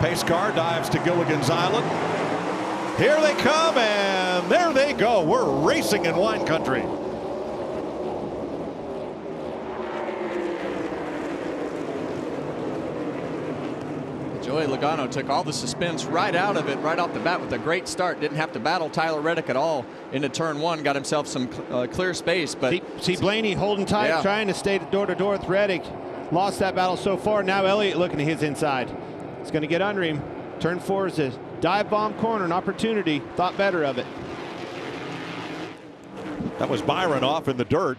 Pace car dives to Gilligan's Island. Here they come, and there they go. We're racing in wine country. Joey Logano took all the suspense right out of it, right off the bat with a great start. Didn't have to battle Tyler Reddick at all into turn one. Got himself some clear space. But see Blaney holding tight, yeah, trying to stay door to door with Reddick. Lost that battle so far. Now Elliott looking to his inside. He's going to get under him. Turn four is a dive bomb corner, an opportunity. Thought better of it. That was Byron off in the dirt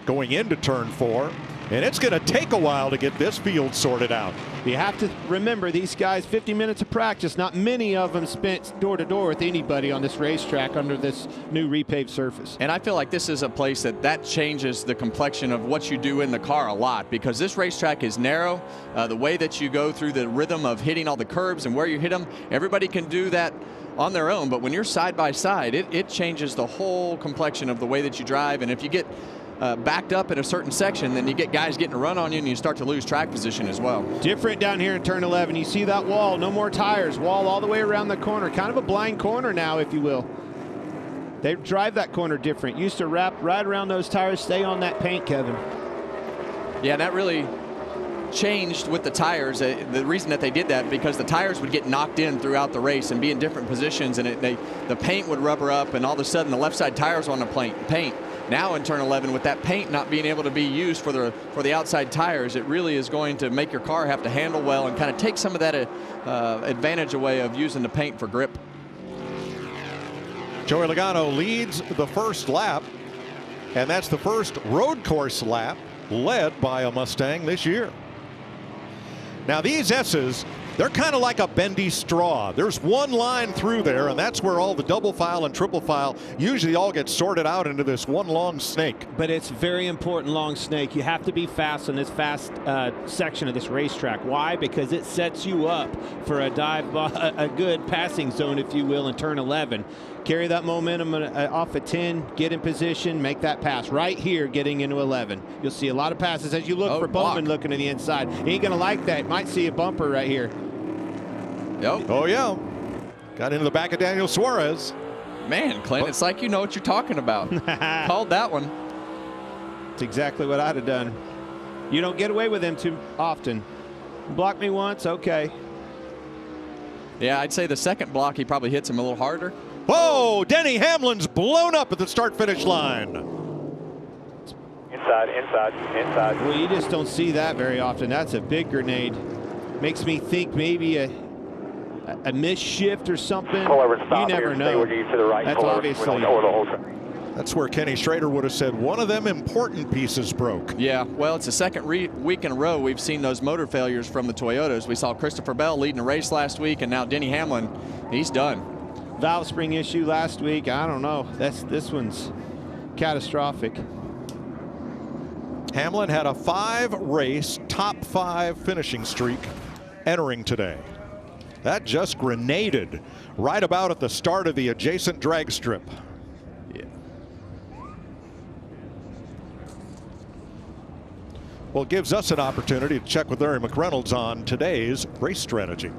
going into turn four. And it's going to take a while to get this field sorted out. You have to remember, these guys, 50 minutes of practice. Not many of them spent door to door with anybody on this racetrack under this new repaved surface. And I feel like this is a place that changes the complexion of what you do in the car a lot, because this racetrack is narrow. The way that you go through the rhythm of hitting all the curbs and where you hit them, everybody can do that on their own. But when you're side by side, it changes the whole complexion of the way that you drive. And if you get backed up in a certain section, then you get guys getting a run on you and you start to lose track position as well. Different down here in turn 11. You see that wall, no more tires, wall all the way around the corner. Kind of a blind corner now, if you will. They drive that corner different. Used to wrap right around those tires, stay on that paint, Kevin. Yeah, that really changed with the tires. The reason that they did that, because the tires would get knocked in throughout the race and be in different positions, and the paint would rubber up, and all of a sudden the left side tires on the paint. Now in turn 11, with that paint not being able to be used for the outside tires, it really is going to make your car have to handle well and kind of take some of that advantage away of using the paint for grip. Joey Logano leads the first lap, and that's the first road course lap led by a Mustang this year. Now these S's, they're kind of like a bendy straw. There's one line through there, and that's where all the double file and triple file usually all get sorted out into this one long snake. But it's very important long snake. You have to be fast on this fast section of this racetrack. Why? Because it sets you up for a good passing zone, if you will, in turn 11. Carry that momentum off of 10, get in position, make that pass right here getting into 11. You'll see a lot of passes as you look for Bowman looking to the inside. He ain't going to like that. Might see a bumper right here. Yep. Oh, yeah. Got into the back of Daniel Suarez. Man, Clint, it's like you know what you're talking about. Called that one. It's exactly what I'd have done. You don't get away with him too often. Block me once, okay. Yeah, I'd say the second block, he probably hits him a little harder. Whoa, Denny Hamlin's blown up at the start-finish line. Inside. Well, you just don't see that very often. That's a big grenade. Makes me think maybe a missed shift or something. Pull over and stop. You never here. know. Stay to the right. That's Pull obviously. over. That's where Kenny Schrader would have said one of them important pieces broke. Yeah, well, it's the second week in a row we've seen those motor failures from the Toyotas. We saw Christopher Bell leading a race last week, and now Denny Hamlin, he's done. Valve spring issue last week. I don't know. This one's catastrophic. Hamlin had a 5-race top 5 finishing streak entering today. That just grenaded right about at the start of the adjacent drag strip. Yeah. Well, it gives us an opportunity to check with Larry McReynolds on today's race strategy.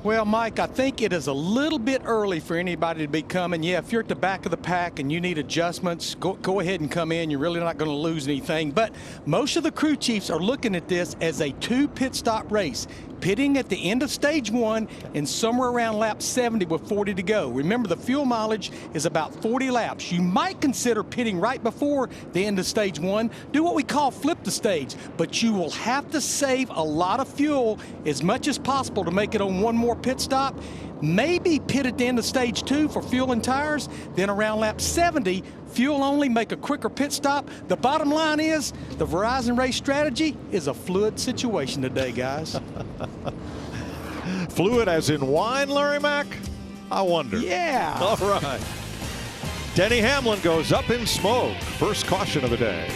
Well, Mike, I think it is a little bit early for anybody to be coming. Yeah, if you're at the back of the pack and you need adjustments, go ahead and come in. You're really not going to lose anything. But most of the crew chiefs are looking at this as a 2 pit stop race. Pitting at the end of stage 1 and somewhere around lap 70 with 40 to go. Remember, the fuel mileage is about 40 laps. You might consider pitting right before the end of stage 1. Do what we call flip the stage, but you will have to save a lot of fuel as much as possible to make it on one more pit stop. Maybe pit at the end of stage 2 for fuel and tires, then around lap 70, fuel only, make a quicker pit stop. The bottom line is the Verizon race strategy is a fluid situation today, guys. Fluid as in wine, Larry Mack? I wonder. Yeah. All right. Denny Hamlin goes up in smoke. First caution of the day.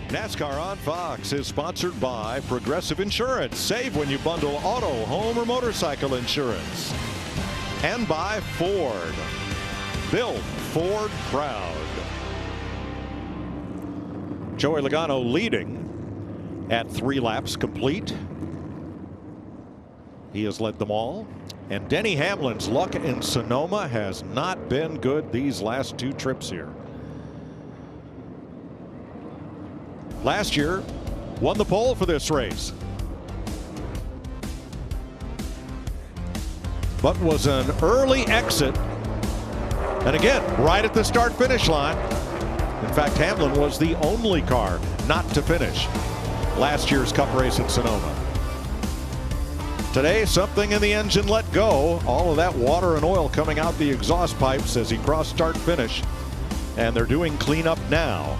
NASCAR on Fox is sponsored by Progressive Insurance. Save when you bundle auto, home, or motorcycle insurance. And by Ford. Built Ford proud. Joey Logano leading at 3 laps complete. He has led them all. And Denny Hamlin's luck in Sonoma has not been good these last 2 trips here. Last year, won the pole for this race. But was an early exit. And again, right at the start-finish line. In fact, Hamlin was the only car not to finish last year's Cup race in Sonoma. Today, something in the engine let go. All of that water and oil coming out the exhaust pipes as he crossed start-finish. And they're doing cleanup now.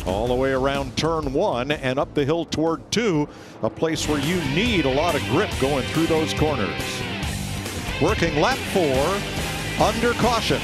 All the way around turn 1 and up the hill toward 2, a place where you need a lot of grip going through those corners. Working lap 4 under caution.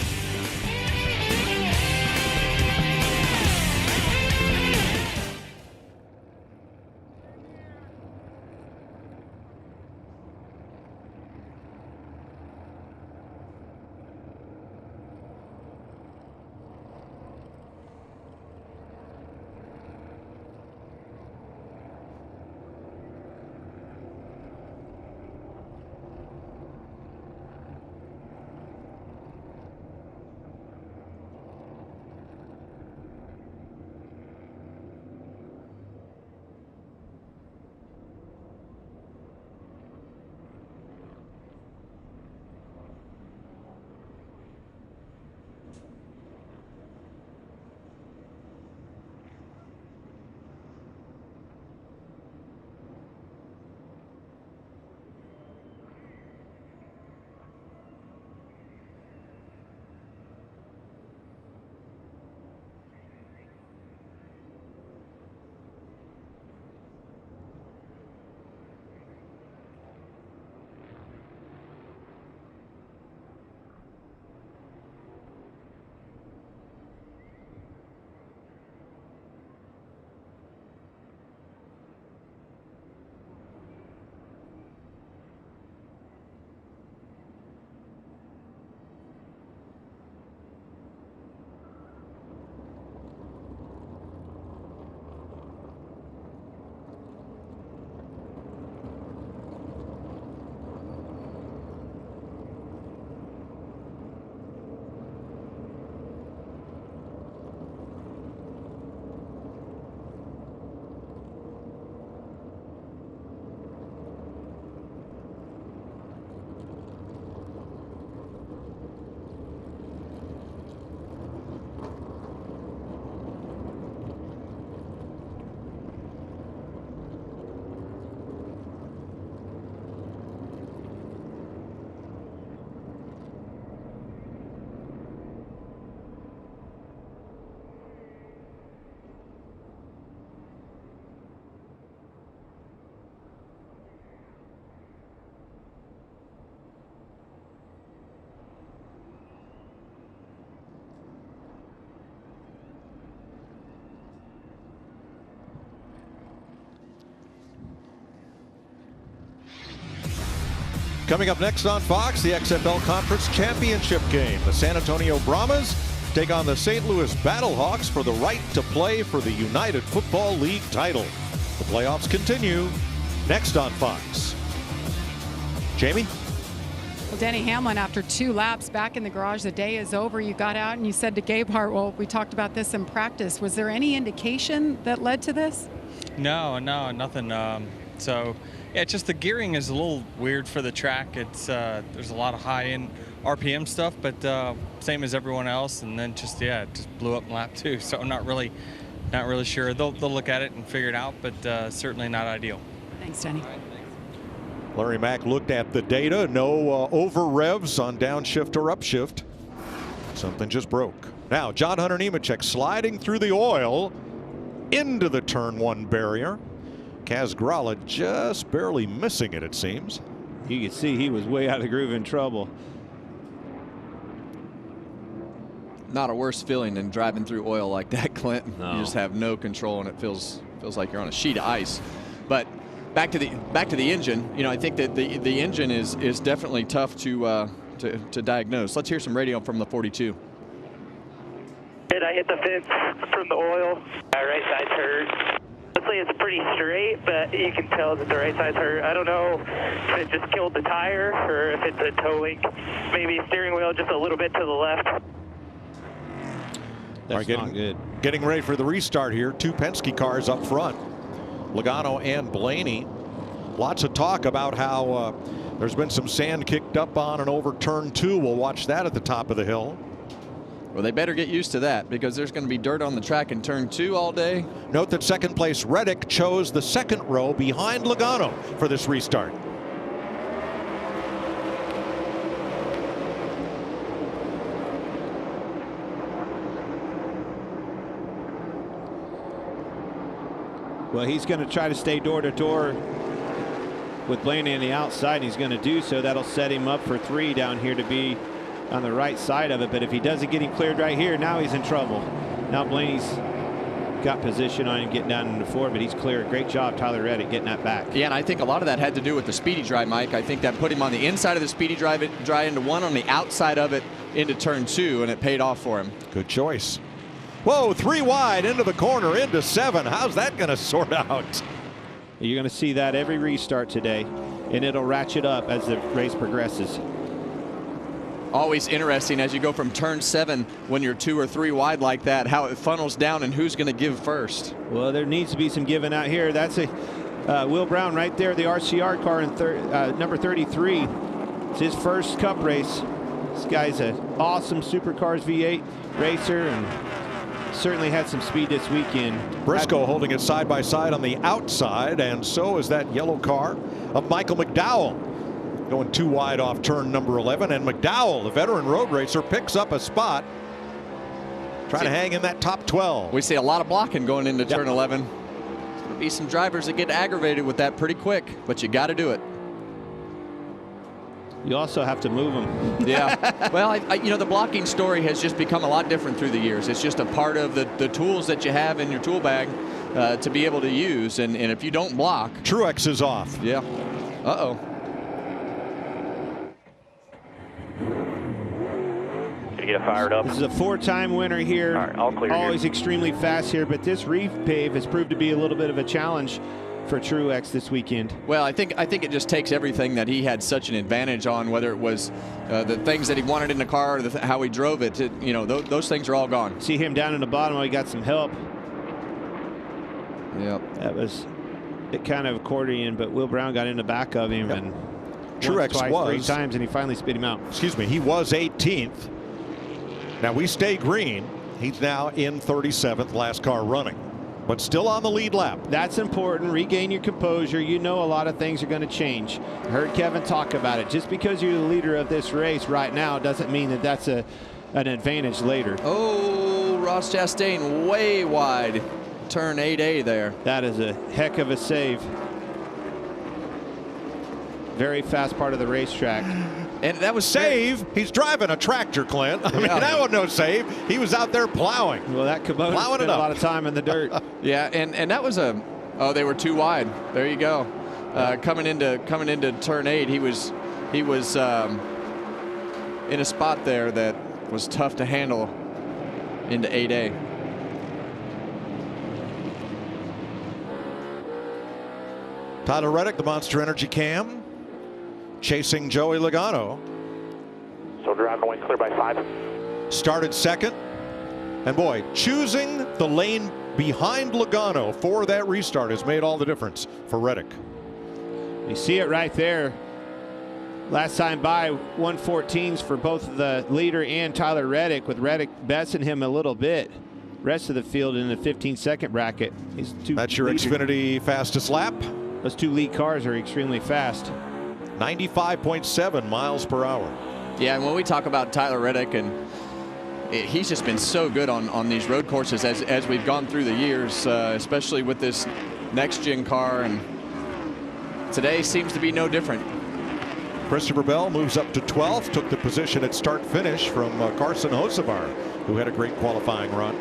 Coming up next on Fox, the XFL Conference Championship game. The San Antonio Brahmas take on the St. Louis Battlehawks for the right to play for the United Football League title. The playoffs continue next on Fox. Jamie? Well, Denny Hamlin, after 2 laps back in the garage, the day is over. You got out and you said to Gabe Hart, well, we talked about this in practice. Was there any indication that led to this? No, nothing. Yeah, just the gearing is a little weird for the track. It's there's a lot of high-end RPM stuff, but same as everyone else. And then it just blew up in lap 2. So I'm not really sure. They'll look at it and figure it out, but certainly not ideal. Thanks, Denny. Larry Mack looked at the data. No over revs on downshift or upshift. Something just broke. Now John Hunter Nemechek sliding through the oil into the turn 1 barrier. Kaz Grala just barely missing it, it seems. You can see he was way out of the groove, in trouble. Not a worse feeling than driving through oil like that, Clint. No. You just have no control, and it feels like you're on a sheet of ice. But back to the engine. You know, I think that the engine is definitely tough to diagnose. Let's hear some radio from the 42. I hit the fence from the oil. My right side's hurt. Honestly, it's pretty straight, but you can tell that the right side's hurt. I don't know if it just killed the tire or if it's a toe link. Maybe steering wheel just a little bit to the left. That's not good. Getting ready for the restart here. 2 Penske cars up front. Logano and Blaney. Lots of talk about how there's been some sand kicked up on and over turn 2. We'll watch that at the top of the hill. Well, they better get used to that because there's going to be dirt on the track in turn 2 all day. Note that second place Reddick chose the second row behind Logano for this restart. Well, he's going to try to stay door to door with Blaney on the outside, and he's going to do so. That'll set him up for 3 down here to be on the right side of it. But if he doesn't get him cleared right here, now he's in trouble. Now Blaney's got position on him getting down into 4, but he's clear. Great job, Tyler Reddick, getting that back. Yeah, and I think a lot of that had to do with the speedy drive, Mike. I think that put him on the inside of the speedy drive into 1, on the outside of it into turn 2, and it paid off for him. Good choice. Whoa, 3 wide into the corner, into 7. How's that going to sort out? You're going to see that every restart today, and it'll ratchet up as the race progresses. Always interesting as you go from turn 7 when you're 2 or 3 wide like that, how it funnels down and who's going to give first. Well, there needs to be some giving out here. That's a Will Brown right there, the RCR car in number 33. It's his first Cup race. This guy's an awesome Supercars V8 racer and certainly had some speed this weekend. Briscoe holding it side by side on the outside, and so is that yellow car of Michael McDowell. Going 2 wide off turn number 11, and McDowell, the veteran road racer, picks up a spot. Trying to hang in that top 12. We see a lot of blocking going into turn 11. There's going to be some drivers that get aggravated with that pretty quick, but you got to do it. You also have to move them. Yeah. Well, you know, the blocking story has just become a lot different through the years. It's just a part of the tools that you have in your tool bag to be able to use. And if you don't block. Truex is off. Yeah. Uh-oh. To get it fired up. This is a 4-time winner here. All right, all clear. Always extremely fast here, but this repave has proved to be a little bit of a challenge for Truex this weekend. Well, I think it just takes everything that he had such an advantage on, whether it was the things that he wanted in the car, or how he drove it. You know, those things are all gone. See him down in the bottom while he got some help. Yep. That was it, kind of accordion, but Will Brown got in the back of him and Truex twice, was 3 times, and he finally spit him out. Excuse me, he was 18th. Now we stay green. He's now in 37th, last car running, but still on the lead lap. That's important. Regain your composure. You know a lot of things are going to change. I heard Kevin talk about it. Just because you're the leader of this race right now doesn't mean that that's an advantage later. Oh, Ross Chastain way wide. Turn 8A there. That is a heck of a save. Very fast part of the racetrack. And that was Save. He's driving a tractor, Clint. I mean, that was no save. He was out there plowing. Well, that Kubota spent a lot of time in the dirt. Yeah, and that was they were 2 wide. There you go. Coming into turn 8, he was in a spot there that was tough to handle into 8A. Tyler Reddick, the Monster Energy cam, chasing Joey Logano. So driving away clear by 5. Started second. And boy, choosing the lane behind Logano for that restart has made all the difference for Reddick. You see it right there. Last time by 114s for both the leader and Tyler Reddick, with Reddick besting him a little bit. Rest of the field in the 15-second bracket. That's your Xfinity fastest lap. Those 2 lead cars are extremely fast. 95.7 miles per hour. Yeah, and when we talk about Tyler Reddick, and he's just been so good on these road courses as we've gone through the years, especially with this next-gen car, and today seems to be no different. Christopher Bell moves up to 12th, took the position at start-finish from Carson Hocevar who had a great qualifying run.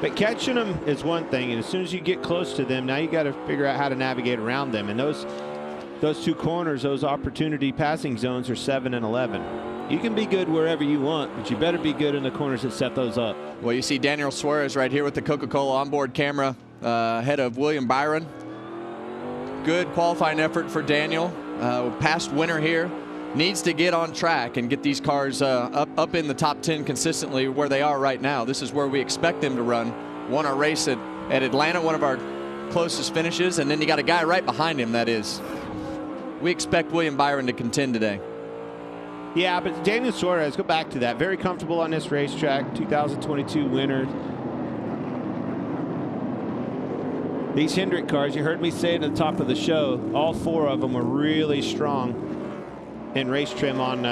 But catching them is one thing, and as soon as you get close to them, now you got to figure out how to navigate around them. And those two corners, those opportunity passing zones, are 7 and 11. You can be good wherever you want, but you better be good in the corners that set those up. Well, you see Daniel Suarez right here with the Coca-Cola onboard camera ahead of William Byron. Good qualifying effort for Daniel. Past winner here. Needs to get on track and get these cars up in the top 10 consistently where they are right now. This is where we expect them to run. Won our race at Atlanta, one of our closest finishes, and then you got a guy right behind him that is. We expect William Byron to contend today. Yeah, but Daniel Suarez, go back to that. Very comfortable on this racetrack, 2022 winner. These Hendrick cars, you heard me say it at the top of the show, all 4 of them were really strong in race trim on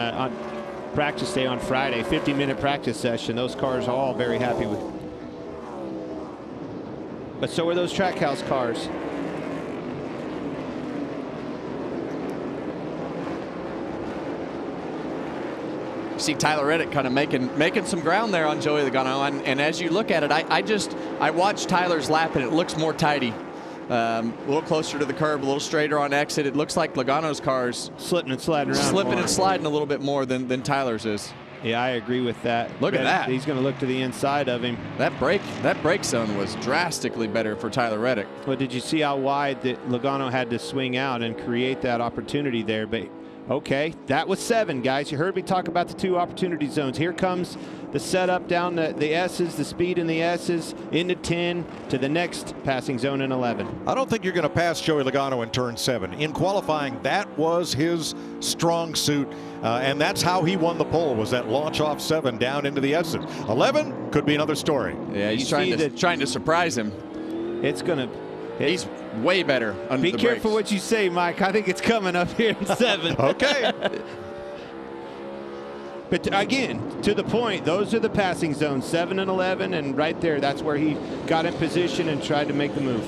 practice day on Friday, 50-minute practice session. Those cars are all very happy with. But so are those Trackhouse cars. You see Tyler Reddick kind of making some ground there on Joey Logano, and as you look at it, I watched Tyler's lap and it looks more tidy. A little closer to the curb, a little straighter on exit. It looks like Logano's car's slipping and sliding around. Slipping and sliding a little bit more than Tyler's is. Yeah, I agree with that. Look at that. He's going to look to the inside of him. That brake zone was drastically better for Tyler Reddick. Well, did you see how wide that Logano had to swing out and create that opportunity there? But okay, that was 7, guys. You heard me talk about the 2 opportunity zones. Here comes the setup down the S's, the speed in the S's, into 10 to the next passing zone in 11. I don't think you're going to pass Joey Logano in turn 7. In qualifying, that was his strong suit, and that's how he won the pole, was that launch off 7 down into the S's. 11 could be another story. Yeah, he's trying to surprise him. He's way better under Be the careful brakes. what you say, Mike. I think it's coming up here in 7. Okay. But again, to the point, those are the passing zones, 7 and 11, and right there, that's where he got in position and tried to make the move.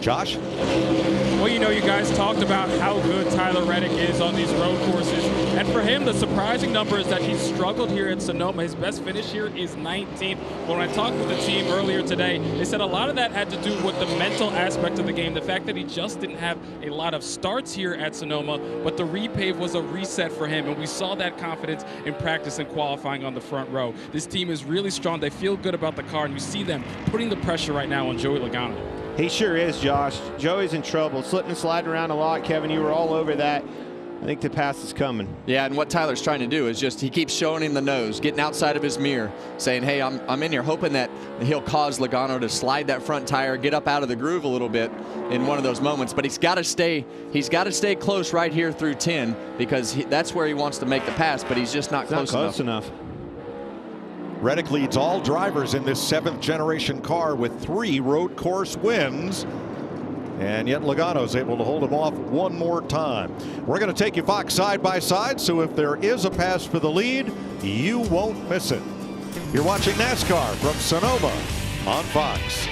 Josh? Well, you know, you guys talked about how good Tyler Reddick is on these road courses. And for him, the surprising number is that he struggled here at Sonoma. His best finish here is 19th. But when I talked with the team earlier today, they said a lot of that had to do with the mental aspect of the game, the fact that he just didn't have a lot of starts here at Sonoma, but the repave was a reset for him. And we saw that confidence in practice and qualifying on the front row. This team is really strong. They feel good about the car, and you see them putting the pressure right now on Joey Logano. He sure is, Josh. Joey's in trouble, slipping and sliding around a lot. Kevin, you were all over that. I think the pass is coming. Yeah, and what Tyler's trying to do is just he keeps showing him the nose, getting outside of his mirror, saying, hey, I'm in here, hoping that he'll cause Logano to slide that front tire, get up out of the groove a little bit in one of those moments. But he's got to stay close right here through 10 because that's where he wants to make the pass, but he's just not close enough. Reddick leads all drivers in this 7th generation car with 3 road course wins. And yet Logano's able to hold him off one more time. We're going to take you Fox side by side, so if there is a pass for the lead, you won't miss it. You're watching NASCAR from Sonoma on Fox.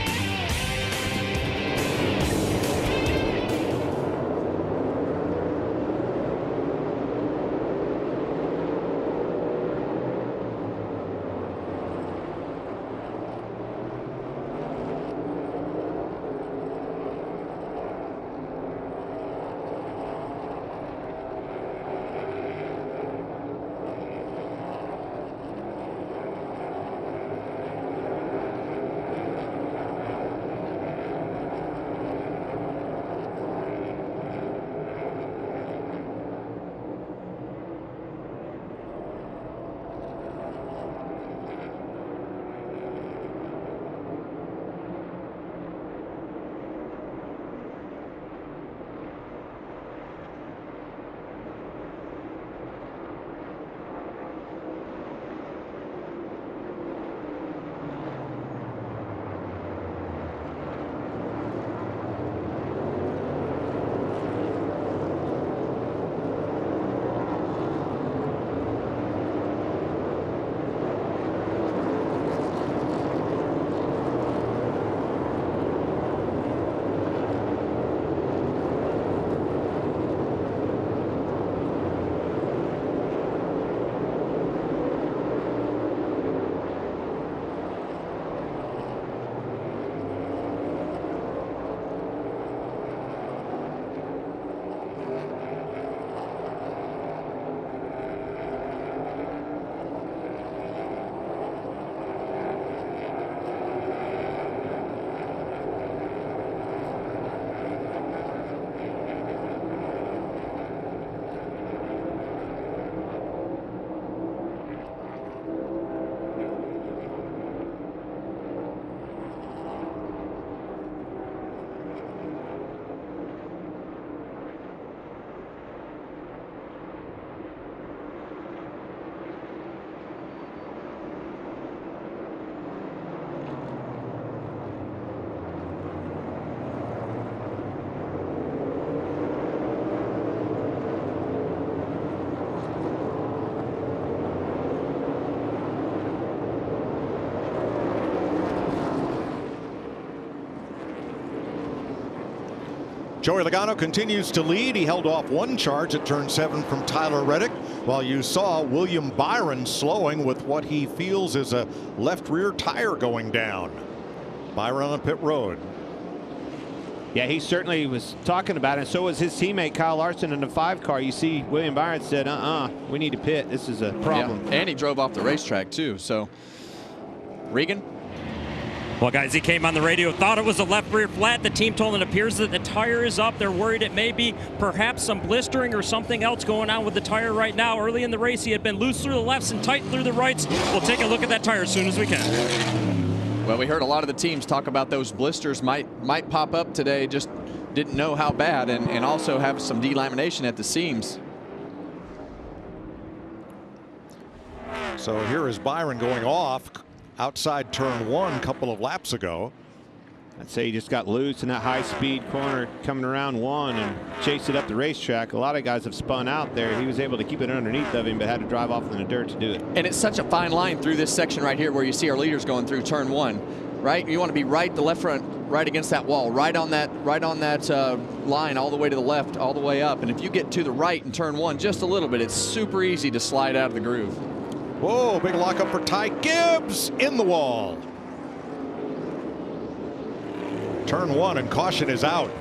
Joey Logano continues to lead. He held off one charge at turn 7 from Tyler Reddick, while you saw William Byron slowing with what he feels is a left rear tire going down. Byron on pit road. Yeah, he certainly was talking about it, and so was his teammate Kyle Larson in the 5 car. You see William Byron said, we need to pit. This is a problem. Yeah. And he drove off the racetrack too. So Regan. Well, guys, he came on the radio, thought it was a left rear flat. The team told him it appears that the tire is up. They're worried it may be perhaps some blistering or something else going on with the tire right now. Early in the race, he had been loose through the lefts and tight through the rights. We'll take a look at that tire as soon as we can. Well, we heard a lot of the teams talk about those blisters might pop up today. Just didn't know how bad, and also have some delamination at the seams. So here is Byron going off outside turn 1 a couple of laps ago. I'd say he just got loose in that high-speed corner coming around 1 and chased it up the racetrack. A lot of guys have spun out there. He was able to keep it underneath of him, but had to drive off in the dirt to do it. And it's such a fine line through this section right here where you see our leaders going through turn 1, right? You want to be right, the left front, right against that wall, right on that line all the way to the left, all the way up. And if you get to the right in turn 1 just a little bit, it's super easy to slide out of the groove. Whoa, big lockup for Ty Gibbs in the wall. Turn 1 and caution is out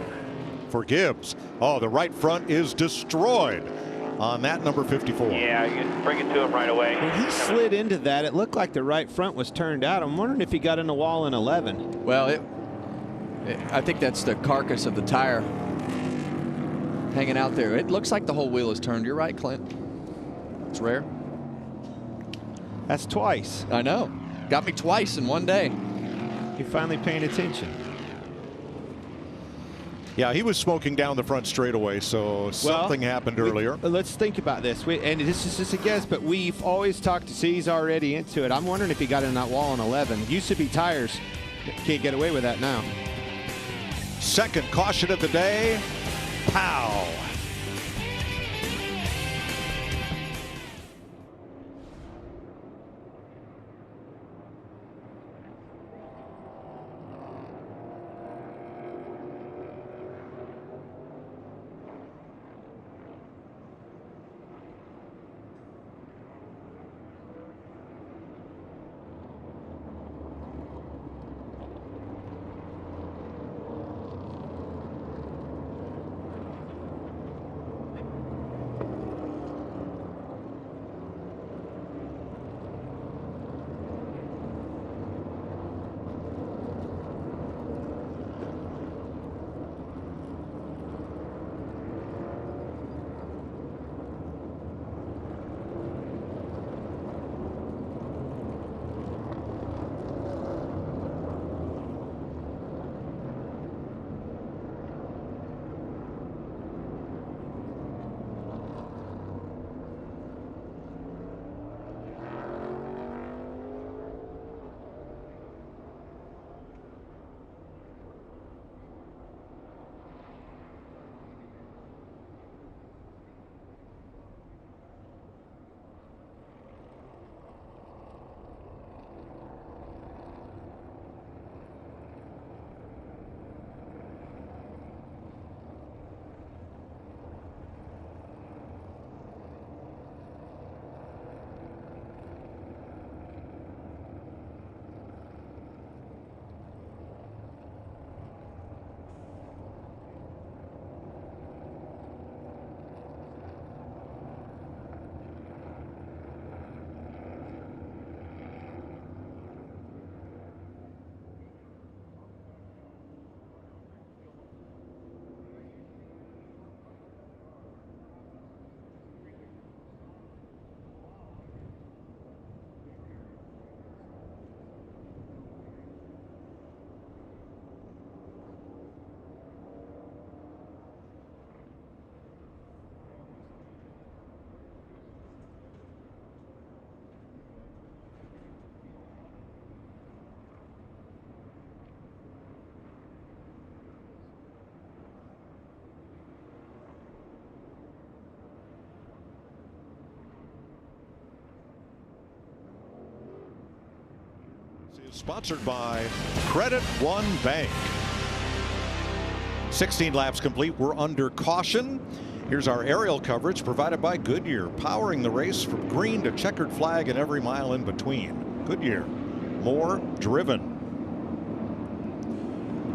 for Gibbs. Oh, the right front is destroyed on that number 54. Yeah, you can bring it to him right away. When he slid into that, it looked like the right front was turned out. I'm wondering if he got in the wall in 11. Well, I think that's the carcass of the tire hanging out there. It looks like the whole wheel is turned. You're right, Clint. It's rare. That's twice. I know. Got me twice in one day. You're finally paying attention. Yeah, he was smoking down the front straightaway, so something happened earlier. Let's think about this. And this is just a guess, but we've always talked to see he's already into it. I'm wondering if he got in that wall in 11. Used to be tires. Can't get away with that now. Second caution of the day. Pow. Sponsored by Credit One Bank. 16 laps complete. We're under caution. Here's our aerial coverage provided by Goodyear, powering the race from green to checkered flag and every mile in between. Goodyear, more driven.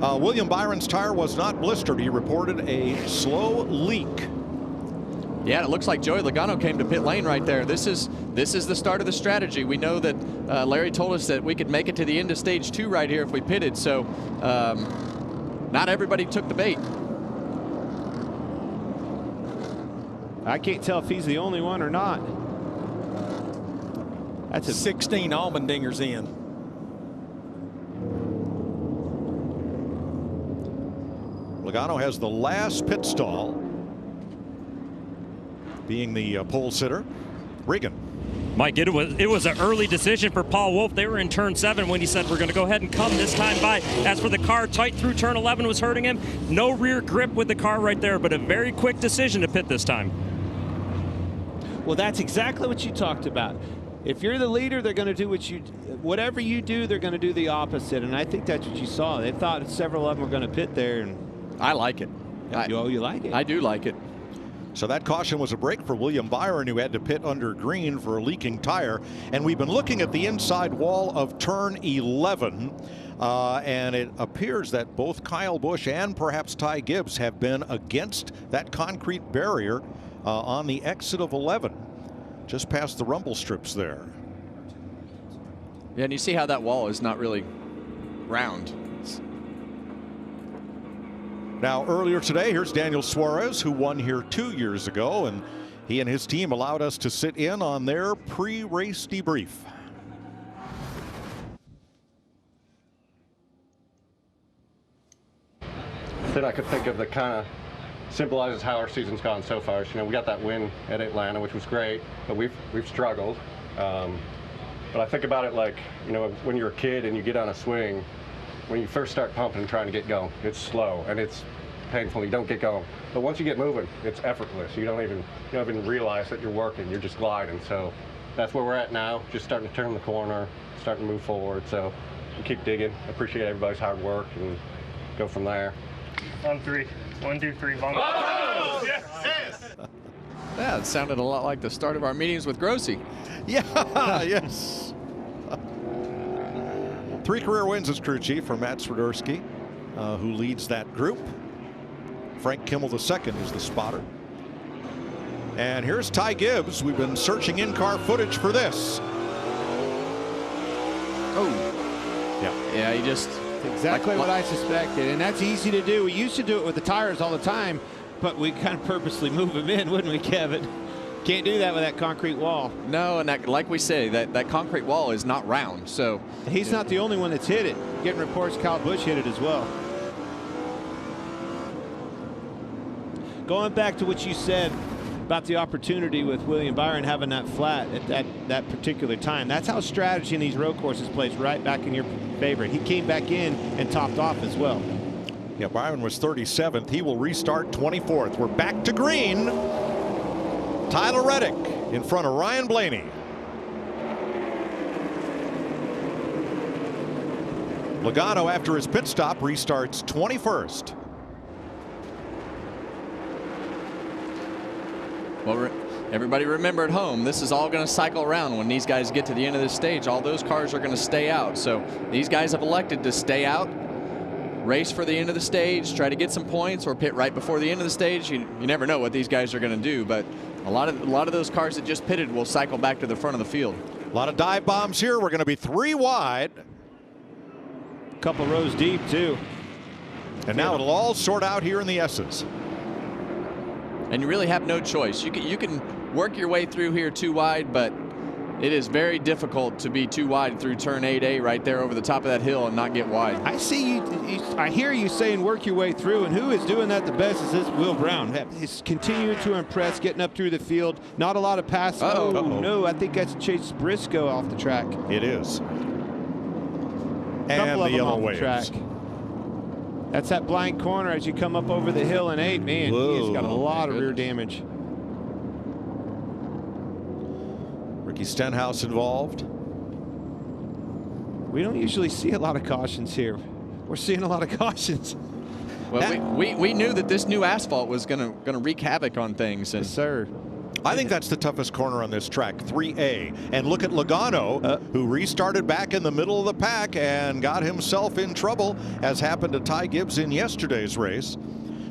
William Byron's tire was not blistered. He reported a slow leak. Yeah, it looks like Joey Logano came to pit lane right there. This is the start of the strategy. We know that Larry told us that we could make it to the end of stage 2 right here if we pitted. So not everybody took the bait. I can't tell if he's the only one or not. That's a 16 Allmendinger's in. Logano has the last pit stall, being the pole sitter. Regan. Mike, it was an early decision for Paul Wolf. They were in turn 7 when he said, we're going to go ahead and come this time by. As for the car, tight through turn 11 was hurting him. No rear grip with the car right there, but a very quick decision to pit this time. Well, that's exactly what you talked about. If you're the leader, they're going to do whatever you do, they're going to do the opposite. And I think that's what you saw. They thought several of them were going to pit there. And I like it. You like it? I do like it. So that caution was a break for William Byron, who had to pit under green for a leaking tire. And we've been looking at the inside wall of turn 11. And it appears that both Kyle Busch and perhaps Ty Gibbs have been against that concrete barrier on the exit of 11, just past the rumble strips there. Yeah, and you see how that wall is not really round. Now, earlier today, here's Daniel Suarez, who won here 2 years ago, and he and his team allowed us to sit in on their pre-race debrief. Then I could think of the kind of symbolizes how our season's gone so far. You know, we got that win at Atlanta, which was great, but we've struggled. But I think about it like, you know, when you're a kid and you get on a swing, when you first start pumping and trying to get going, it's slow and it's painful. You don't get going. But once you get moving, it's effortless. You don't even realize that you're working. You're just gliding. So that's where we're at now. Just starting to turn the corner, starting to move forward. So we keep digging. Appreciate everybody's hard work and go from there. On 3. 1, 2, 3. Vamos. Oh, yes. Yeah, it sounded a lot like the start of our meetings with Grossi. Yeah, yes. 3 career wins as crew chief for Matt Swiderski, who leads that group. Frank Kimmel II is the spotter. And here's Ty Gibbs. We've been searching in-car footage for this. Oh. Yeah. Yeah, he just... Exactly what I suspected, and that's easy to do. We used to do it with the tires all the time, but we kind of purposely move them in, wouldn't we, Kevin? Can't do that with that concrete wall. No, and that, like we say, that concrete wall is not round, so... He's not the only one that's hit it. Getting reports Kyle Busch hit it as well. Going back to what you said about the opportunity with William Byron having that flat at that particular time. That's how strategy in these road courses plays right back in your favor. He came back in and topped off as well. Yeah, Byron was 37th. He will restart 24th. We're back to green. Tyler Reddick in front of Ryan Blaney. Logano, after his pit stop, restarts 21st. Well, everybody remember at home, this is all going to cycle around when these guys get to the end of this stage. All those cars are going to stay out. So these guys have elected to stay out, race for the end of the stage, try to get some points, or pit right before the end of the stage. You never know what these guys are going to do, but a lot of those cars that just pitted will cycle back to the front of the field. A lot of dive bombs here. We're going to be 3 wide. A couple rows deep, too. And now it'll all sort out here in the S's. And you really have no choice. You can work your way through here 2 wide, but it is very difficult to be 2 wide through turn 8A right there over the top of that hill and not get wide. I see you. I hear you saying work your way through, and who is doing that the best is this Will Brown. He's continuing to impress, getting up through the field. Not a lot of passing. Oh, no, I think that's Chase Briscoe off the track. It is. And the yellow waves. Track. That's that blind corner as you come up over the hill in 8. Man, he's got a lot of rear damage. Ricky Stenhouse involved. We don't usually see a lot of cautions here. We're seeing a lot of cautions. Well, we knew that this new asphalt was gonna wreak havoc on things. And yes, sir. I think that's the toughest corner on this track, 3A. And look at Logano, who restarted back in the middle of the pack and got himself in trouble, as happened to Ty Gibbs in yesterday's race.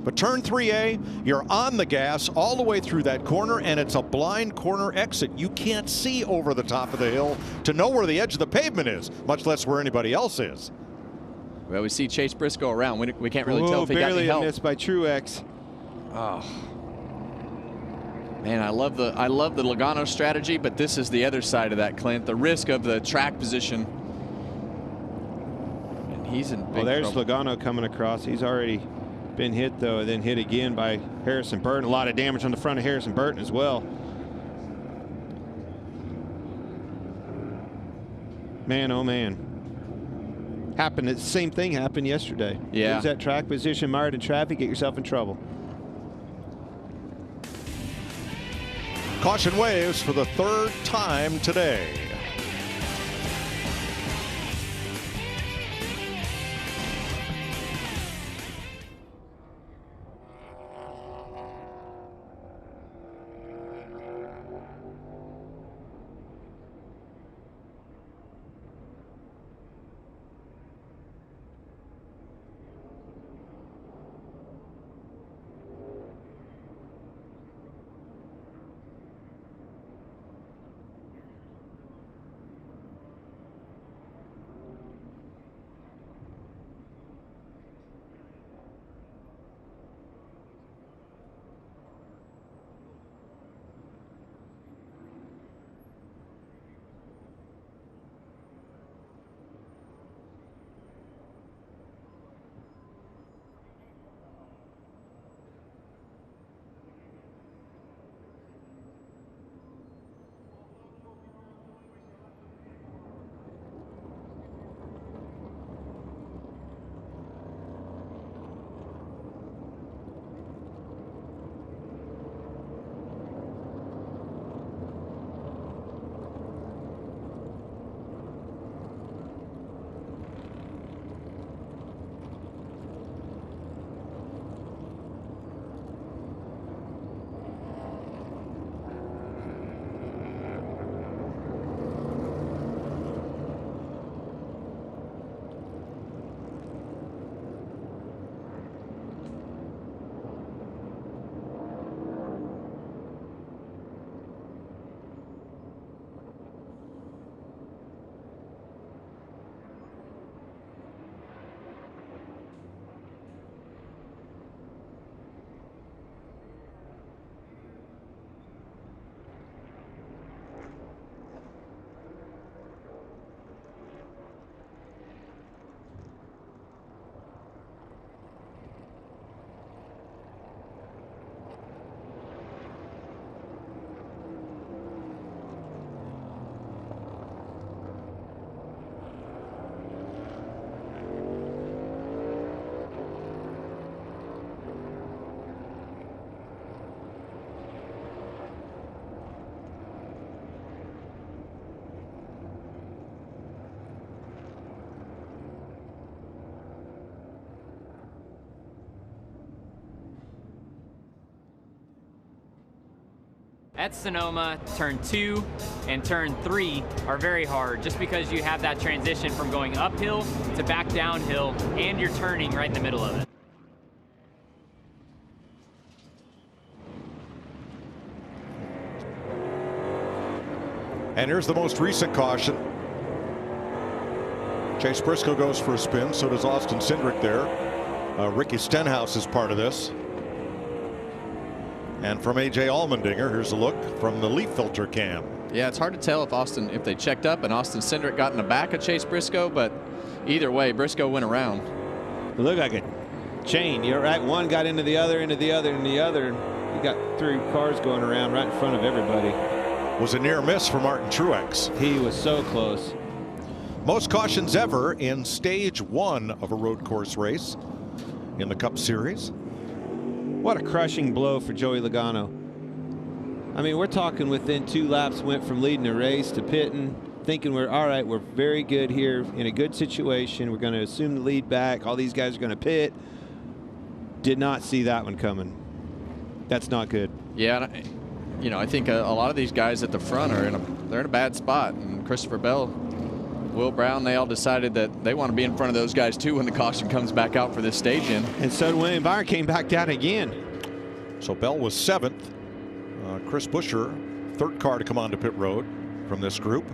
But turn 3A, you're on the gas all the way through that corner, and it's a blind corner exit. You can't see over the top of the hill to know where the edge of the pavement is, much less where anybody else is. Well, we see Chase Briscoe around. We can't really tell if he got any help. Barely a miss by Truex. Oh. Man, I love the Logano strategy, but this is the other side of that, Clint. The risk of the track position. And he's in big there's trouble. Logano coming across. He's already been hit, though, and then hit again by Harrison Burton. A lot of damage on the front of Harrison Burton as well. Man, oh man. The same thing happened yesterday. Yeah. Lose that track position, mired in traffic, get yourself in trouble. Caution waves for the third time today. At Sonoma, turn 2 and turn 3 are very hard just because you have that transition from going uphill to back downhill and you're turning right in the middle of it. And here's the most recent caution. Chase Briscoe goes for a spin, so does Austin Cindric there. Ricky Stenhouse is part of this. And from A.J. Allmendinger, here's a look from the leaf filter cam. Yeah, it's hard to tell if they checked up and Austin Cindric got in the back of Chase Briscoe, but either way, Briscoe went around. It looked like a chain. You're right. One got into the other, into the other, and the other. You got 3 cars going around right in front of everybody. Was a near miss for Martin Truex. He was so close. Most cautions ever in stage 1 of a road course race in the Cup Series. What a crushing blow for Joey Logano. I mean, we're talking within 2 laps, went from leading the race to pitting, thinking we're all right, we're very good here in a good situation. We're going to assume the lead back. All these guys are going to pit. Did not see that one coming. That's not good. Yeah, you know, I think a lot of these guys at the front are they're in a bad spot. And Christopher Bell, Will Brown, they all decided that they want to be in front of those guys too when the caution comes back out for this stage in. And so William Byron came back down again. So Bell was 7th. Chris Buescher, 3rd car to come onto pit road from this group.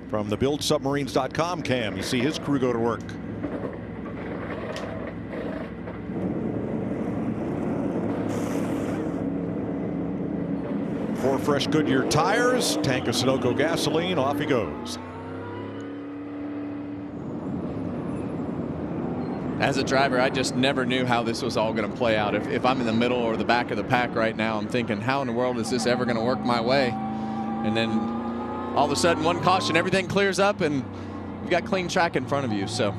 From the BuildSubmarines.com cam, you see his crew go to work. Four fresh Goodyear tires, tank of Sunoco gasoline, off he goes. As a driver, I just never knew how this was all going to play out. If I'm in the middle or the back of the pack right now, I'm thinking, how in the world is this ever going to work my way? And then all of a sudden, one caution, everything clears up, and you've got clean track in front of you. So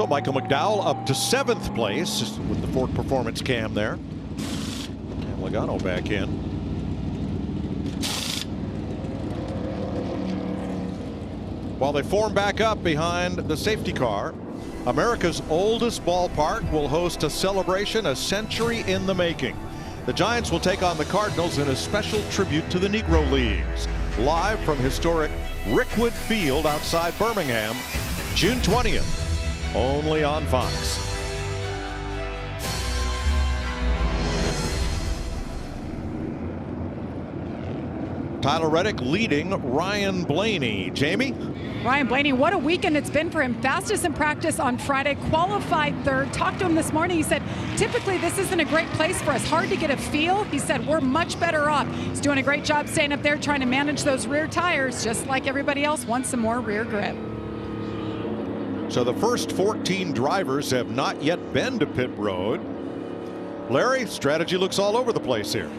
Michael McDowell up to 7th place with the Ford Performance cam there. And Logano back in. While they form back up behind the safety car, America's oldest ballpark will host a celebration a century in the making. The Giants will take on the Cardinals in a special tribute to the Negro Leagues. Live from historic Rickwood Field outside Birmingham, June 20th, only on Fox. Tyler Reddick leading Ryan Blaney. Jamie? Ryan Blaney, what a weekend it's been for him. Fastest in practice on Friday, qualified 3rd. Talked to him this morning. He said, typically this isn't a great place for us. Hard to get a feel. He said, we're much better off. He's doing a great job staying up there, trying to manage those rear tires, just like everybody else wants some more rear grip. So the first 14 drivers have not yet been to pit road. Larry, strategy looks all over the place here.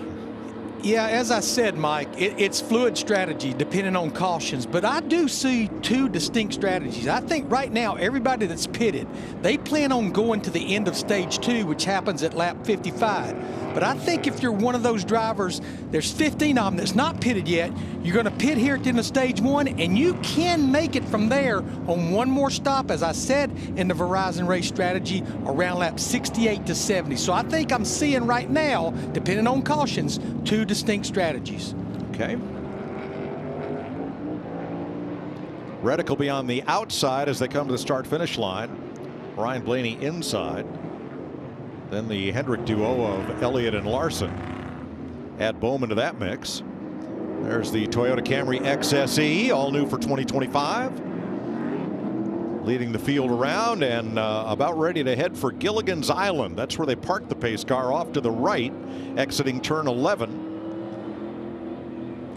Yeah, as I said, Mike, it's fluid strategy depending on cautions, but I do see 2 distinct strategies. I think right now everybody that's pitted, they plan on going to the end of stage 2, which happens at lap 55. But I think if you're one of those drivers, there's 15 of them that's not pitted yet, you're going to pit here at the end of stage 1, and you can make it from there on one more stop, as I said in the Verizon race strategy, around lap 68 to 70. So I think I'm seeing right now, depending on cautions, 2 distinct strategies. Okay. Reddick will be on the outside as they come to the start-finish line. Ryan Blaney inside. Then the Hendrick duo of Elliott and Larson. Add Bowman to that mix. There's the Toyota Camry XSE, all new for 2025. Leading the field around and about ready to head for Gilligan's Island. That's where they parked the pace car off to the right, exiting turn 11.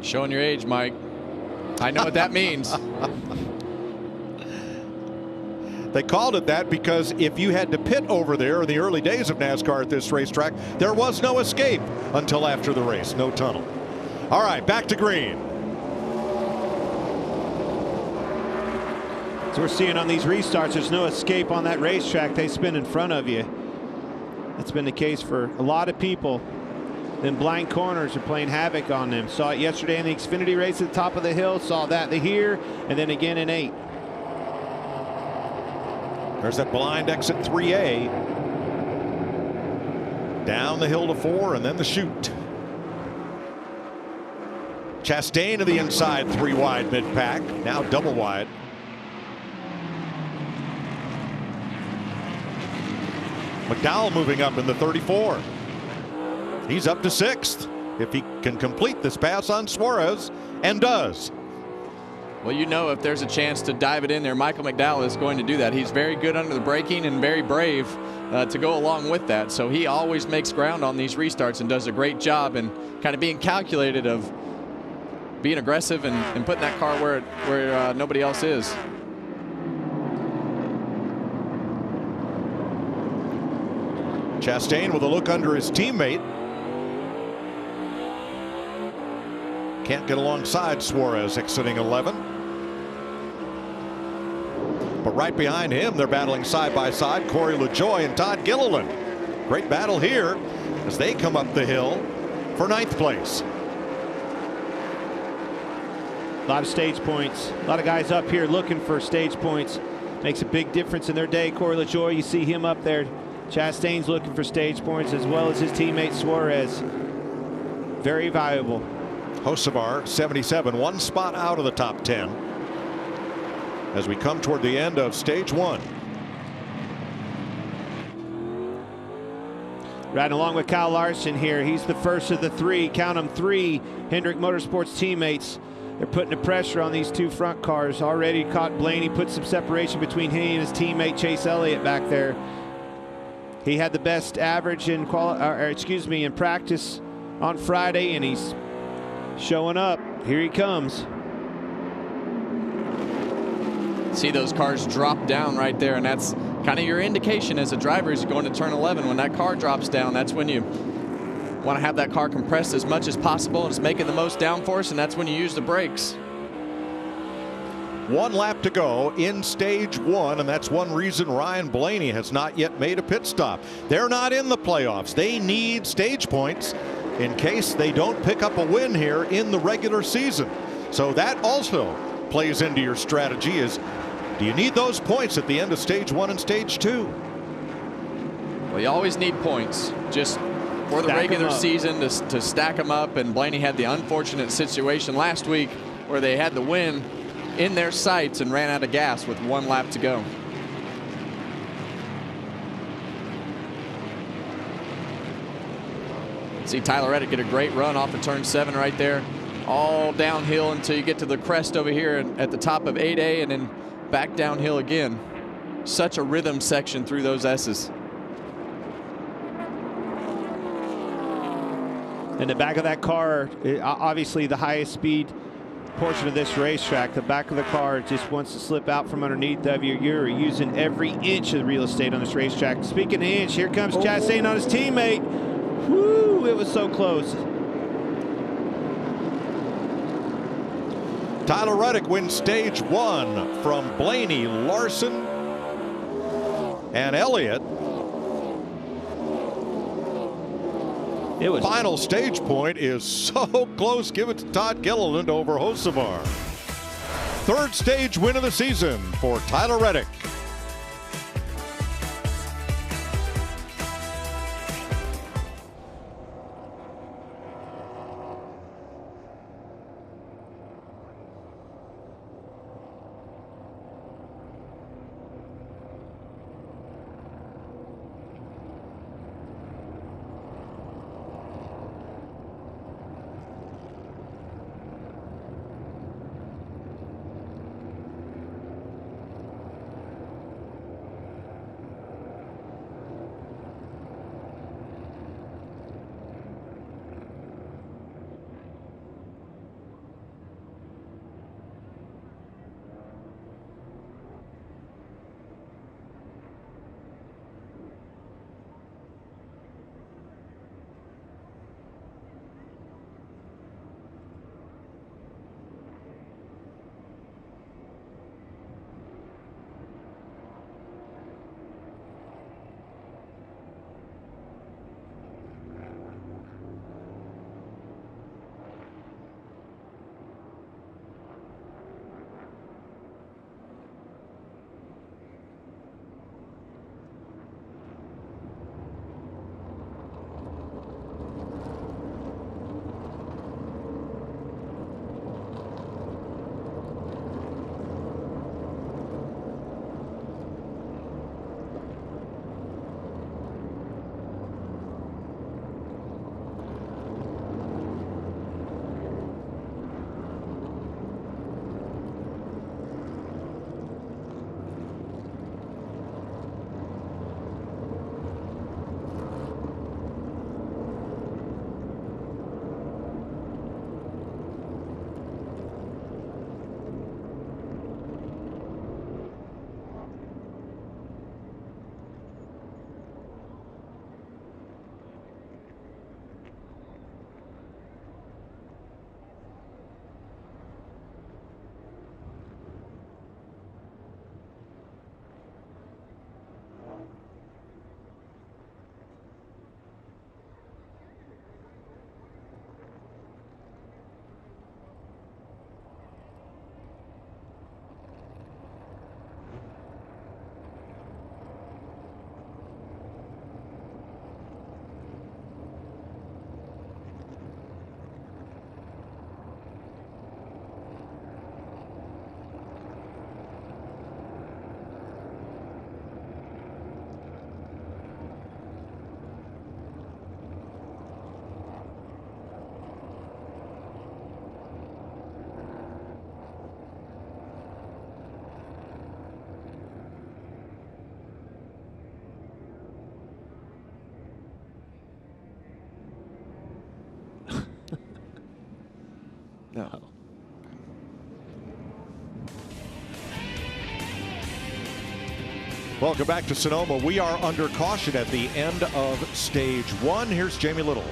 Showing your age, Mike. I know what that means. They called it that because if you had to pit over there in the early days of NASCAR at this racetrack, there was no escape until after the race, no tunnel. All right, back to green. So we're seeing on these restarts, there's no escape on that racetrack. They spin in front of you. That's been the case for a lot of people. Then blind corners are playing havoc on them. Saw it yesterday in the Xfinity race at the top of the hill. Saw that here, and then again in 8. There's that blind exit 3A. Down the hill to 4, and then the chute. Chastain to the inside, 3 wide mid-pack. Now double wide. McDowell moving up in the 34. He's up to 6th if he can complete this pass on Suarez, and does. Well, you know, if there's a chance to dive it in there, Michael McDowell is going to do that. He's very good under the braking and very brave to go along with that. So he always makes ground on these restarts and does a great job and kind of being calculated of being aggressive and putting that car where nobody else is. Chastain with a look under his teammate. Can't get alongside Suarez exiting 11. But right behind him, they're battling side by side, Corey LaJoie and Todd Gilliland. Great battle here as they come up the hill for 9th place. A lot of stage points. A lot of guys up here looking for stage points. Makes a big difference in their day. Corey LaJoie, you see him up there Chastain's looking for stage points as well as his teammate Suarez. Very valuable. Hocevar, 77, one spot out of the top 10 as we come toward the end of stage 1. Riding along with Kyle Larson here. He's the first of the 3, count them 3 Hendrick Motorsports teammates. They're putting the pressure on these 2 front cars. Already caught Blaney, put some separation between he and his teammate Chase Elliott back there. He had the best average in in practice on Friday, and he's showing up. Here he comes. See those cars drop down right there, and that's kind of your indication as a driver as you're going to turn 11. When that car drops down, that's when you want to have that car compressed as much as possible. It's making the most downforce, and that's when you use the brakes. 1 lap to go in stage 1, and that's one reason Ryan Blaney has not yet made a pit stop. They're not in the playoffs. They need stage points in case they don't pick up a win here in the regular season. So that also plays into your strategy. Is do you need those points at the end of stage 1 and stage 2? Well, you always need points just for the regular season to stack them up, and Blaney had the unfortunate situation last week where they had the win in their sights and ran out of gas with 1 lap to go. See Tyler Reddick get a great run off of turn 7 right there. All downhill until you get to the crest over here at the top of 8A, and then back downhill again. Such a rhythm section through those S's. In the back of that car, obviously the highest speed portion of this racetrack, the back of the car just wants to slip out from underneath of you. You're using every inch of the real estate on this racetrack. Speaking of inch, here comes Chastain on his teammate. Woo, it was so close. Tyler Reddick wins stage 1 from Blaney, Larson, and Elliott. It was final stage point is so close. Give it to Todd Gilliland over Hocevar. 3rd stage win of the season for Tyler Reddick. Welcome back to Sonoma. We are under caution at the end of stage 1. Here's Jamie Little.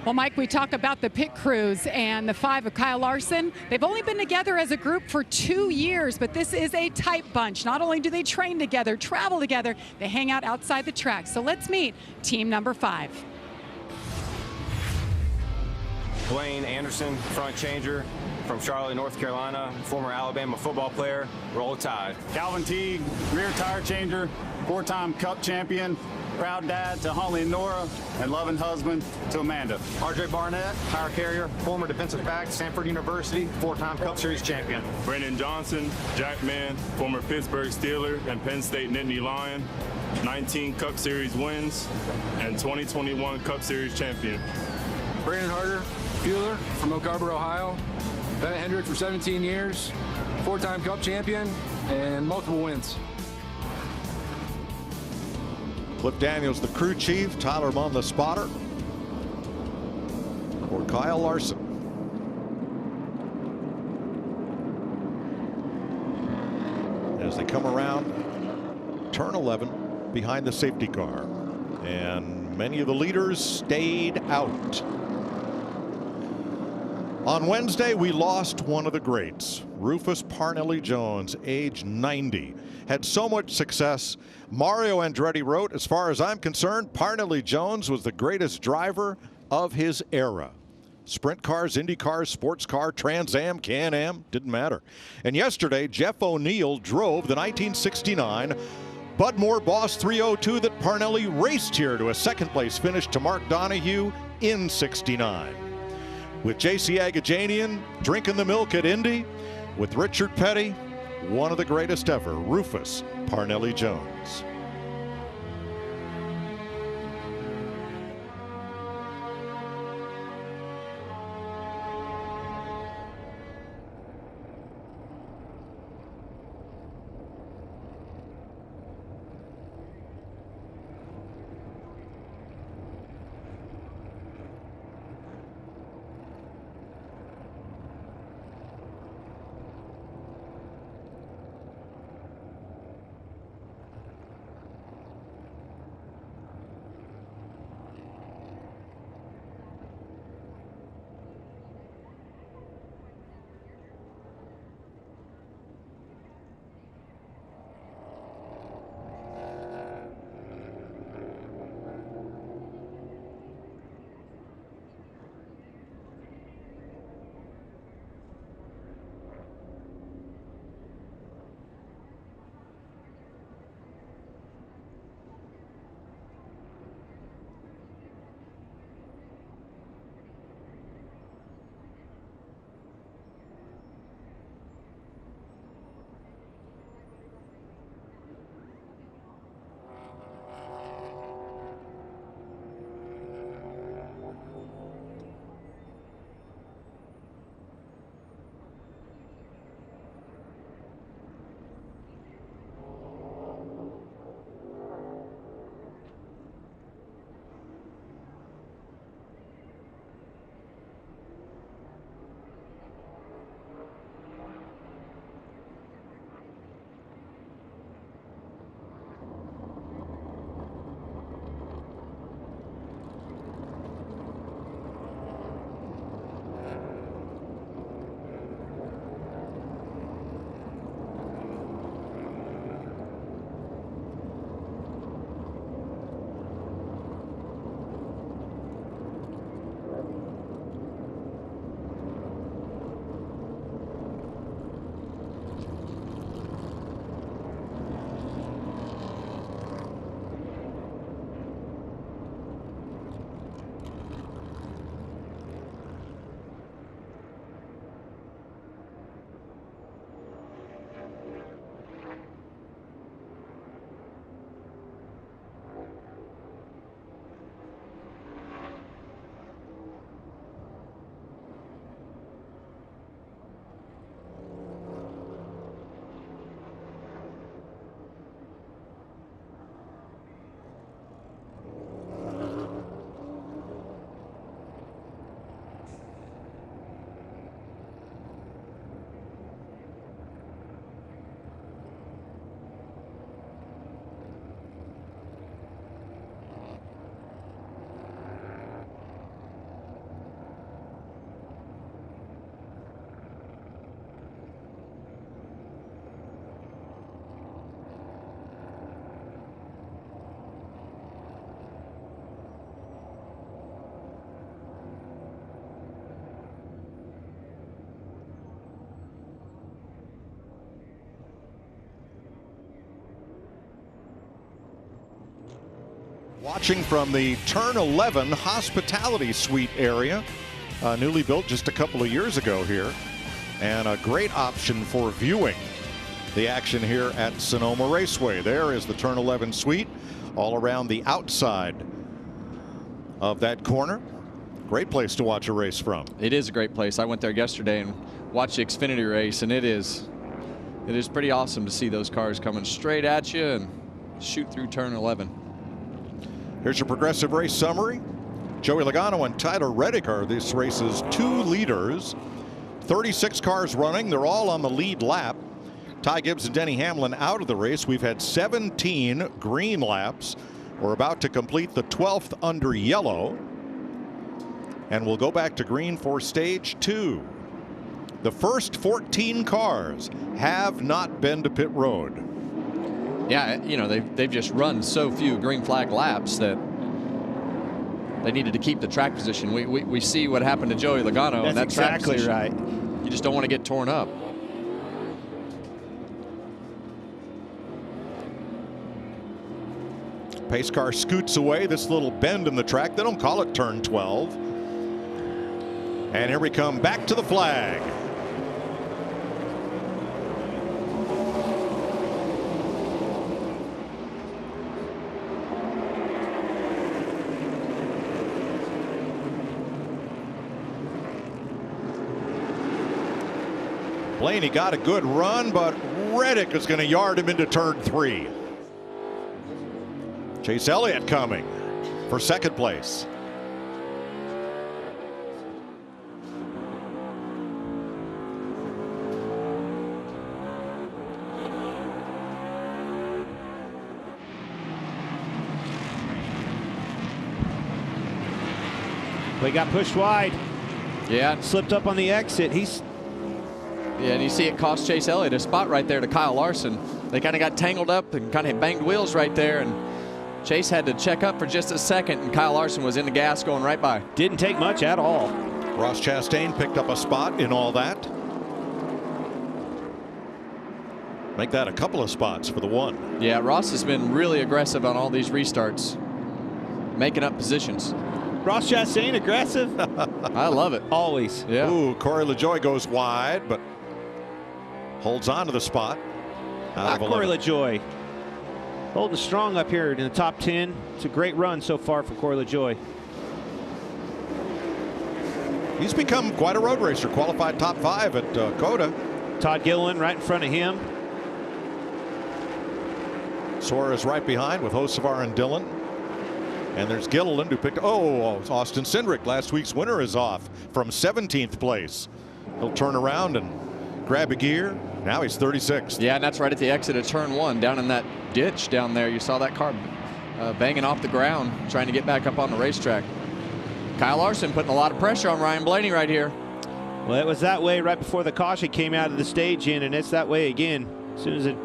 Well, Mike, we talk about the pit crews and the 5 of Kyle Larson. They've only been together as a group for 2 years, but this is a tight bunch. Not only do they train together, travel together, they hang out outside the track. So let's meet team number 5. Blaine Anderson, front changer from Charlotte, North Carolina, former Alabama football player. Roll Tide. Calvin Teague, rear tire changer, 4-time Cup champion, proud dad to Holly and Nora, and loving husband to Amanda. RJ Barnett, tire carrier, former defensive back, Stanford University, 4-time Cup Series champion. Brandon Johnson, Jackman, former Pittsburgh Steeler and Penn State Nittany Lion, 19 Cup Series wins, and 2021 Cup Series champion. Brandon Harder, Bueller from Oak Harbor, Ohio. Bennett Hendrick for 17 years, 4-time Cup champion, and multiple wins. Cliff Daniels, the crew chief. Tyler Munn, the spotter. For Kyle Larson. As they come around turn 11 behind the safety car. And many of the leaders stayed out. On Wednesday, we lost one of the greats. Rufus Parnelli Jones, age 90. Had so much success. Mario Andretti wrote, as far as I'm concerned, Parnelli Jones was the greatest driver of his era. Sprint cars, Indy cars, sports car, Trans Am, Can-Am, didn't matter. And yesterday, Jeff O'Neill drove the 1969 Bud Moore Boss 302 that Parnelli raced here to a second-place finish to Mark Donohue in '69. With J.C. Agajanian drinking the milk at Indy, with Richard Petty, one of the greatest ever, Rufus Parnelli Jones. Watching from the Turn 11 Hospitality Suite area, newly built just a couple of years ago here, and a great option for viewing the action here at Sonoma Raceway. There is the Turn 11 Suite all around the outside of that corner. Great place to watch a race from. It is a great place. I went there yesterday and watched the Xfinity race, and it is pretty awesome to see those cars coming straight at you and shoot through Turn 11. Here's your Progressive race summary. Joey Logano and Tyler Reddick are this race's 2 leaders. 36 cars running. They're all on the lead lap. Ty Gibbs and Denny Hamlin out of the race. We've had 17 green laps. We're about to complete the 12th under yellow. And we'll go back to green for stage 2. The first 14 cars have not been to pit road. Yeah, you know, they've just run so few green flag laps that they needed to keep the track position. We see what happened to Joey Logano. That's that track exactly position. right. You just don't want to get torn up. Pace car scoots away this little bend in the track. They don't call it Turn 12. And here we come back to the flag. Blaney got a good run, but Reddick is going to yard him into Turn 3. Chase Elliott coming for second place. He got pushed wide. Yeah. Slipped up on the exit. Yeah, and you see it cost Chase Elliott a spot right there to Kyle Larson. They kind of got tangled up and kind of banged wheels right there, and Chase had to check up for just a second, and Kyle Larson was in the gas going right by. Didn't take much at all. Ross Chastain picked up a spot in all that. Make that a couple of spots for the 1. Yeah, Ross has been really aggressive on all these restarts, making up positions. Ross Chastain aggressive. I love it. Always. Yeah. Ooh, Corey LaJoie goes wide, but holds on to the spot. Corey LaJoie holding strong up here in the top 10. It's a great run so far for Corey LaJoie. He's become quite a road racer. Qualified top 5 at COTA. Todd Gilliland right in front of him. Suarez right behind with Hocevar and Dillon. And there's Gilliland who picked. Oh, Austin Cindric, last week's winner, is off from 17th place. He'll turn around and grab a gear. Now he's 36th. Yeah, and that's right at the exit of Turn 1, down in that ditch down there. You saw that car banging off the ground, trying to get back up on the racetrack. Kyle Larson putting a lot of pressure on Ryan Blaney right here. Well, it was that way right before the caution came out of the stage in, and it's that way again. As soon as the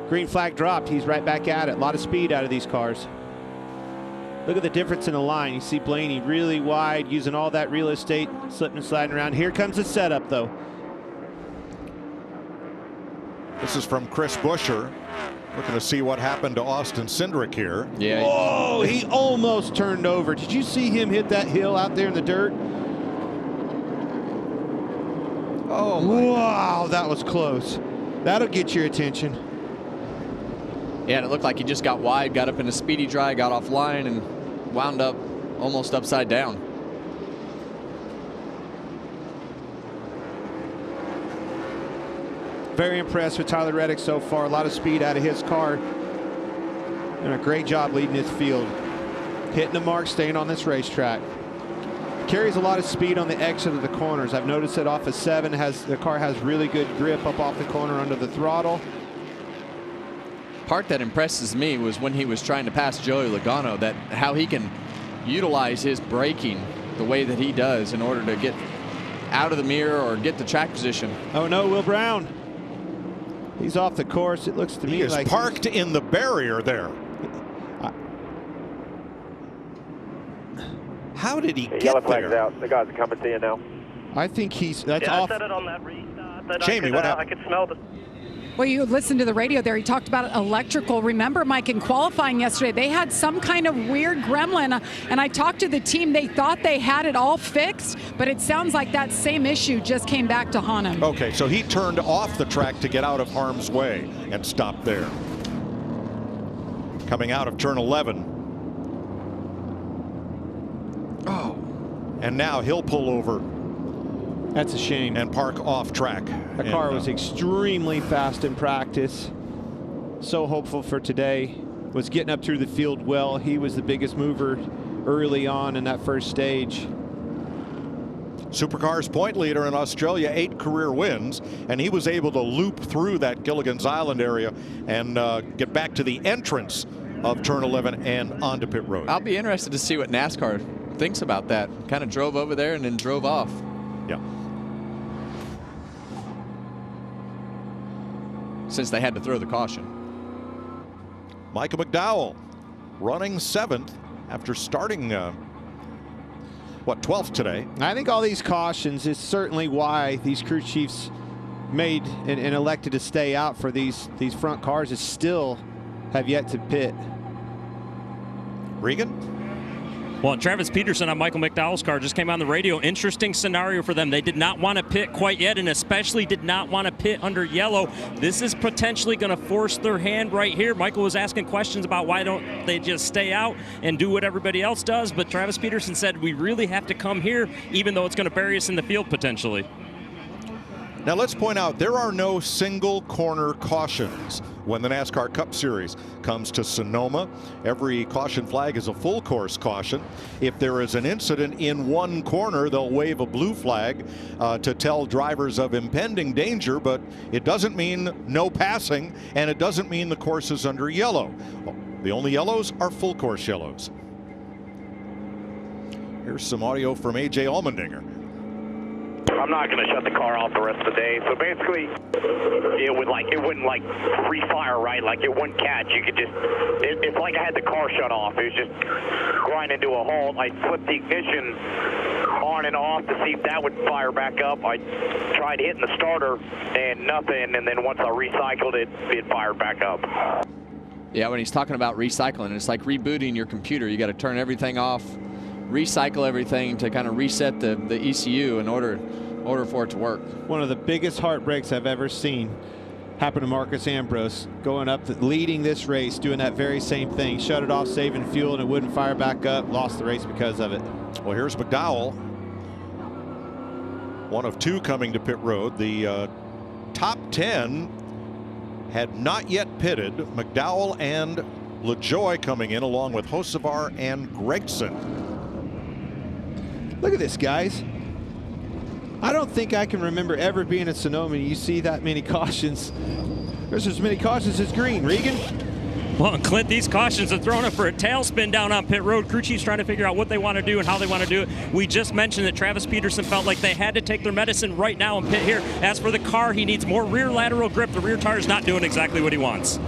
green flag dropped, he's right back at it. A lot of speed out of these cars. Look at the difference in the line. You see Blaney really wide, using all that real estate, slipping and sliding around. Here comes the setup, though. This is from Chris Buescher. Looking to see what happened to Austin Cindric here. Yeah. Whoa, he almost turned over. Did you see him hit that hill out there in the dirt? Oh, my. Wow, that was close. That'll get your attention. Yeah, and it looked like he just got wide, got up in a speedy dry, got offline, and wound up almost upside down. Very impressed with Tyler Reddick so far. A lot of speed out of his car. And a great job leading his field. Hitting the mark, staying on this racetrack. Carries a lot of speed on the exit of the corners. I've noticed that off of 7, the car has really good grip up off the corner under the throttle. Part that impresses me was when he was trying to pass Joey Logano, that how he can utilize his braking the way that he does in order to get out of the mirror or get the track position. Oh no, Will Brown. He's off the course. It looks to me like he is parked in the barrier there. How did he get yellow flag's there? out. The guys are coming to you now. I think that's yeah, off. I said it on that restart. That Jamie, what happened? I could smell the. Well, you listened to the radio there. He talked about electrical. Remember, Mike, in qualifying yesterday, they had some kind of weird gremlin. And I talked to the team. They thought they had it all fixed, but it sounds like that same issue just came back to haunt him. Okay, so he turned off the track to get out of harm's way and stopped there. Coming out of turn 11. Oh. And now he'll pull over. That's a shame. And park off track. The car was extremely fast in practice. So hopeful for today. Was getting up through the field well. He was the biggest mover early on in that first stage. Supercars point leader in Australia, 8 career wins, and he was able to loop through that Gilligan's Island area and get back to the entrance of turn 11 and onto pit road. I'll be interested to see what NASCAR thinks about that. Kind of drove over there and then drove off. Yeah. Since they had to throw the caution. Michael McDowell running 7th after starting 12th today. I think all these cautions is certainly why these crew chiefs made and elected to stay out for these front cars is still have yet to pit. Regan? Well, Travis Peterson on Michael McDowell's car just came on the radio. Interesting scenario for them. They did not want to pit quite yet, and especially did not want to pit under yellow. This is potentially going to force their hand right here. Michael was asking questions about why don't they just stay out and do what everybody else does, but Travis Peterson said we really have to come here, even though it's going to bury us in the field potentially. Now let's point out there are no single corner cautions when the NASCAR Cup Series comes to Sonoma. Every caution flag is a full course caution. If there is an incident in one corner, they'll wave a blue flag to tell drivers of impending danger, but it doesn't mean no passing, and it doesn't mean the course is under yellow. The only yellows are full course yellows. Here's some audio from A.J. Allmendinger. I'm not going to shut the car off the rest of the day. So basically, it wouldn't like free fire, right? Like it wouldn't catch. You could just, it's like I had the car shut off. It was just grinding to a halt. I flipped the ignition on and off to see if that would fire back up. I tried hitting the starter and nothing. And then once I recycled it, it fired back up. Yeah, when he's talking about recycling, it's like rebooting your computer. You got to turn everything off, recycle everything to kind of reset the ECU in order for it to work. One of the biggest heartbreaks I've ever seen happen to Marcus Ambrose, going up, leading this race, doing that very same thing. Shut it off, saving fuel, and it wouldn't fire back up. Lost the race because of it. Well, here's McDowell. One of 2 coming to pit road. The top 10 had not yet pitted. McDowell and LaJoie coming in along with Hocevar and Gregson. Look at this, guys. I don't think I can remember ever being at Sonoma and you see that many cautions. There's as many cautions as green. Regan? Well, Clint, these cautions are thrown up for a tailspin down on pit road. Crew chiefs trying to figure out what they want to do and how they want to do it. We just mentioned that Travis Peterson felt like they had to take their medicine right now and pit here. As for the car, he needs more rear lateral grip. The rear tire's not doing exactly what he wants.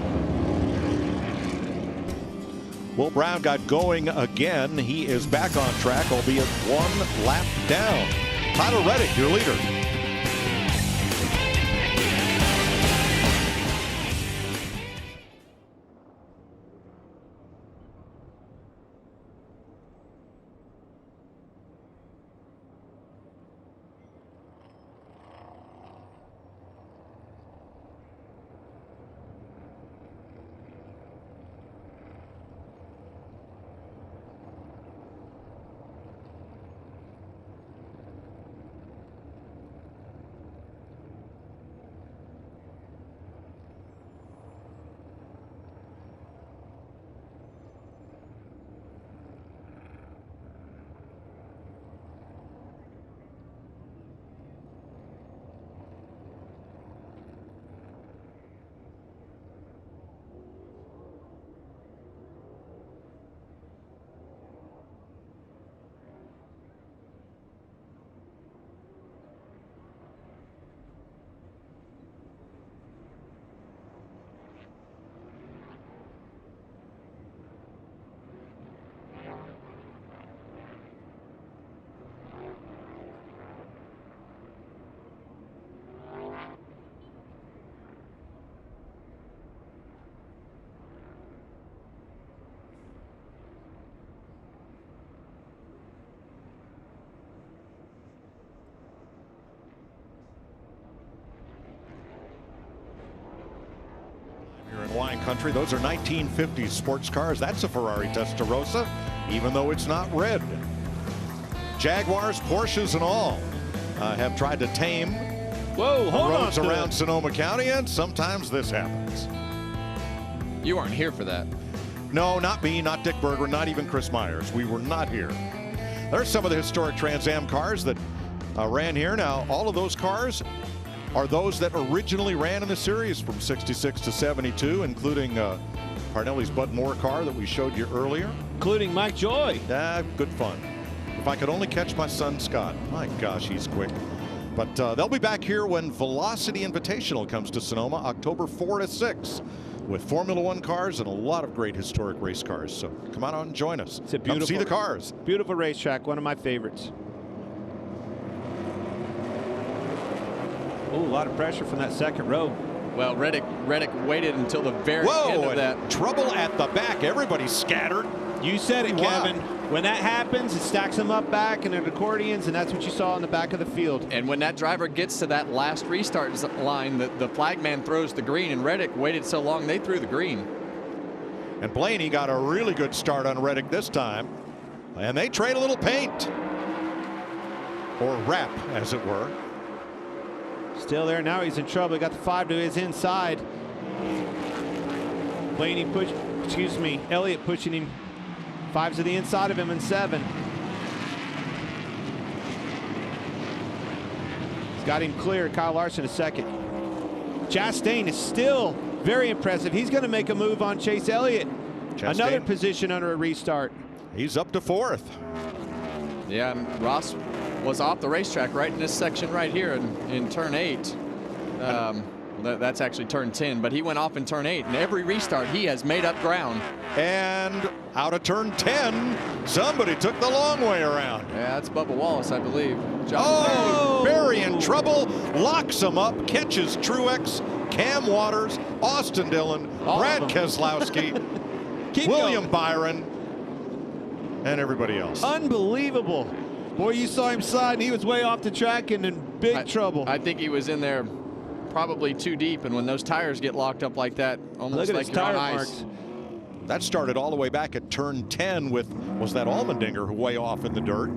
Will Brown got going again. He is back on track, albeit 1 lap down. Tyler Reddick, your leader. country. Those are 1950s sports cars. That's a Ferrari Testarossa, even though it's not red. Jaguars, Porsches, and all have tried to tame the roads around Sonoma County, and sometimes this happens. You weren't here for that. No, not me, not Dick Berger, not even Chris Myers. We were not here. There's some of the historic Trans Am cars that ran here. Now, all of those cars are those that originally ran in the series from 66 to 72, including Parnelli's Bud Moore car that we showed you earlier. Including Mike Joy. Good fun. If I could only catch my son Scott. My gosh, he's quick. But they'll be back here when Velocity Invitational comes to Sonoma, October 4 to 6, with Formula One cars and a lot of great historic race cars. So come on out and join us. It's a beautiful, come see the cars. Beautiful racetrack, one of my favorites. Oh, a lot of pressure from that second row. Well, Reddick waited until the very end of that. Trouble at the back. Everybody's scattered. You said it, Kevin. When that happens, it stacks them up back and they're accordions, and that's what you saw in the back of the field. And when that driver gets to that last restart line, the flag man throws the green, and Reddick waited so long they threw the green. And Blaney got a really good start on Reddick this time. And they trade a little paint. Or wrap, as it were. Still there. Now he's in trouble. He got the 5 to his inside. Blaney Elliott pushing him. 5's to the inside of him and 7. He's got him clear. Kyle Larson a second. Chastain is still very impressive. He's going to make a move on Chase Elliott. Another position under a restart. He's up to 4th. Yeah, Ross was off the racetrack right in this section right here in turn 8. That's actually turn 10, but he went off in turn 8, and every restart he has made up ground. And out of turn 10, somebody took the long way around. Yeah, that's Bubba Wallace, I believe. Barry in trouble, locks him up, catches Truex, Cam Waters, Austin Dillon, Brad Keselowski, William Byron, and everybody else. Unbelievable. Boy, you saw him slide, and he was way off the track and in big trouble. I think he was in there probably too deep, and when those tires get locked up like that, almost like you're on ice. That started all the way back at turn 10 with, was that Allmendinger who way off in the dirt?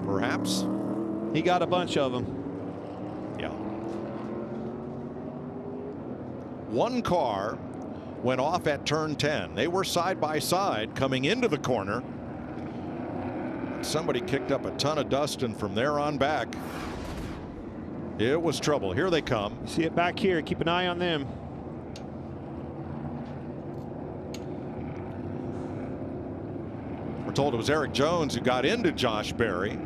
Perhaps. He got a bunch of them. Yeah. One car went off at turn 10. They were side by side coming into the corner. Somebody kicked up a ton of dust, and from there on back, it was trouble. Here they come. See it back here. Keep an eye on them. We're told it was Eric Jones who got into Josh Berry.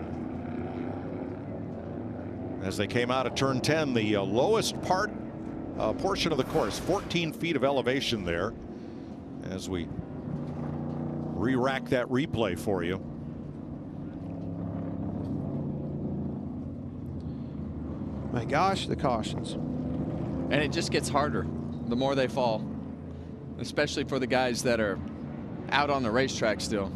As they came out of turn 10, the lowest portion of the course, 14 feet of elevation there. As we re-rack that replay for you. My gosh, the cautions. And it just gets harder the more they fall, especially for the guys that are out on the racetrack still.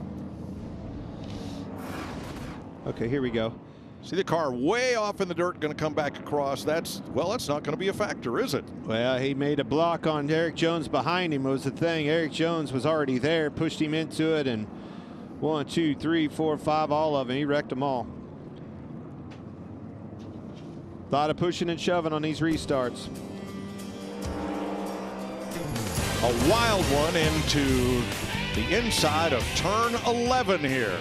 Okay, here we go. See the car way off in the dirt, going to come back across. That's not going to be a factor, is it? Well, he made a block on Eric Jones behind him was the thing. Eric Jones was already there, pushed him into it, and 1, 2, 3, 4, 5, all of them. He wrecked them all. A lot of pushing and shoving on these restarts. A wild one into the inside of turn 11 here.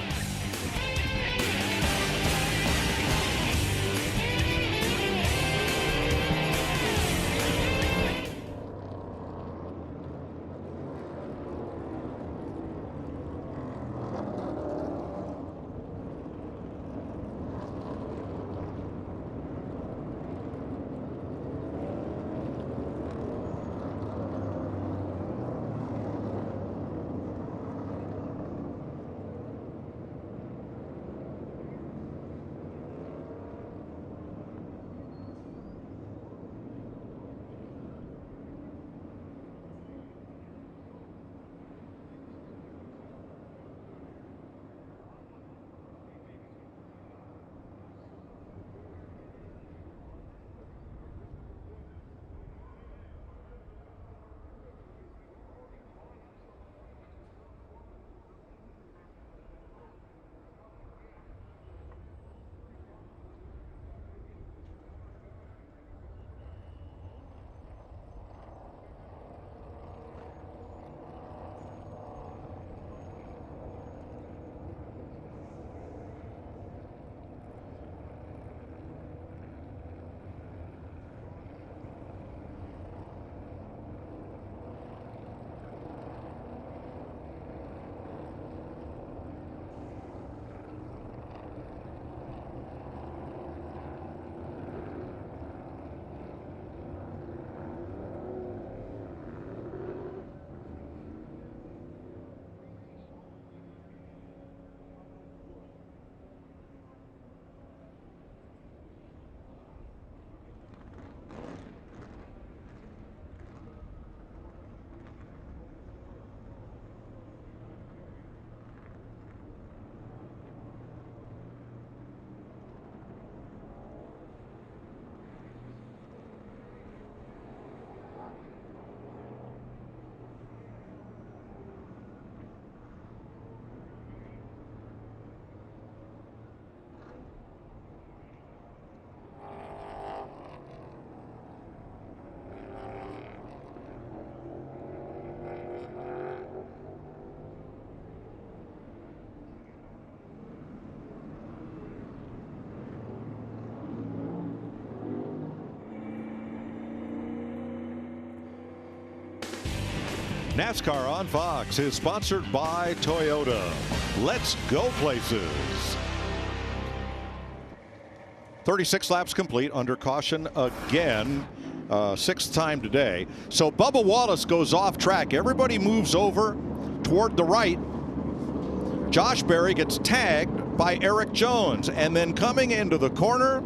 NASCAR on Fox is sponsored by Toyota. Let's go places. 36 laps complete, under caution again. 6th time today. So Bubba Wallace goes off track. Everybody moves over toward the right. Josh Berry gets tagged by Eric Jones. And then coming into the corner,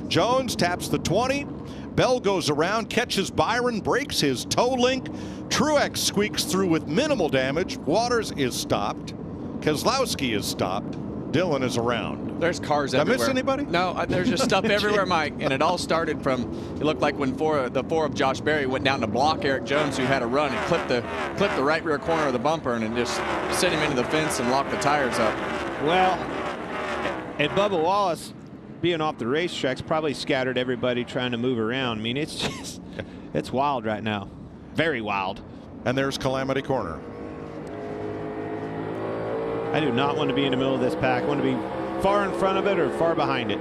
Jones taps the 20. Bell goes around, catches Byron, breaks his toe link. Truex squeaks through with minimal damage. Waters is stopped. Keselowski is stopped. Dillon is around. There's cars everywhere. everywhere. Did I miss anybody? No, there's just stuff everywhere, Mike. And it all started from, it looked like when the four of Josh Berry went down to block Eric Jones, who had a run and clipped the right rear corner of the bumper and just sent him into the fence and locked the tires up. Well, and Bubba Wallace, being off the racetrack's probably scattered everybody trying to move around. I mean, it's just, it's wild right now. Very wild. And there's Calamity Corner. I do not want to be in the middle of this pack. I want to be far in front of it or far behind it.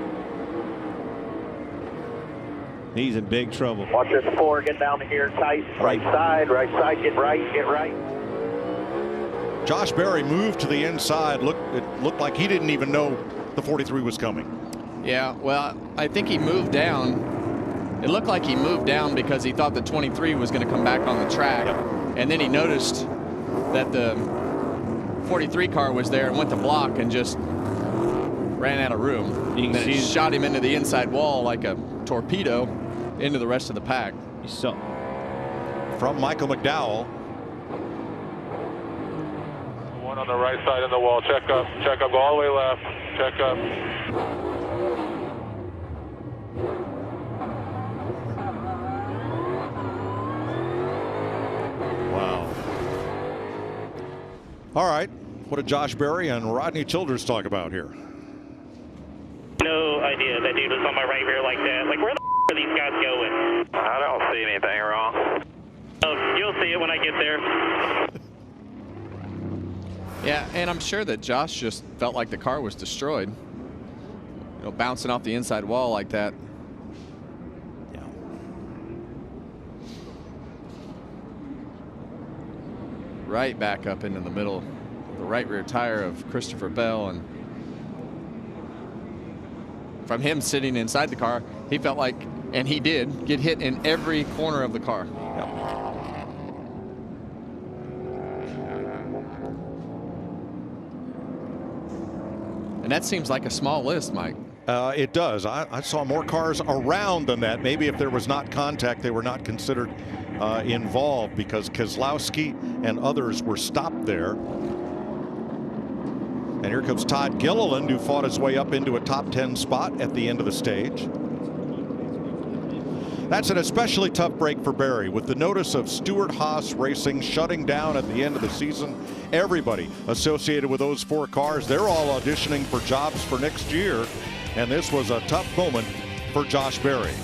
He's in big trouble. Watch this 4, get down here tight. Right side, get right. Josh Berry moved to the inside. It looked like he didn't even know the 43 was coming. Yeah, well, I think he moved down. It looked like he moved down because he thought the 23 was going to come back on the track. Yep. And then he noticed that the 43 car was there and went to block and just ran out of room. And then it shot him into the inside wall like a torpedo into the rest of the pack. So, from Michael McDowell. One on the right side of the wall. Check up, go all the way left. Check up. Wow. All right. What did Josh Berry and Rodney Childers talk about here? No idea. That dude was on my right rear like that. Like, where the are these guys going? I don't see anything wrong. Oh, you'll see it when I get there. Yeah, and I'm sure that Josh just felt like the car was destroyed. You know, bouncing off the inside wall like that. Yeah. Right back up into the middle of the right rear tire of Christopher Bell, and from him sitting inside the car, he felt like, and he did, get hit in every corner of the car. Yep. And that seems like a small list, Mike. It does. I saw more cars around than that. Maybe if there was not contact, they were not considered involved because Keselowski and others were stopped there. And here comes Todd Gilliland, who fought his way up into a top 10 spot at the end of the stage. That's an especially tough break for Berry. With the notice of Stewart-Haas Racing shutting down at the end of the season, everybody associated with those 4 cars, they're all auditioning for jobs for next year. And this was a tough moment for Josh Berry.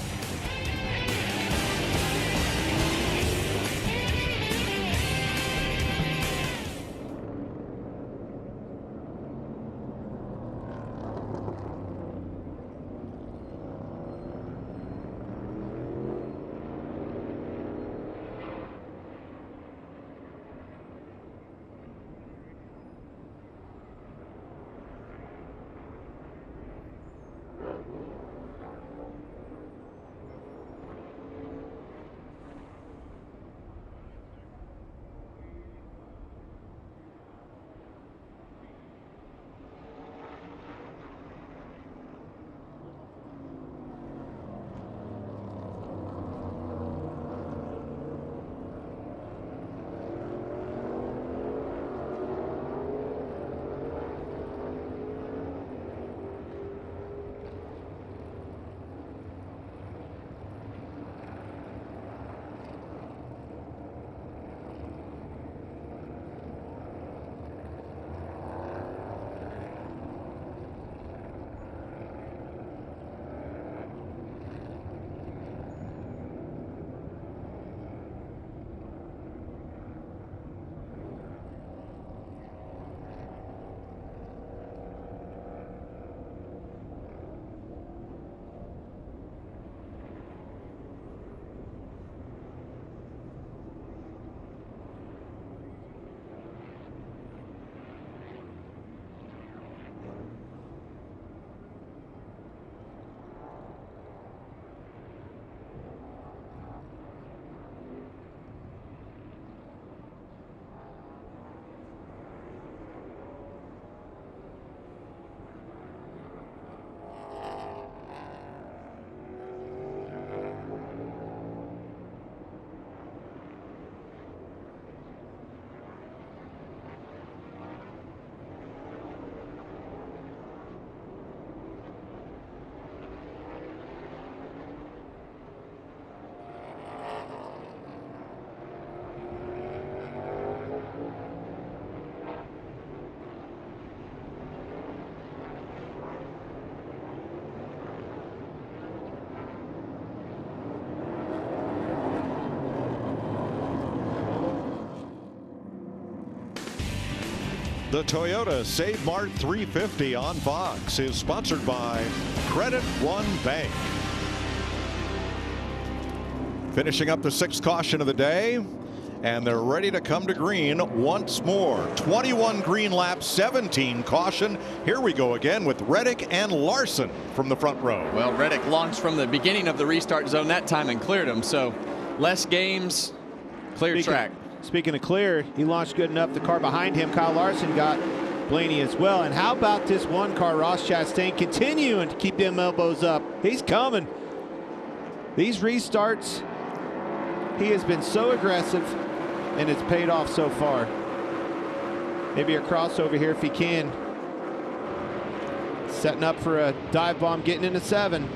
The Toyota SaveMart 350 on Fox is sponsored by Credit One Bank. Finishing up the 6th caution of the day, and they're ready to come to green once more. 21 green laps, 17 caution. Here we go again with Reddick and Larson from the front row. Well, Reddick launched from the beginning of the restart zone that time and cleared them, so less games, clear track. Speaking of clear, he launched good enough. The car behind him, Kyle Larson, got Blaney as well. And how about this one car, Ross Chastain, continuing to keep them elbows up. He's coming. These restarts, he has been so aggressive, and it's paid off so far. Maybe a crossover here if he can. Setting up for a dive bomb, getting into 7.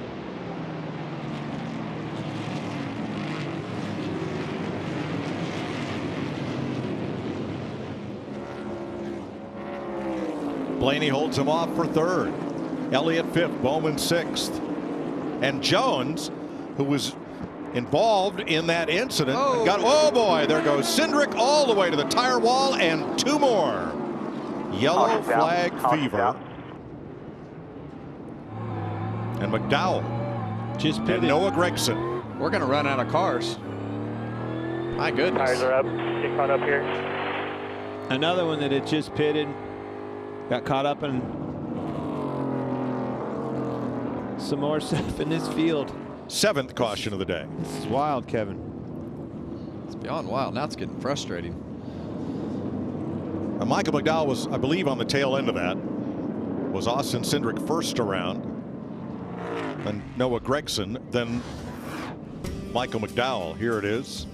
Blaney holds him off for 3rd. Elliott 5th, Bowman 6th. And Jones, who was involved in that incident, oh boy, there goes Cindric all the way to the tire wall, and 2 more. Yellow flag fever. And McDowell. Just and Noah Gregson. We're going to run out of cars. My goodness. Tires are up. Get caught up here. Another one that had just pitted. Got caught up in some more stuff in this field. 7th caution of the day. This is wild, Kevin. It's beyond wild. Now it's getting frustrating. Michael McDowell was, I believe, on the tail end of that. Was Austin Cindric first around. Then Noah Gregson. Then Michael McDowell. Here it is.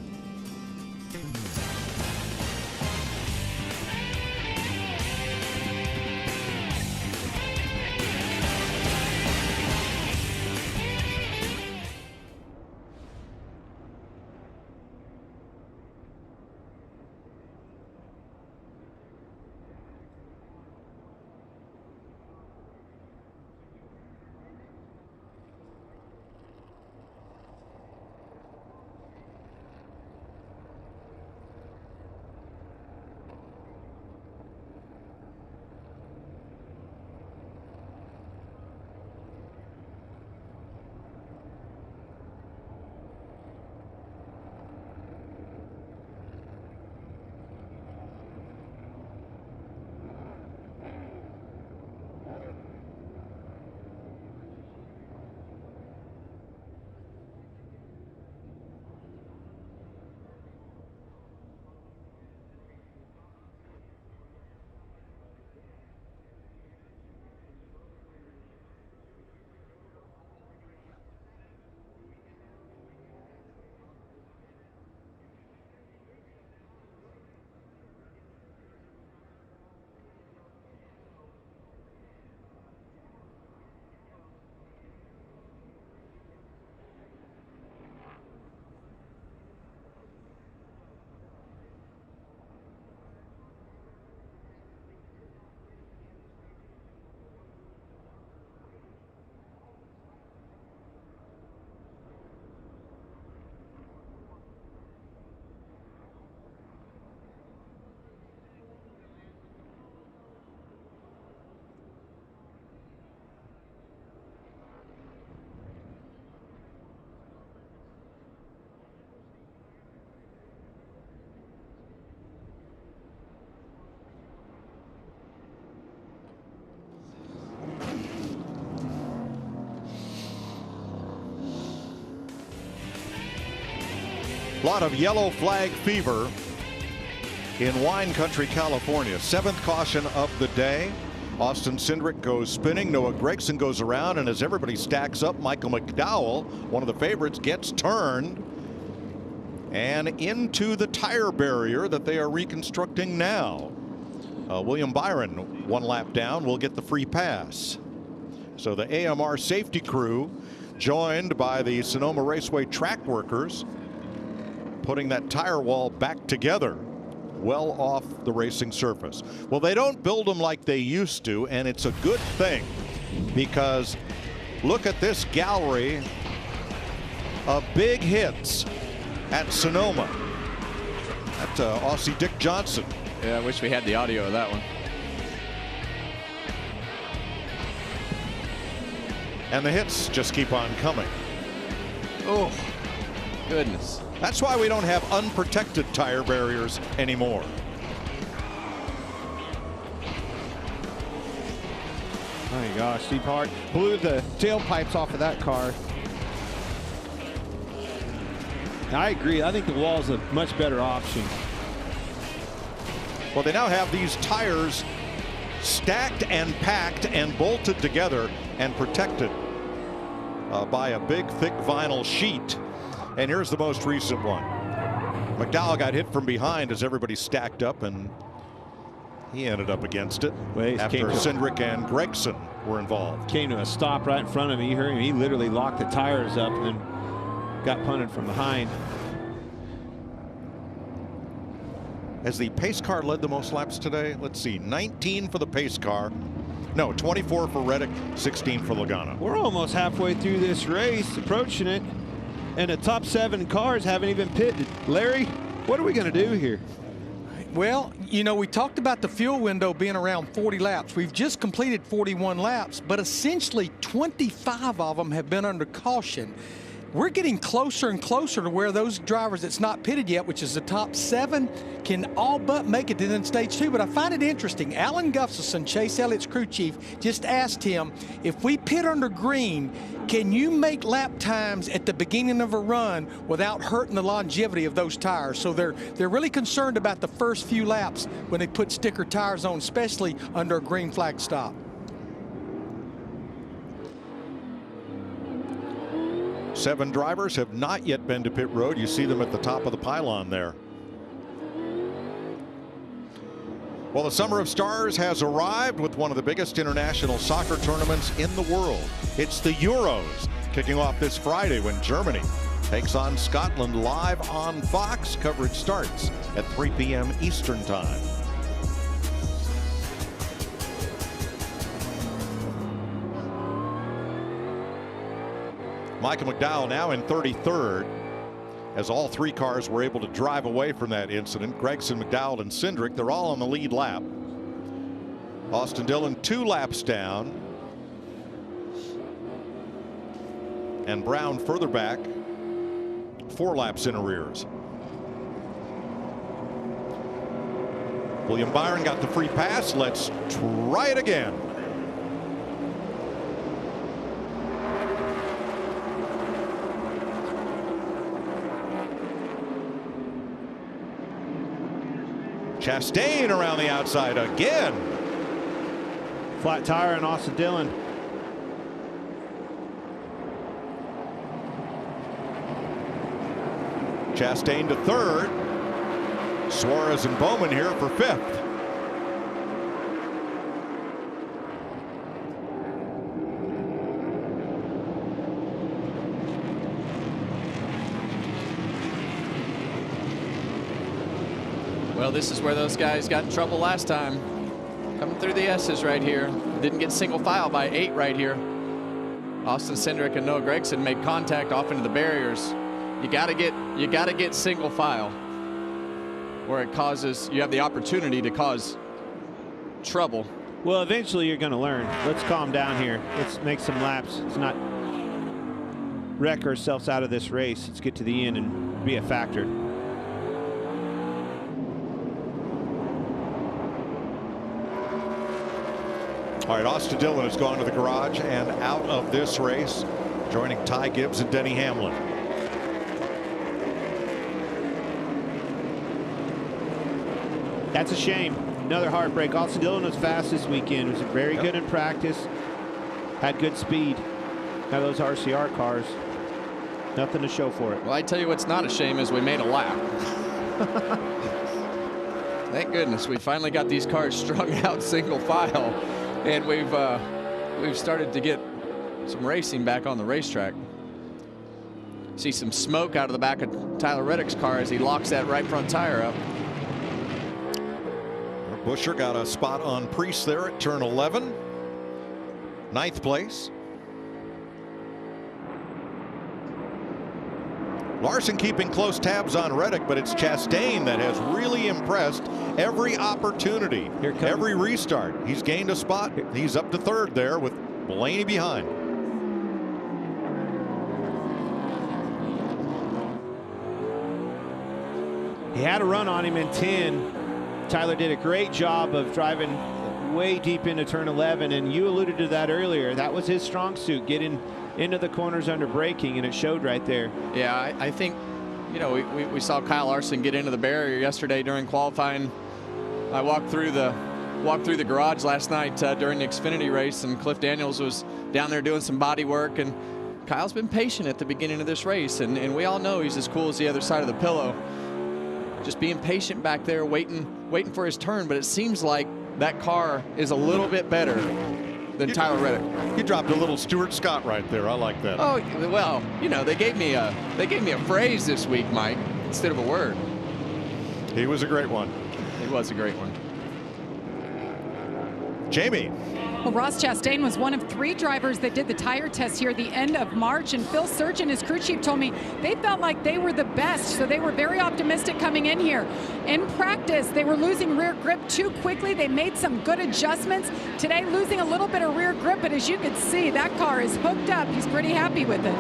A lot of yellow flag fever in wine country, California. 7th caution of the day. Austin Cindric goes spinning. Noah Gregson goes around, and as everybody stacks up, Michael McDowell, one of the favorites, gets turned and into the tire barrier that they are reconstructing now. William Byron, 1 lap down, will get the free pass. So the AMR safety crew, joined by the Sonoma Raceway track workers, putting that tire wall back together well off the racing surface. Well, they don't build them like they used to, and it's a good thing, because look at this gallery of big hits at Sonoma. That's Aussie Dick Johnson. Yeah, I wish we had the audio of that one. And the hits just keep on coming. Oh, goodness. That's why we don't have unprotected tire barriers anymore. Oh my gosh, Steve Hart blew the tailpipes off of that car. I agree. I think the wall's a much better option. Well, they now have these tires stacked and packed and bolted together and protected by a big, thick vinyl sheet. And here's the most recent one. McDowell got hit from behind as everybody stacked up, and he ended up against it after Cindric and Gregson were involved. Came to a stop right in front of me. You heard him. He literally locked the tires up and then got punted from behind. As the pace car led the most laps today, let's see, 19 for the pace car. No, 24 for Reddick, 16 for Logano. We're almost halfway through this race, approaching it, and the top 7 cars haven't even pitted. Larry, what are we going to do here? Well, you know, we talked about the fuel window being around 40 laps. We've just completed 41 laps, but essentially 25 of them have been under caution. We're getting closer and closer to where those drivers that's not pitted yet, which is the top 7, can all but make it to then stage 2. But I find it interesting. Alan Gustafson, Chase Elliott's crew chief, just asked him, if we pit under green, can you make lap times at the beginning of a run without hurting the longevity of those tires? So they're really concerned about the first few laps when they put sticker tires on, especially under a green flag stop. Seven drivers have not yet been to pit road. You see them at the top of the pylon there. Well, the Summer of Stars has arrived with one of the biggest international soccer tournaments in the world. It's the Euros, kicking off this Friday when Germany takes on Scotland live on Fox. Coverage starts at 3 p.m. Eastern Time. Michael McDowell now in 33rd, as all 3 cars were able to drive away from that incident. Gregson, McDowell, and Cindric, they're all on the lead lap. Austin Dillon 2 laps down. And Brown further back, 4 laps in arrears. William Byron got the free pass. Let's try it again. Chastain around the outside again. Flat tire on Austin Dillon. Chastain to 3rd. Suarez and Bowman here for 5th. Well, this is where those guys got in trouble last time. Coming through the S's right here. Didn't get single file by 8 right here. Austin Cindric and Noah Gragson made contact off into the barriers. You gotta get single file, where it causes, you have the opportunity to cause trouble. Well, eventually you're going to learn. Let's calm down here. Let's make some laps. Let's not wreck ourselves out of this race. Let's get to the end and be a factor. All right, Austin Dillon has gone to the garage and out of this race, joining Ty Gibbs and Denny Hamlin. That's a shame. Another heartbreak. Austin Dillon was fast this weekend. Was very good in practice. Had good speed. Now those RCR cars, nothing to show for it. Well, I tell you what's not a shame is we made a lap. Thank goodness we finally got these cars strung out single file, and we've started to get some racing back on the racetrack. See some smoke out of the back of Tyler Reddick's car as he locks that right front tire up. Buscher got a spot on Priest there at turn 11. 9th place. Larson keeping close tabs on Reddick, but it's Chastain that has really impressed every opportunity, every restart. He's gained a spot. He's up to 3rd there with Blaney behind. He had a run on him in 10. Tyler did a great job of driving way deep into turn 11, and you alluded to that earlier. That was his strong suit, getting into the corners under braking, and it showed right there. Yeah, I think, you know, we saw Kyle Larson get into the barrier yesterday during qualifying. I walked through the garage last night during the Xfinity race, and Cliff Daniels was down there doing some body work, and Kyle's been patient at the beginning of this race, and we all know he's as cool as the other side of the pillow. Just being patient back there, waiting for his turn, but it seems like that car is a little bit better than Tyler Reddick. You dropped a little Stuart Scott right there. I like that. Oh, well, you know, they gave me a phrase this week, Mike, instead of a word. He was a great one. He was a great one. Jamie. Well, Ross Chastain was one of 3 drivers that did the tire test here at the end of March, and Phil Surgeon, his crew chief, told me they felt like they were the best, so they were very optimistic coming in here. In practice, they were losing rear grip too quickly. They made some good adjustments. Today, losing a little bit of rear grip, but as you can see, that car is hooked up. He's pretty happy with it.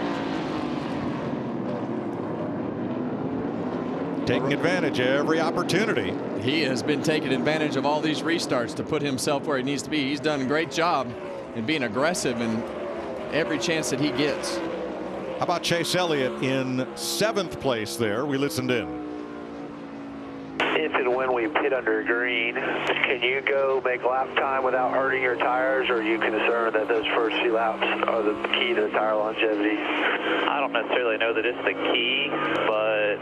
Taking advantage of every opportunity. He has been taking advantage of all these restarts to put himself where he needs to be. He's done a great job in being aggressive in every chance that he gets. How about Chase Elliott in 7th place there? We listened in. If and when we pit under green, can you go make lap time without hurting your tires, or are you concerned that those first few laps are the key to the tire longevity? I don't necessarily know that it's the key, but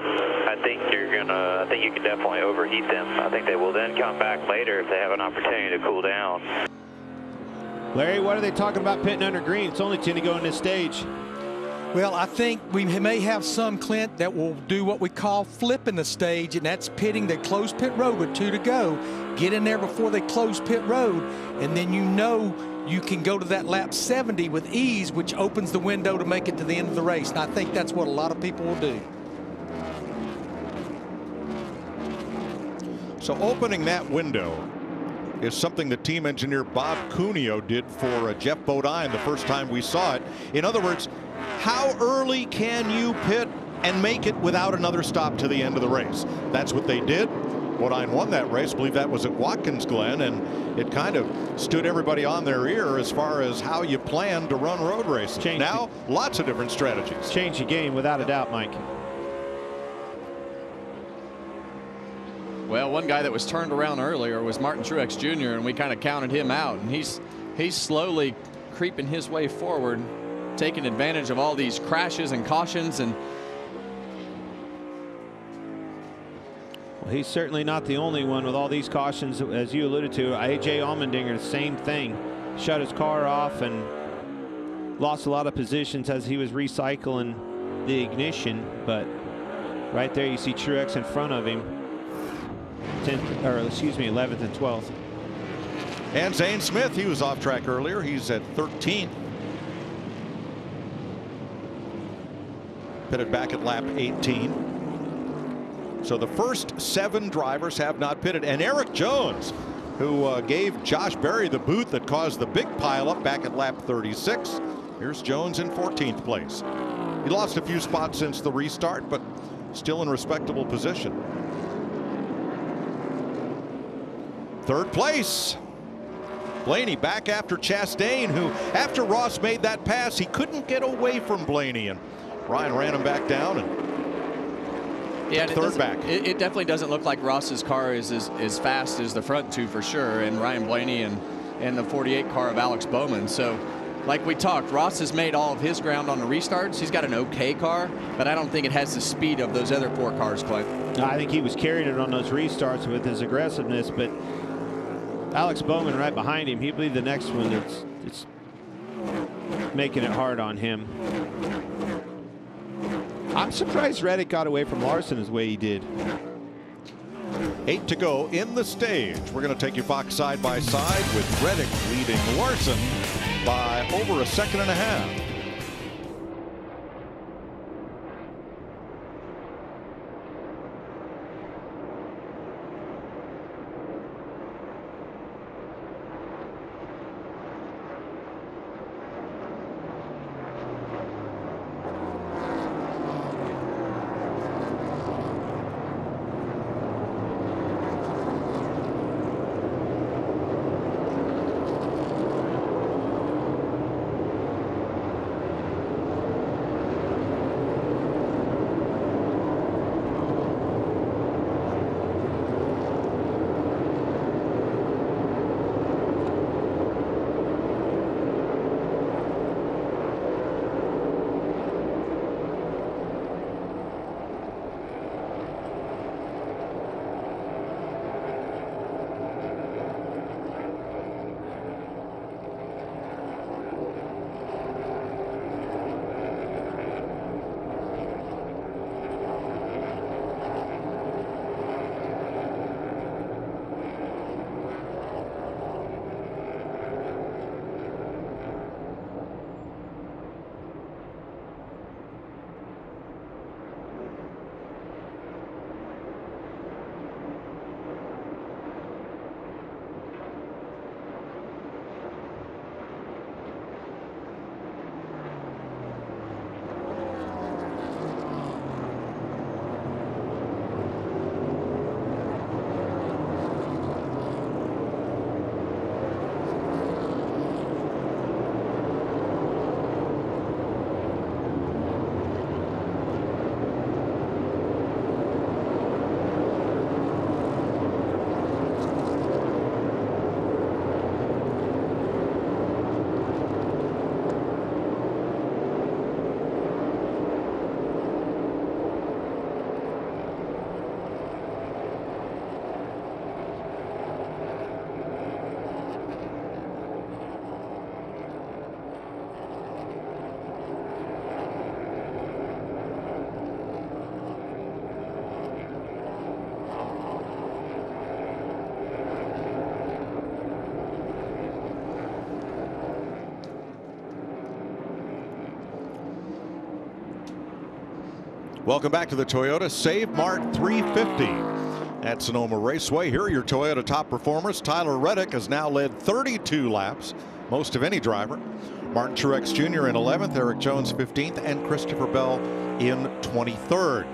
I think I think you can definitely overheat them. I think they will then come back later if they have an opportunity to cool down. Larry, what are they talking about pitting under green? It's only 10 to go in this stage. Well, I think we may have some, Clint, that will do what we call flipping the stage, and that's pitting the closed pit road with 2 to go. Get in there before they close pit road, and then you know you can go to that lap 70 with ease, which opens the window to make it to the end of the race. And I think that's what a lot of people will do. So opening that window is something that team engineer Bob Cuneo did for Jeff Bodine the first time we saw it. In other words, how early can you pit and make it without another stop to the end of the race? That's what they did. Bodine won that race. I believe that was at Watkins Glen, and it kind of stood everybody on their ear as far as how you plan to run road races. Now, lots of different strategies. Change the game without a doubt, Mike. Well, one guy that was turned around earlier was Martin Truex Jr., and we kind of counted him out, and he's slowly creeping his way forward, taking advantage of all these crashes and cautions. And well, he's certainly not the only one with all these cautions, as you alluded to. A.J. Allmendinger, the same thing. Shut his car off and lost a lot of positions as he was recycling the ignition. But right there you see Truex in front of him. 11th and 12th. And Zane Smith, he was off track earlier. He's at 13th. Pitted back at lap 18. So the first 7 drivers have not pitted. And Eric Jones, who gave Josh Berry the boot that caused the big pileup back at lap 36. Here's Jones in 14th place. He lost a few spots since the restart, but still in respectable position. 3rd place. Blaney back after Chastain, who after Ross made that pass, he couldn't get away from Blaney, and Ryan ran him back down and yeah, third back. It definitely doesn't look like Ross's car is as fast as the front 2 for sure, and Ryan Blaney and the 48 car of Alex Bowman. So like we talked, Ross has made all of his ground on the restarts. He's got an okay car, but I don't think it has the speed of those other 4 cars, Clint. I think he was carried it on those restarts with his aggressiveness, but Alex Bowman right behind him. He believed the next one it's making it hard on him. I'm surprised Reddick got away from Larson as way he did. 8 to go in the stage. We're going to take you Fox side by side with Reddick leading Larson by over a second and a half. Welcome back to the Toyota SaveMart 350 at Sonoma Raceway. Here are your Toyota top performers. Tyler Reddick has now led 32 laps, most of any driver. Martin Truex Jr. in 11th, Eric Jones 15th, and Christopher Bell in 23rd.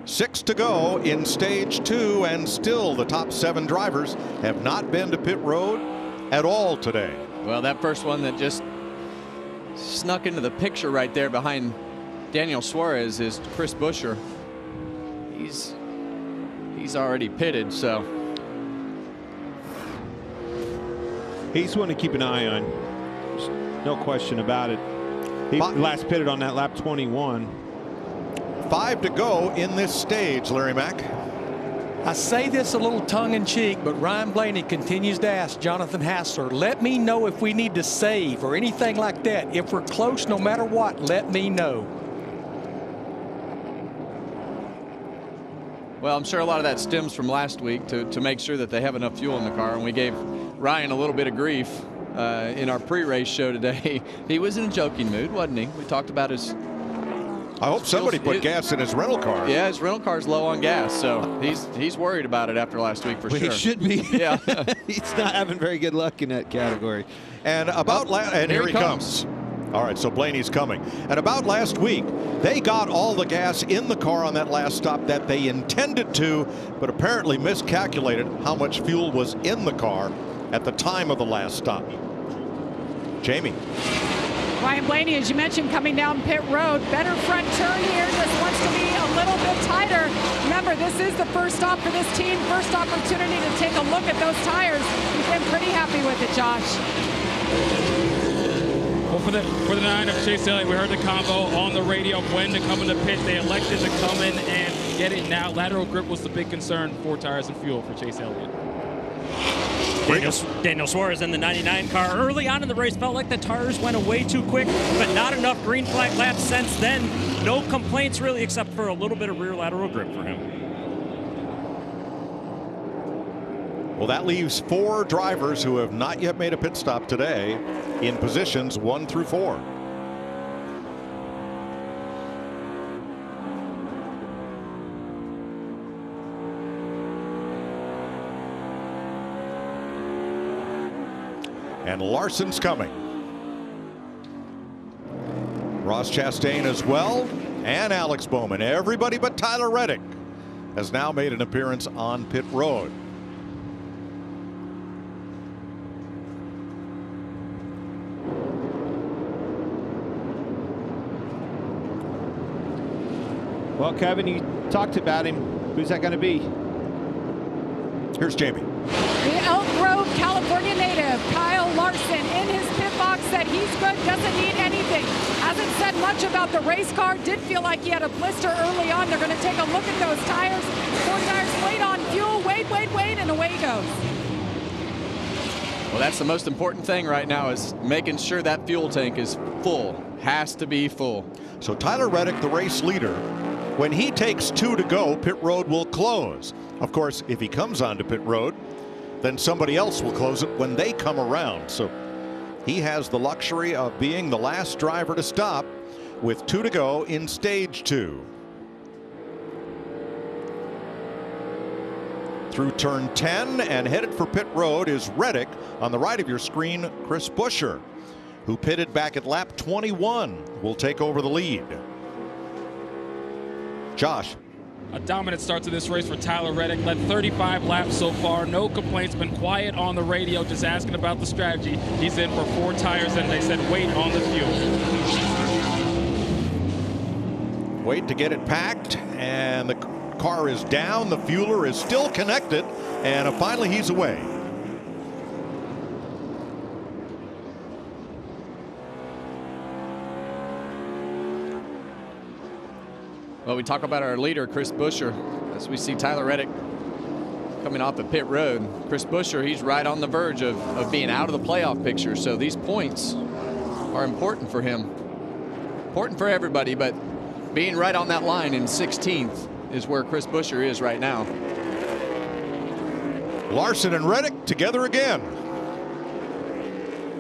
6 to go in stage 2, and still the top 7 drivers have not been to pit road at all today. Well, that first one that just snuck into the picture right there behind Daniel Suarez is Chris Buescher. He's already pitted, so he's one to keep an eye on. There's no question about it. He last pitted on that lap 21. 5 to go in this stage, Larry Mack. I say this a little tongue-in-cheek, but Ryan Blaney continues to ask Jonathan Hassler, let me know if we need to save or anything like that. If we're close, no matter what, let me know. Well, I'm sure a lot of that stems from last week to make sure that they have enough fuel in the car, and we gave Ryan a little bit of grief in our pre-race show today. He was in a joking mood, wasn't he? We talked about his... I hope somebody put gas in his rental car. Yeah, his rental car's low on gas, so he's worried about it after last week for sure. He should be. Yeah. He's not having very good luck in that category. And and here he comes. All right, so Blaney's coming. And about last week, they got all the gas in the car on that last stop that they intended to, but apparently miscalculated how much fuel was in the car at the time of the last stop. Jamie. Ryan Blaney, as you mentioned, coming down pit road. Better front turn here. Just wants to be a little bit tighter. Remember, this is the first stop for this team. First opportunity to take a look at those tires. He's been pretty happy with it, Josh. Well, for the 9 of Chase Elliott, we heard the combo on the radio when to come in the pit. They elected to come in and get it now. Lateral grip was the big concern. 4 tires and fuel for Chase Elliott. Daniel Suarez in the 99 car early on in the race felt like the tires went away too quick, but not enough green flag laps since then. No complaints really, except for a little bit of rear lateral grip for him. Well, that leaves 4 drivers who have not yet made a pit stop today in positions 1 through 4. And Larson's coming. Ross Chastain as well, and Alex Bowman. Everybody but Tyler Reddick has now made an appearance on pit road. Well, Kevin, you talked about him. Who's that going to be? Here's Jamie. The Elk Grove, California native, Kyle Larson, in his pit box, said he's good, doesn't need anything. Hasn't said much about the race car. Did feel like he had a blister early on. They're going to take a look at those tires. 4 tires, wait on fuel, wait, and away he goes. Well, that's the most important thing right now, is making sure that fuel tank is full. Has to be full. So Tyler Reddick, the race leader, when he takes 2 to go, pit road will close. Of course, if he comes onto pit road, then somebody else will close it when they come around. So he has the luxury of being the last driver to stop with 2 to go in stage 2. Through turn 10 and headed for pit road is Reddick. On the right of your screen, Chris Buescher, who pitted back at lap 21, will take over the lead. Josh. A dominant start to this race for Tyler Reddick. Led 35 laps so far. No complaints. Been quiet on the radio, just asking about the strategy. He's in for 4 tires, and they said wait on the fuel. Wait to get it packed, and the car is down. The fueler is still connected, and finally he's away. Well, we talk about our leader, Chris Buescher, as we see Tyler Reddick coming off the pit road. Chris Buescher, he's right on the verge of being out of the playoff picture. So these points are important for him. Important for everybody, but being right on that line in 16th is where Chris Buescher is right now. Larson and Reddick together again.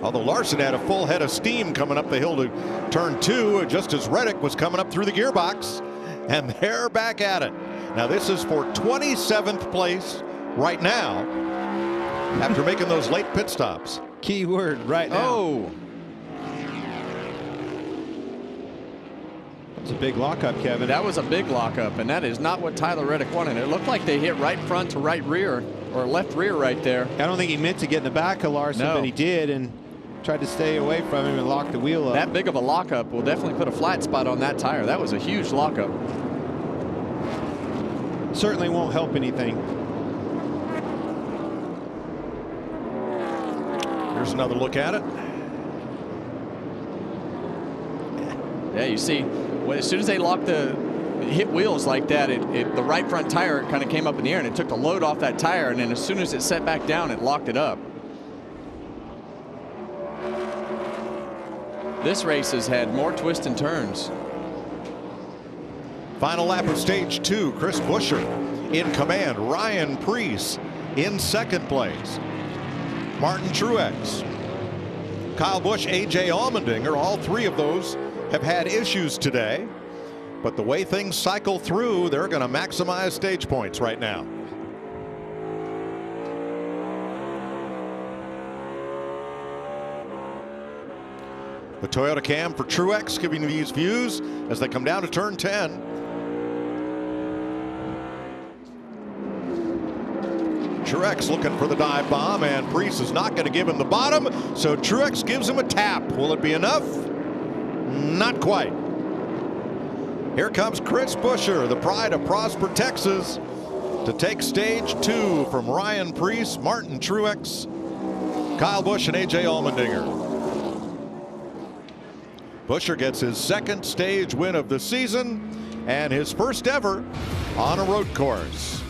Although Larson had a full head of steam coming up the hill to turn 2, just as Reddick was coming up through the gearbox. And they're back at it. Now this is for 27th place right now after making those late pit stops. Key word right now. Oh. That's a big lockup, Kevin. That was a big lockup, and that is not what Tyler Reddick wanted. It looked like they hit right front to right rear, or left rear right there. I don't think he meant to get in the back of Larson, but he did, and tried to stay away from him and lock the wheel up. That big of a lockup will definitely put a flat spot on that tire. That was a huge lockup. Certainly won't help anything. Here's another look at it. Yeah, you see, as soon as they hit wheels like that, the right front tire kind of came up in the air, and it took the load off that tire, and then as soon as it set back down, it locked it up. This race has had more twists and turns. Final lap of stage 2, Chris Buescher in command. Ryan Preece in second place. Martin Truex, Kyle Busch, A.J. Allmendinger, all three of those have had issues today. But the way things cycle through, they're going to maximize stage points right now. The Toyota cam for Truex giving these views as they come down to turn 10. Truex looking for the dive bomb, and Preece is not going to give him the bottom, so Truex gives him a tap. Will it be enough? Not quite. Here comes Chris Buescher, the pride of Prosper, Texas, to take stage 2 from Ryan Preece, Martin Truex, Kyle Busch, and A.J. Allmendinger. Buescher gets his second stage win of the season and his first ever on a road course.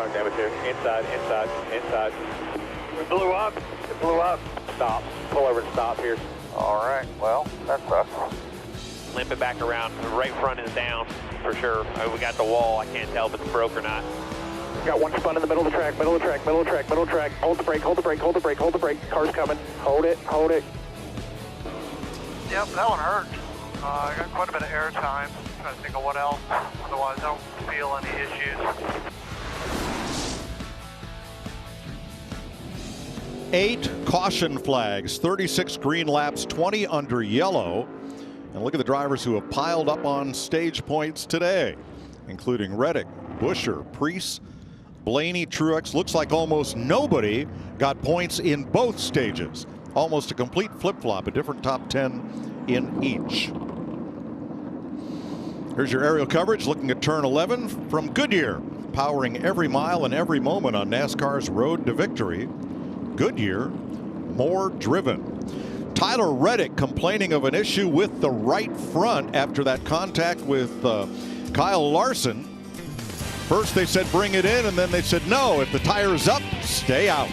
tire damage here. Inside. It blew up. Stop. Pull over and stop here. All right, well, that sucks. Limp it back around. The right front is down for sure. We got the wall. I can't tell if it's broke or not. Got one spun in the middle of the track. Hold the brake. Car's coming. Hold it. Yep, that one hurt. I got quite a bit of air time. Trying to think of what else. Otherwise, I don't feel any issues. 8 caution flags, 36 green laps, 20 under yellow. And look at the drivers who have piled up on stage points today, including Reddick, Buscher, Preece, Blaney, Truex. Looks like almost nobody got points in both stages. Almost a complete flip-flop, a different top 10 in each. Here's your aerial coverage looking at turn 11 from Goodyear, powering every mile and every moment on NASCAR's road to victory. Goodyear, more driven. Tyler Reddick complaining of an issue with the right front after that contact with Kyle Larson. First they said bring it in, and then they said no, if the tire's up, stay out.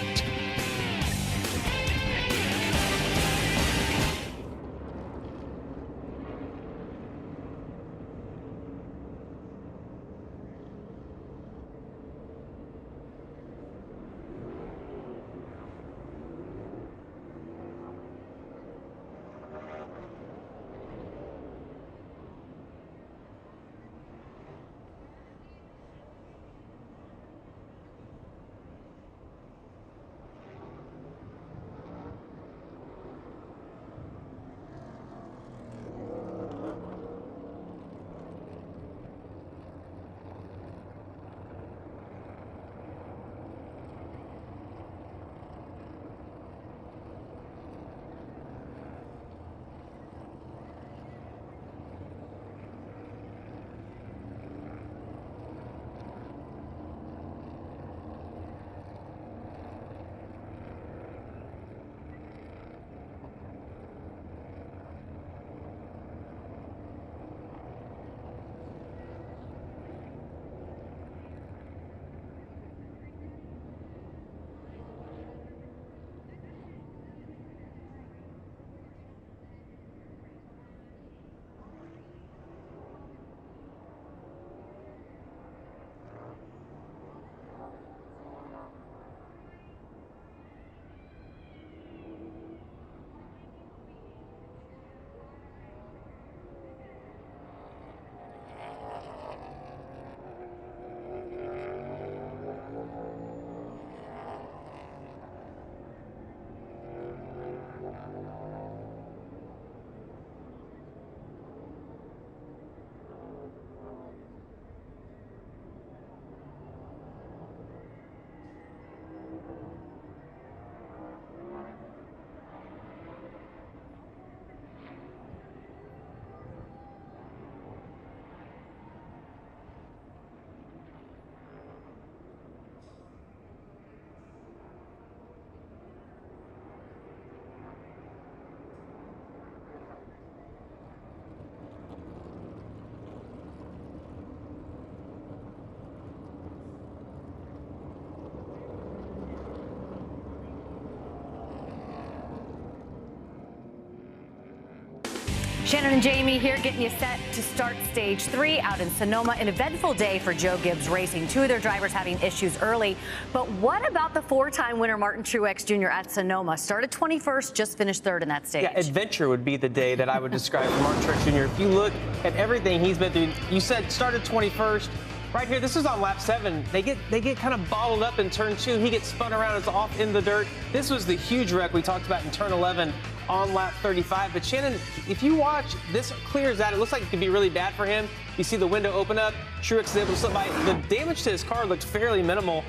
Shannon and Jamie here getting you set to start stage 3 out in Sonoma. An eventful day for Joe Gibbs Racing. 2 of their drivers having issues early. But what about the 4-time winner Martin Truex Jr. at Sonoma? Started 21st, just finished 3rd in that stage. Yeah, adventure would be the day that I would describe for Martin Truex Jr. If you look at everything he's been through, you said started 21st. Right here, this is on lap 7. They get kind of bottled up in turn 2. He gets spun around, it's off in the dirt. This was the huge wreck we talked about in turn 11 on lap 35. But Shannon, if you watch, this clears out. It looks like it could be really bad for him. You see the window open up. Truex is able to slip by. The damage to his car looked fairly minimal.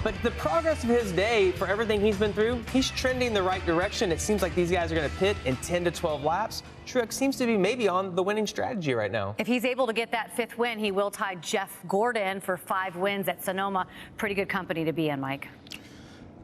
But the progress of his day, for everything he's been through, he's trending the right direction. It seems like these guys are going to pit in 10 to 12 laps. Truex seems to be maybe on the winning strategy right now. If he's able to get that 5th win, he will tie Jeff Gordon for 5 wins at Sonoma. Pretty good company to be in, Mike.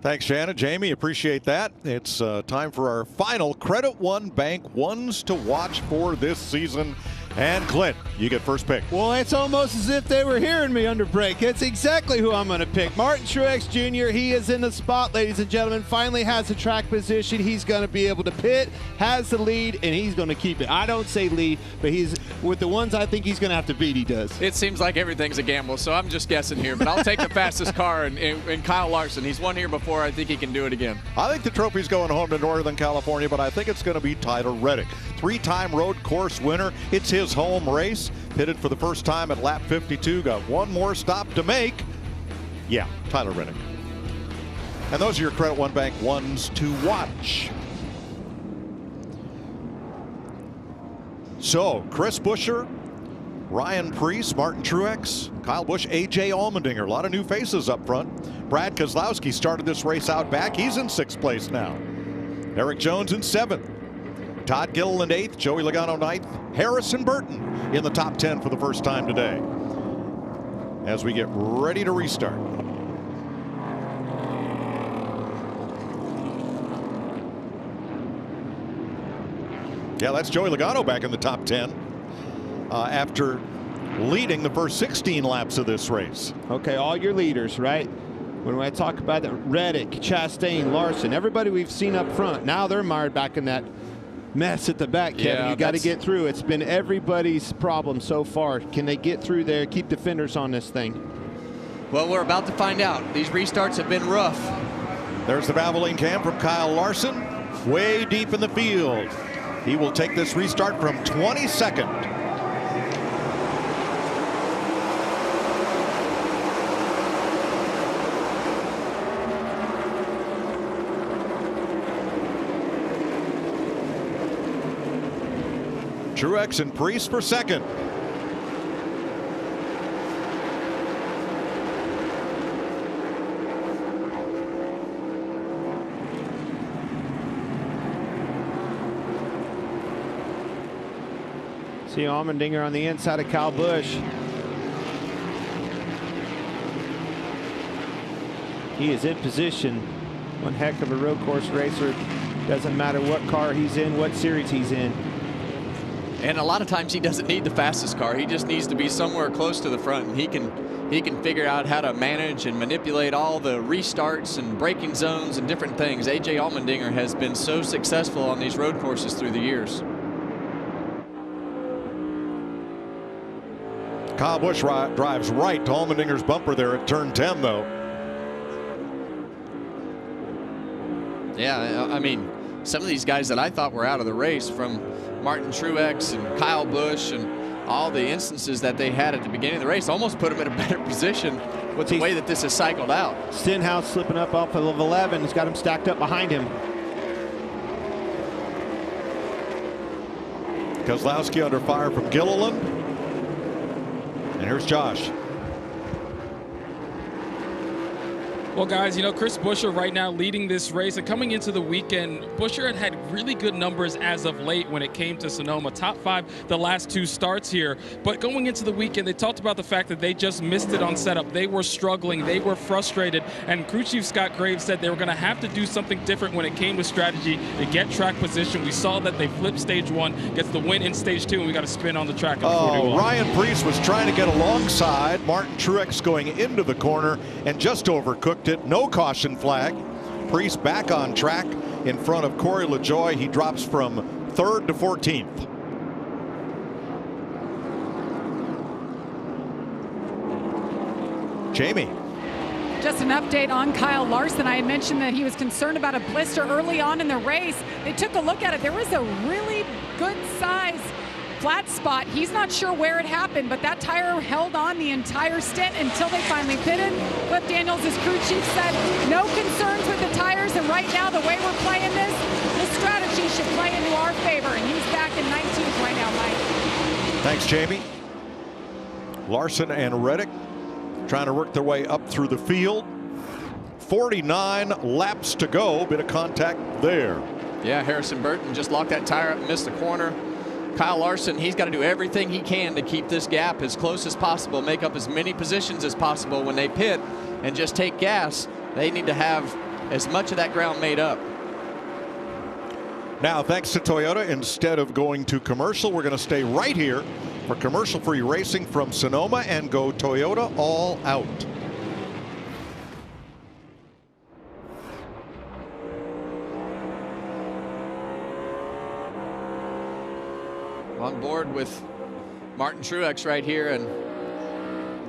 Thanks, Shannon. Jamie, appreciate that. It's time for our final Credit One Bank ones to watch for this season. And Clint, you get first pick. Well, it's almost as if they were hearing me under break. It's exactly who I'm going to pick. Martin Truex Jr., he is in the spot, ladies and gentlemen. Finally has the track position. He's going to be able to pit, has the lead, and he's going to keep it. I don't say lead, but he's with the ones I think he's going to have to beat, he does. It seems like everything's a gamble, so I'm just guessing here. But I'll take the fastest car in Kyle Larson. He's won here before. I think he can do it again. I think the trophy's going home to Northern California, but I think it's going to be Tyler Reddick. 3-time road course winner. It's his home race. Pitted for the first time at lap 52. Got one more stop to make. Yeah, Tyler Reddick. And those are your Credit One Bank ones to watch. So, Chris Buescher, Ryan Preece, Martin Truex, Kyle Busch, A.J. Allmendinger. A lot of new faces up front. Brad Keselowski started this race out back. He's in 6th place now. Eric Jones in 7th. Todd Gilliland 8th, Joey Logano 9th, Harrison Burton in the top 10 for the first time today. As we get ready to restart. Yeah, that's Joey Logano back in the top 10 after leading the first 16 laps of this race. Okay, all your leaders, right? When I talk about that, Reddick, Chastain, Larson, everybody we've seen up front, now they're mired back in that mess at the back, Kevin. Yeah, you got to get through. It's been everybody's problem so far. Can they get through there, keep the fenders on this thing? Well, we're about to find out. These restarts have been rough. There's the Valvoline cam from Kyle Larson, way deep in the field. He will take this restart from 22nd. Truex and Preece for second. See Allmendinger on the inside of Kyle Busch. He is in position. One heck of a road course racer. Doesn't matter what car he's in, what series he's in. And a lot of times he doesn't need the fastest car. He just needs to be somewhere close to the front, and he can figure out how to manage and manipulate all the restarts and braking zones and different things. A.J. Allmendinger has been so successful on these road courses through the years. Kyle Busch drives right to Allmendinger's bumper there at turn 10, though. Yeah, I mean, some of these guys that I thought were out of the race, from Martin Truex and Kyle Busch and all the instances that they had at the beginning of the race, almost put them in a better position with the way that this has cycled out. Stenhouse slipping up off of 11. He's got him stacked up behind him. Keselowski under fire from Gilliland. And here's Josh. Well, guys, you know, Chris Buescher right now leading this race, and coming into the weekend, Buescher had really good numbers as of late when it came to Sonoma. Top 5 the last 2 starts here. But going into the weekend, they talked about the fact that they just missed it on setup. They were struggling. They were frustrated. And crew chief Scott Graves said they were going to have to do something different when it came to strategy to get track position. We saw that they flipped stage 1, gets the win in stage 2, and we got to spin on the track in 41. Ryan Preece was trying to get alongside Martin Truex going into the corner and just overcooked it. No caution flag. Preece back on track in front of Corey LaJoie. He drops from 3rd to 14th. Jamie. Just an update on Kyle Larson. I had mentioned that he was concerned about a blister early on in the race. They took a look at it. There was a really good size flat spot. He's not sure where it happened, but that tire held on the entire stint until they finally pitted. Cliff Daniels, his crew chief, said no concerns with the tires, and right now the way we're playing this strategy should play into our favor, and he's back in 19th right now, Mike. Thanks, Jamie. Larson and Reddick trying to work their way up through the field. 49 laps to go. Bit of contact there. Yeah, Harrison Burton just locked that tire up and missed the corner. Kyle Larson, he's got to do everything he can to keep this gap as close as possible, make up as many positions as possible. When they pit and just take gas, they need to have as much of that ground made up. Now, thanks to Toyota, instead of going to commercial, we're going to stay right here for commercial-free racing from Sonoma and go Toyota all out. On board with Martin Truex right here, and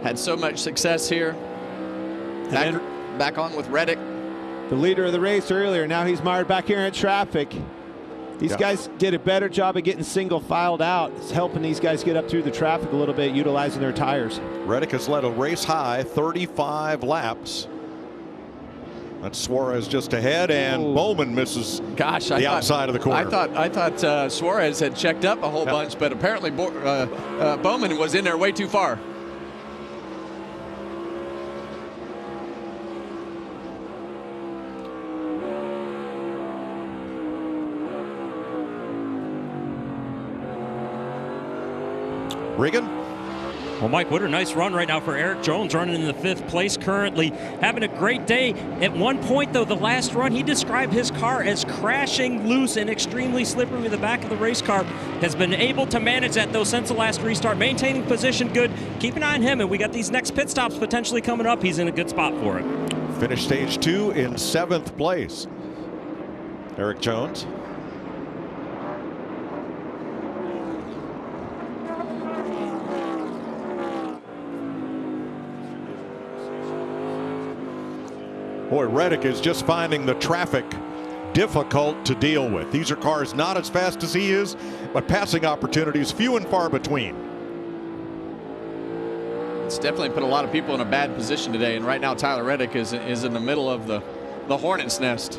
had so much success here. Back on with Reddick. The leader of the race earlier, now he's mired back here in traffic. These guys did a better job of getting single filed out. It's helping these guys get up through the traffic a little bit, utilizing their tires. Reddick has led a race high 35 laps. That's Suarez just ahead, and Bowman misses the outside of the corner. I thought Suarez had checked up a whole bunch, but apparently Bowman was in there way too far. Regan? Well, Mike, what a nice run right now for Eric Jones, running in the 5th place currently. Having a great day. At one point, though, the last run, he described his car as crashing loose and extremely slippery with the back of the race car. Has been able to manage that, though, since the last restart. Maintaining position good. Keep an eye on him, and we got these next pit stops potentially coming up. He's in a good spot for it. Finished stage 2 in 7th place. Eric Jones. Boy, Reddick is just finding the traffic difficult to deal with. These are cars not as fast as he is, but passing opportunities few and far between. It's definitely put a lot of people in a bad position today, and right now Tyler Reddick is in the middle of the hornet's nest.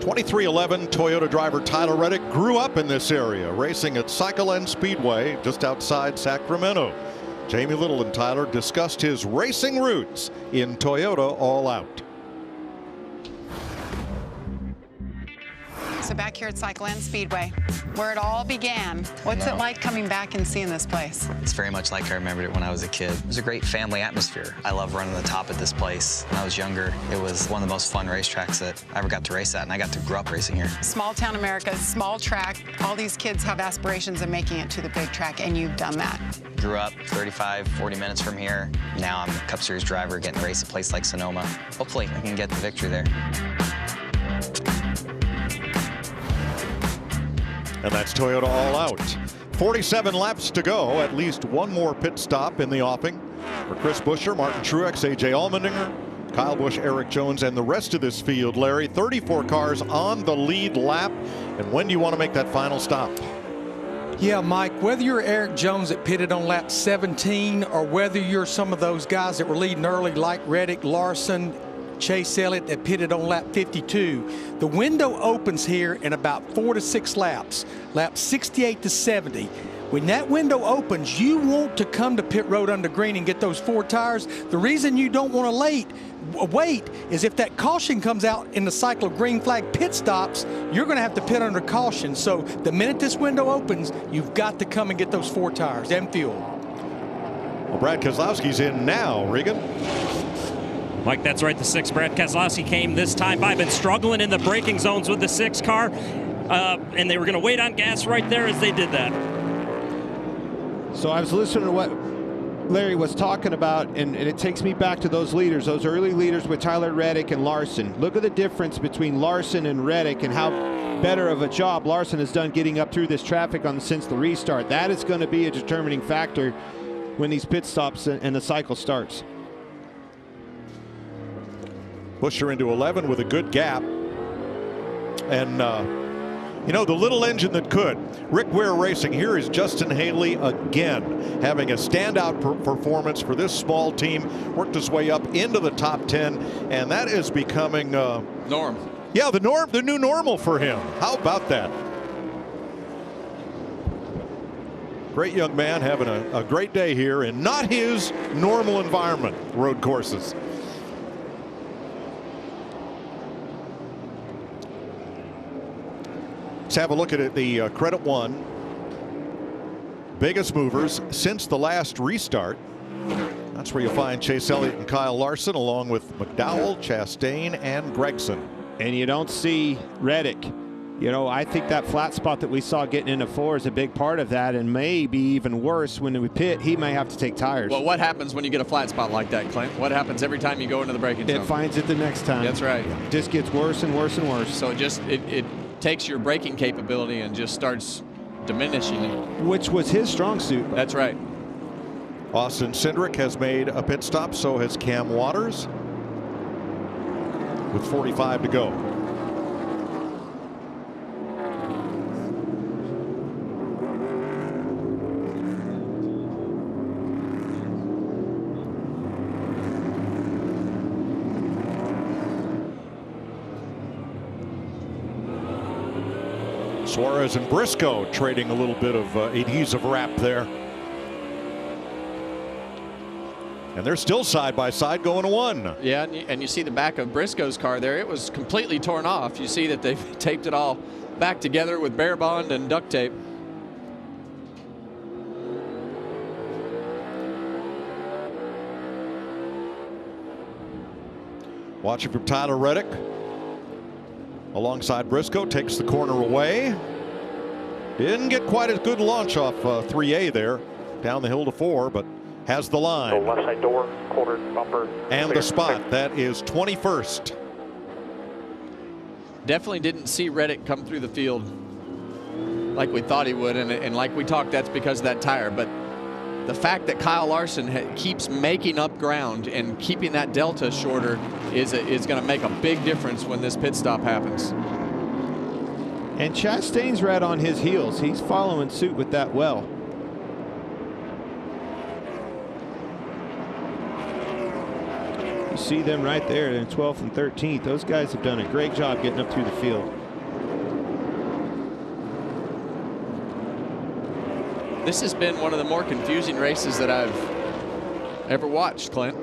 '2311 Toyota driver Tyler Reddick grew up in this area, racing at Cycle End Speedway just outside Sacramento. Jamie Little and Tyler discussed his racing roots in Toyota All Out. So back here at Cycle End Speedway, where it all began. What's it like coming back and seeing this place? It's very much like I remembered it when I was a kid. It was a great family atmosphere. I love running the top at this place. When I was younger, it was one of the most fun racetracks that I ever got to race at, and I got to grow up racing here. Small town America, small track. All these kids have aspirations of making it to the big track, and you've done that. Grew up 35, 40 minutes from here. Now I'm a Cup Series driver getting to race a place like Sonoma. Hopefully I can get the victory there. And that's Toyota All Out. 47 laps to go. At least one more pit stop in the offing for Chris Buescher, Martin Truex, A.J. Allmendinger, Kyle Busch, Eric Jones, and the rest of this field. Larry, 34 cars on the lead lap. And when do you want to make that final stop? Yeah, Mike, whether you're Eric Jones that pitted on lap 17 or whether you're some of those guys that were leading early like Reddick, Larson, Chase Elliott that pitted on lap 52, the window opens here in about 4 to 6 laps, laps 68 to 70. When that window opens, you want to come to pit road under green and get those 4 tires. The reason you don't want to wait is if that caution comes out in the cycle of green flag pit stops, you're going to have to pit under caution. So the minute this window opens, you've got to come and get those 4 tires and fuel. Well, Brad Keselowski's in now, Regan. Mike, that's right. The 6 Brad Keselowski came this time by. Been struggling in the braking zones with the 6 car, and they were going to wait on gas right there as they did that. So I was listening to what Larry was talking about, and it takes me back to those leaders, those early leaders with Tyler Reddick and Larson. Look at the difference between Larson and Reddick and how better of a job Larson has done getting up through this traffic since the restart. That is going to be a determining factor when these pit stops and the cycle starts. Buescher into 11 with a good gap. And, you know, the little engine that could. Rick Ware Racing. Here is Justin Haley again, having a standout performance for this small team. Worked his way up into the top 10, and that is becoming norm. Yeah, the new normal for him. How about that? Great young man having a great day here in not his normal environment, road courses. Let's have a look at it. The Credit One biggest movers since the last restart. That's where you find Chase Elliott and Kyle Larson, along with McDowell, Chastain, and Gregson. And you don't see Reddick. You know, I think that flat spot that we saw getting into 4 is a big part of that, and maybe even worse when we pit, he may have to take tires. Well, what happens when you get a flat spot like that, Clint? What happens every time you go into the braking zone? It finds it the next time. That's right. It just gets worse and worse and worse. So it takes your braking capability and just starts diminishing it. Which was his strong suit. That's right. Austin Cindric has made a pit stop, so has Cam Waters, with 45 to go. Suarez and Briscoe trading a little bit of adhesive wrap there. And they're still side by side going to 1. Yeah, and you see the back of Briscoe's car there. It was completely torn off. You see that they've taped it all back together with Bear Bond and duct tape. Watching from Tyler Reddick. Alongside Briscoe, takes the corner away. Didn't get quite a good launch off 3A there. Down the hill to 4, but has the line. So left side door, quarter bumper. And clear. the spot, that is 21st. Definitely didn't see Reddick come through the field like we thought he would, and like we talked, that's because of that tire. But the fact that Kyle Larson keeps making up ground and keeping that delta shorter is going to make a big difference when this pit stop happens. And Chastain's right on his heels. He's following suit with that well. You see them right there in 12th and 13th. Those guys have done a great job getting up through the field. This has been one of the more confusing races that I've ever watched, Clint,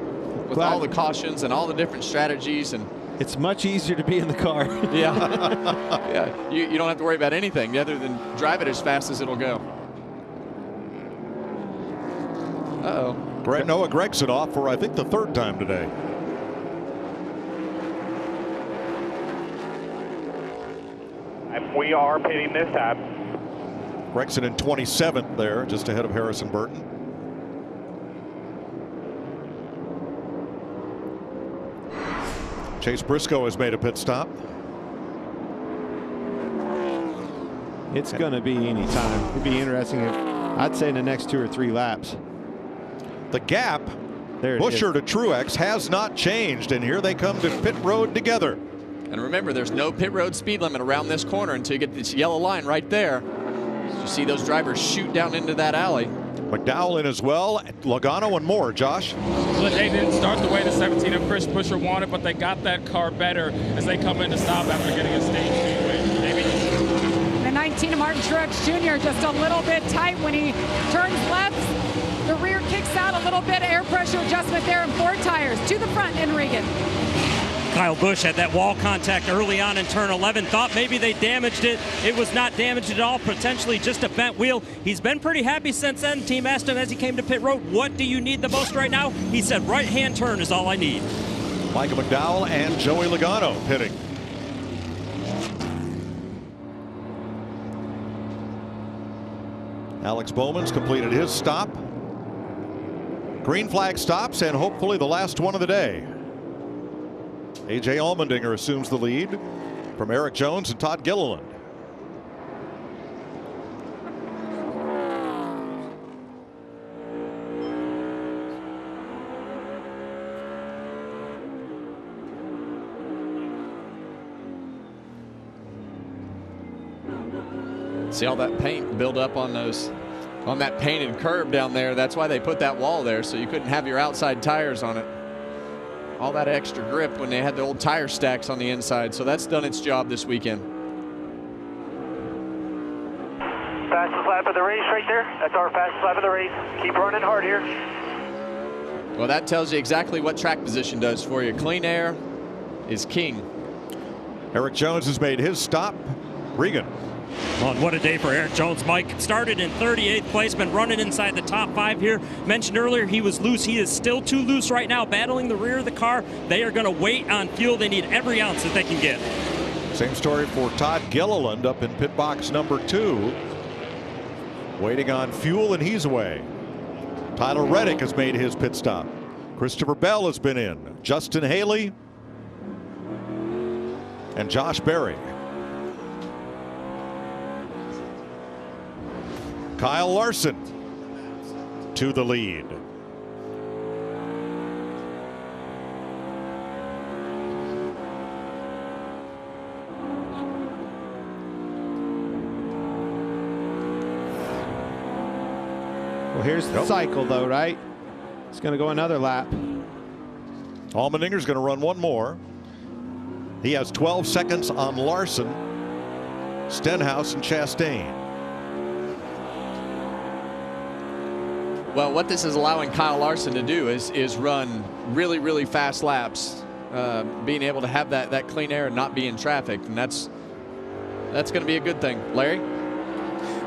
with all the cautions and all the different strategies. And it's much easier to be in the car. Yeah. Yeah. You don't have to worry about anything other than drive it as fast as it'll go. Uh-oh. Noah Gregson off for, I think, the 3rd time today. We are pitting this time. Gregson in 27th there, just ahead of Harrison Burton. Chase Briscoe has made a pit stop. It's going to be any time. It'd be interesting if, I'd say in the next 2 or 3 laps. The gap, Busher to Truex, has not changed, and here they come to pit road together. And remember, there's no pit road speed limit around this corner until you get this yellow line right there. You see those drivers shoot down into that alley. McDowell in as well. Logano and more, Josh. Well, they didn't start the way the 17 of Chris Busher wanted, but they got that car better as they come in to stop after getting a stage 2 win. Maybe. The 19 of Martin Truex Jr. just a little bit tight when he turns left. The rear kicks out a little bit. Air pressure adjustment there in 4 tires to the front in Regan. Kyle Busch had that wall contact early on in turn 11. Thought maybe they damaged it. It was not damaged at all, potentially just a bent wheel. He's been pretty happy since then. Team asked him as he came to pit road, what do you need the most right now? He said, right-hand turn is all I need. Micah McDowell and Joey Logano pitting. Alex Bowman's completed his stop. Green flag stops, and hopefully the last one of the day. A.J. Allmendinger assumes the lead from Eric Jones and Todd Gilliland. See all that paint build up on that painted curb down there. That's why they put that wall there, so you couldn't have your outside tires on it. All that extra grip when they had the old tire stacks on the inside. So that's done its job this weekend. Fastest lap of the race right there. That's our fastest lap of the race. Keep running hard here. Well, that tells you exactly what track position does for you. Clean air is king. Eric Jones has made his stop. Regan. Well, and what a day for Eric Jones. Mike started in 38th place, been running inside the top 5 here. Mentioned earlier he was loose. He is still too loose right now, battling the rear of the car. They are going to wait on fuel. They need every ounce that they can get. Same story for Todd Gilliland up in pit box number 2. Waiting on fuel, and he's away. Tyler Reddick has made his pit stop. Christopher Bell has been in. Justin Haley and Josh Berry. Kyle Larson to the lead. Well, here's the cycle, though, right? It's going to go another lap. Allmendinger's going to run one more. He has 12 seconds on Larson, Stenhouse, and Chastain. Well, what this is allowing Kyle Larson to do is run really, really fast laps, being able to have that clean air and not be in traffic, and that's going to be a good thing. Larry?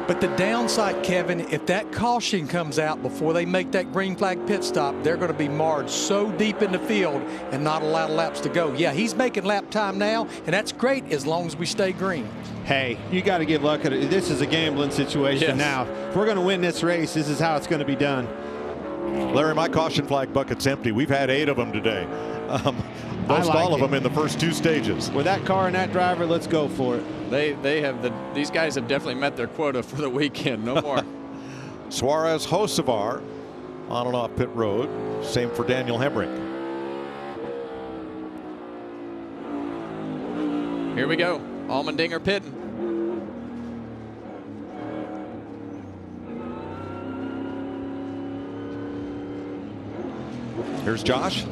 But the downside, Kevin, if that caution comes out before they make that green flag pit stop, they're going to be marred so deep in the field and not allow laps to go. Yeah, he's making lap time now, and that's great as long as we stay green. Hey, you got to give luck at it. This is a gambling situation. Yes. Now. If we're going to win this race, this is how it's going to be done. Larry, my caution flag bucket's empty. We've had 8 of them today. Most all of them in the first 2 stages. With that car and that driver, let's go for it. These guys have definitely met their quota for the weekend. No more. Suarez Hocevar on and off pit road. Same for Daniel Hemrick. Here we go. Allmendinger pitting. Here's Josh.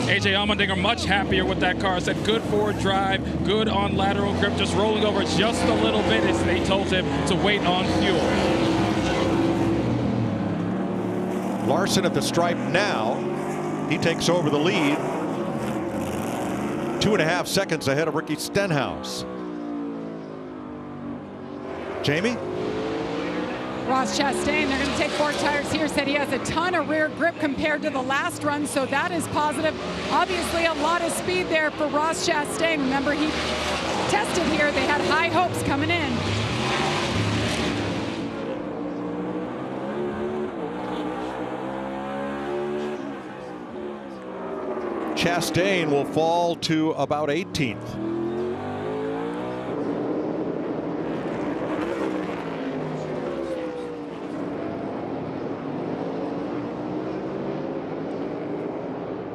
AJ Allmendinger much happier with that car. Said good forward drive, good on lateral grip, just rolling over just a little bit as they told him to wait on fuel. Larson at the stripe now. He takes over the lead. 2.5 seconds ahead of Ricky Stenhouse. Jamie? Ross Chastain, they're going to take 4 tires here. Said he has a ton of rear grip compared to the last run, so that is positive. Obviously, a lot of speed there for Ross Chastain. Remember, he tested here. They had high hopes coming in. Chastain will fall to about 18th.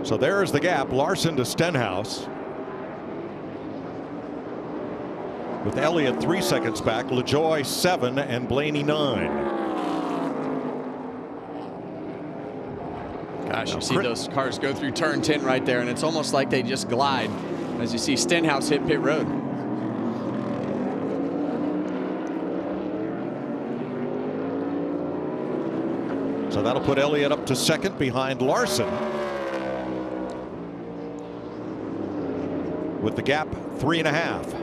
So there's the gap. Larson to Stenhouse. With Elliott 3 seconds back, LaJoie 7, and Blaney 9. Gosh, you see those cars go through turn 10 right there, and it's almost like they just glide as you see Stenhouse hit pit road. So that'll put Elliott up to second behind Larson. With the gap 3.5.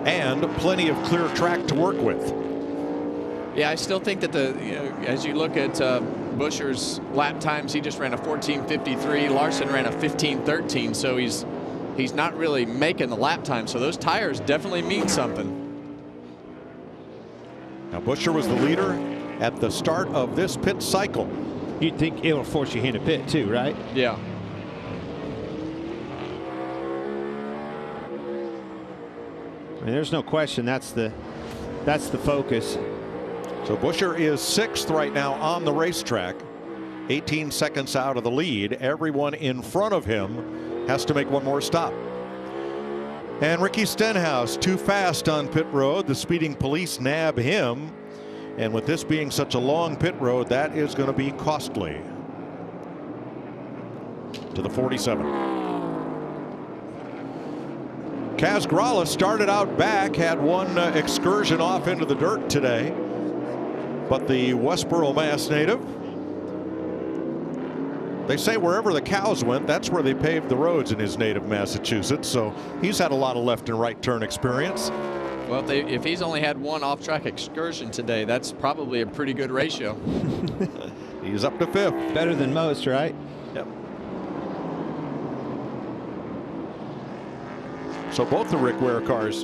And plenty of clear track to work with. Yeah, I still think that as you look at Buescher's lap times, he just ran a 14:53. Larson ran a 15:13, so he's not really making the lap time. So those tires definitely mean something. Now Buescher was the leader at the start of this pit cycle. You'd think it will force you into pit too, right? Yeah. I mean, there's no question that's the focus. So Buescher is 6th right now on the racetrack, 18 seconds out of the lead. Everyone in front of him has to make one more stop. And Ricky Stenhouse too fast on pit road. The speeding police nab him. And with this being such a long pit road, that is going to be costly. To the 47. Kaz Grala started out back, had one excursion off into the dirt today. But the Westboro Mass native They say wherever the cows went, that's where they paved the roads in his native Massachusetts. So he's had a lot of left and right turn experience. Well, if he's only had one off-track excursion today, that's probably a pretty good ratio. He's up to 5th. Better than most, right? Yep. So both the Rick Ware cars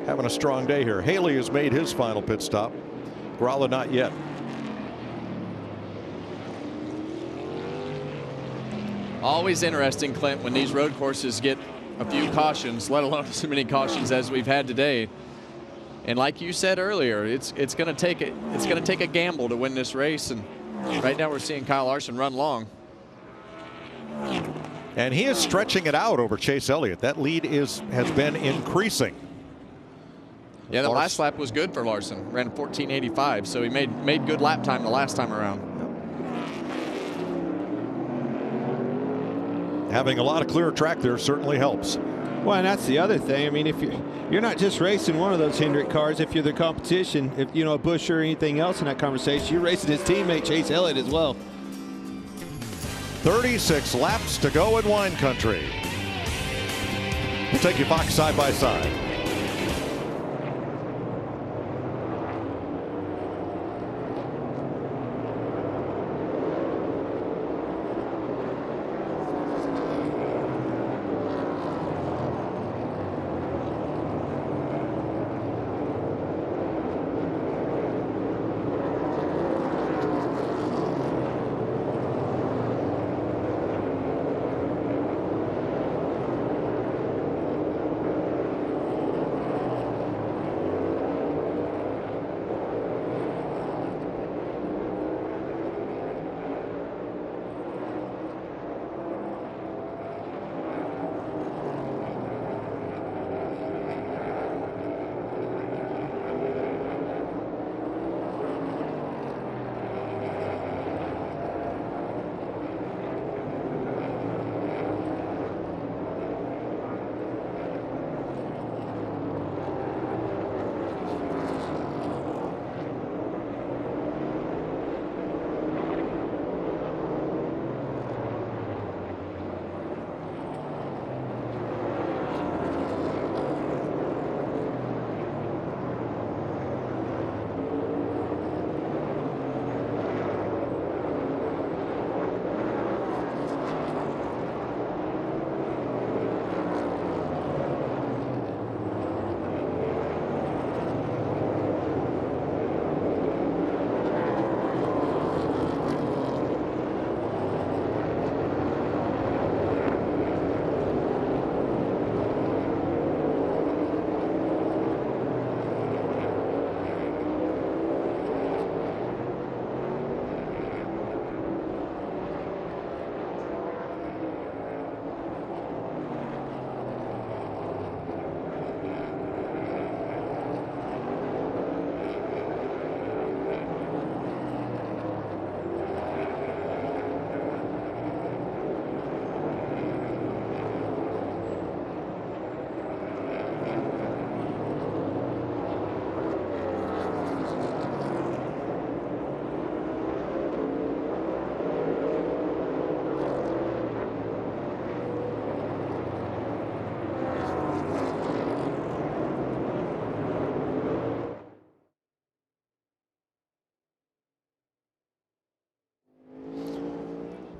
having a strong day here. Haley has made his final pit stop. Gralla not yet. Always interesting, Clint, when these road courses get a few cautions, let alone so many cautions as we've had today. And like you said earlier, it's going to take a gamble to win this race. And right now we're seeing Kyle Larson run long. And he is stretching it out over Chase Elliott. That lead has been increasing. Yeah, the last lap was good for Larson. Ran 14.85, so he made good lap time the last time around. Having a lot of clear track there certainly helps. Well, and that's the other thing. I mean, if you're not just racing one of those Hendrick cars, if you're the competition, if you know a Busch or anything else in that conversation, you're racing his teammate Chase Elliott as well. 36 laps to go in wine country. We'll take you Fox side by side.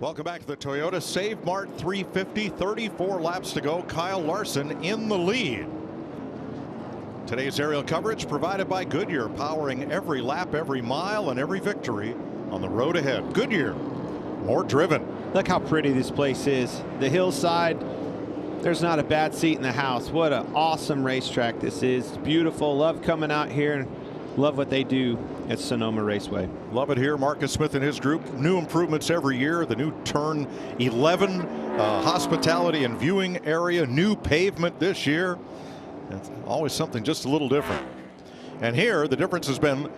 Welcome back to the Toyota SaveMart 350. 34 laps to go. Kyle Larson in the lead. Today's aerial coverage provided by Goodyear, powering every lap, every mile, and every victory on the road ahead. Goodyear, more driven. Look how pretty this place is. The hillside, there's not a bad seat in the house. What an awesome racetrack this is. It's beautiful. Love coming out here and love what they do at Sonoma Raceway. Love it here. Marcus Smith and his group. New improvements every year. The new turn 11 hospitality and viewing area. New pavement this year. It's always something just a little different. And here the difference has been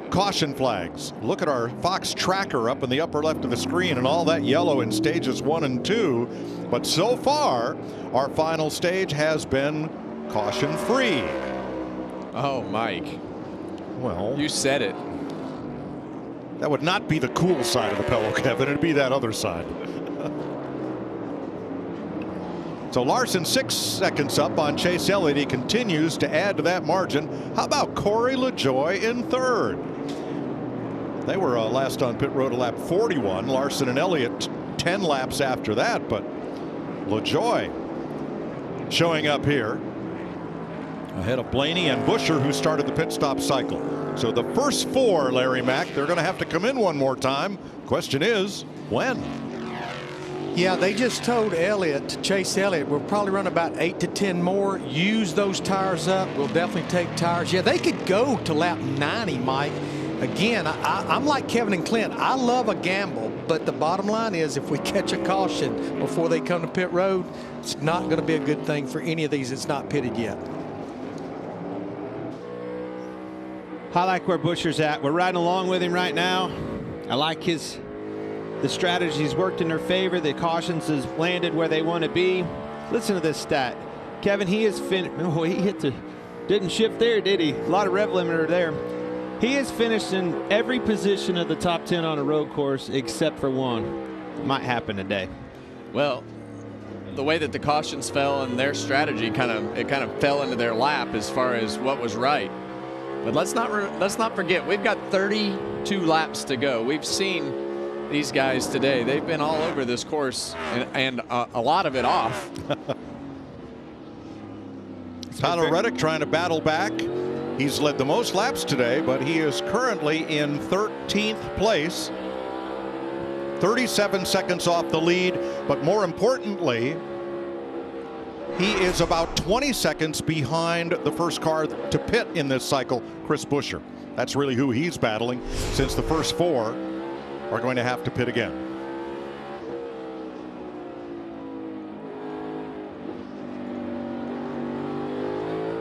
caution flags. Look at our Fox tracker up in the upper left of the screen and all that yellow in stages 1 and 2. But so far our final stage has been caution free. Oh, Mike. Well, you said it. That would not be the cool side of the pillow, Kevin. It'd be that other side. So Larson 6 seconds up on Chase Elliott. He continues to add to that margin. How about Corey LaJoie in third? They were last on pit road, a lap 41. Larson and Elliott 10 laps after that, but LaJoie showing up here ahead of Blaney and Buscher, who started the pit stop cycle. So the first 4, Larry Mack, they're going to have to come in one more time. Question is, when? Yeah, they just told Elliott, Chase Elliott, we'll probably run about 8 to 10 more. Use those tires up. We'll definitely take tires. Yeah, they could go to lap 90, Mike. Again, I'm like Kevin and Clint. I love a gamble, but the bottom line is if we catch a caution before they come to pit road, it's not going to be a good thing for any of these that's not pitted yet. I like where Buscher's at. We're riding along with him right now. I like the strategy's worked in their favor. The cautions has landed where they want to be. Listen to this stat. Kevin, he has finished. Oh, he didn't shift there, did he? A lot of rev limiter there. He has finished in every position of the top 10 on a road course except for one. Might happen today. Well, the way that the cautions fell and their strategy kind of fell into their lap as far as what was right. But let's not forget, we've got 32 laps to go. We've seen these guys today. They've been all over this course and a lot of it off. Tyler Reddick trying to battle back. He's led the most laps today, but he is currently in 13th place. 37 seconds off the lead, but more importantly, he is about 20 seconds behind the first car to pit in this cycle, Chris Buscher. That's really who he's battling, since the first 4 are going to have to pit again.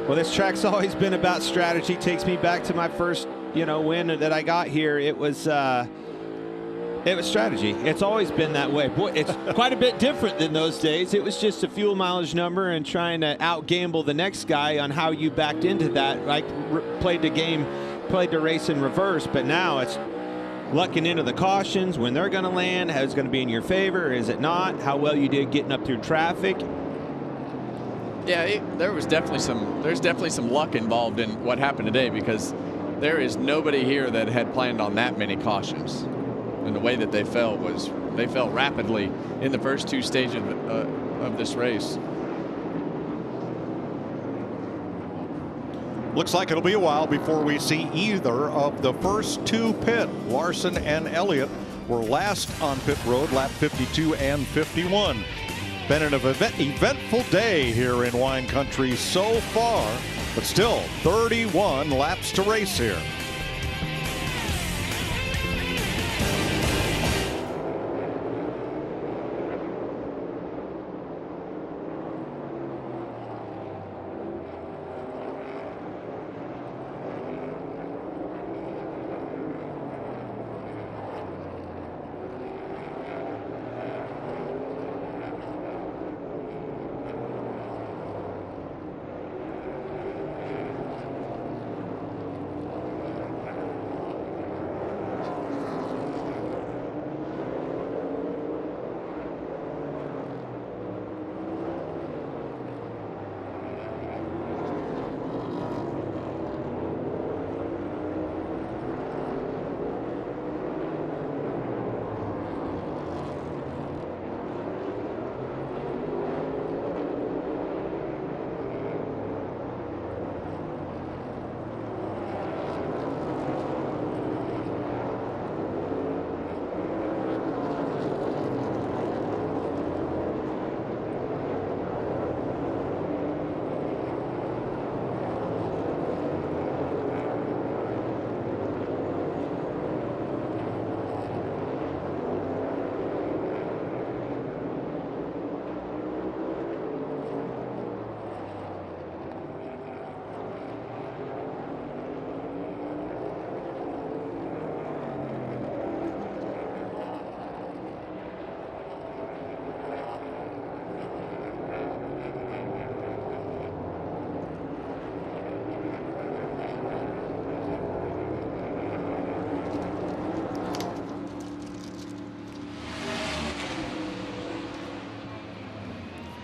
Well, this track's always been about strategy. Takes me back to my first, win that I got here. It was strategy. It's always been that way. Boy, it's quite a bit different than those days. It was just a fuel mileage number and trying to out-gamble the next guy on how you backed into that. I played the race in reverse, but now it's lucking into the cautions, when they're going to land, how it's going to be in your favor, is it not, how well you did getting up through traffic. Yeah, there's definitely some luck involved in what happened today, because there is nobody here that had planned on that many cautions. And the way that they fell rapidly in the first 2 stages of this race. Looks like it'll be a while before we see either of the first 2 pit. Larson and Elliott were last on pit road, lap 52 and 51. Been an eventful day here in wine country so far, but still 31 laps to race here.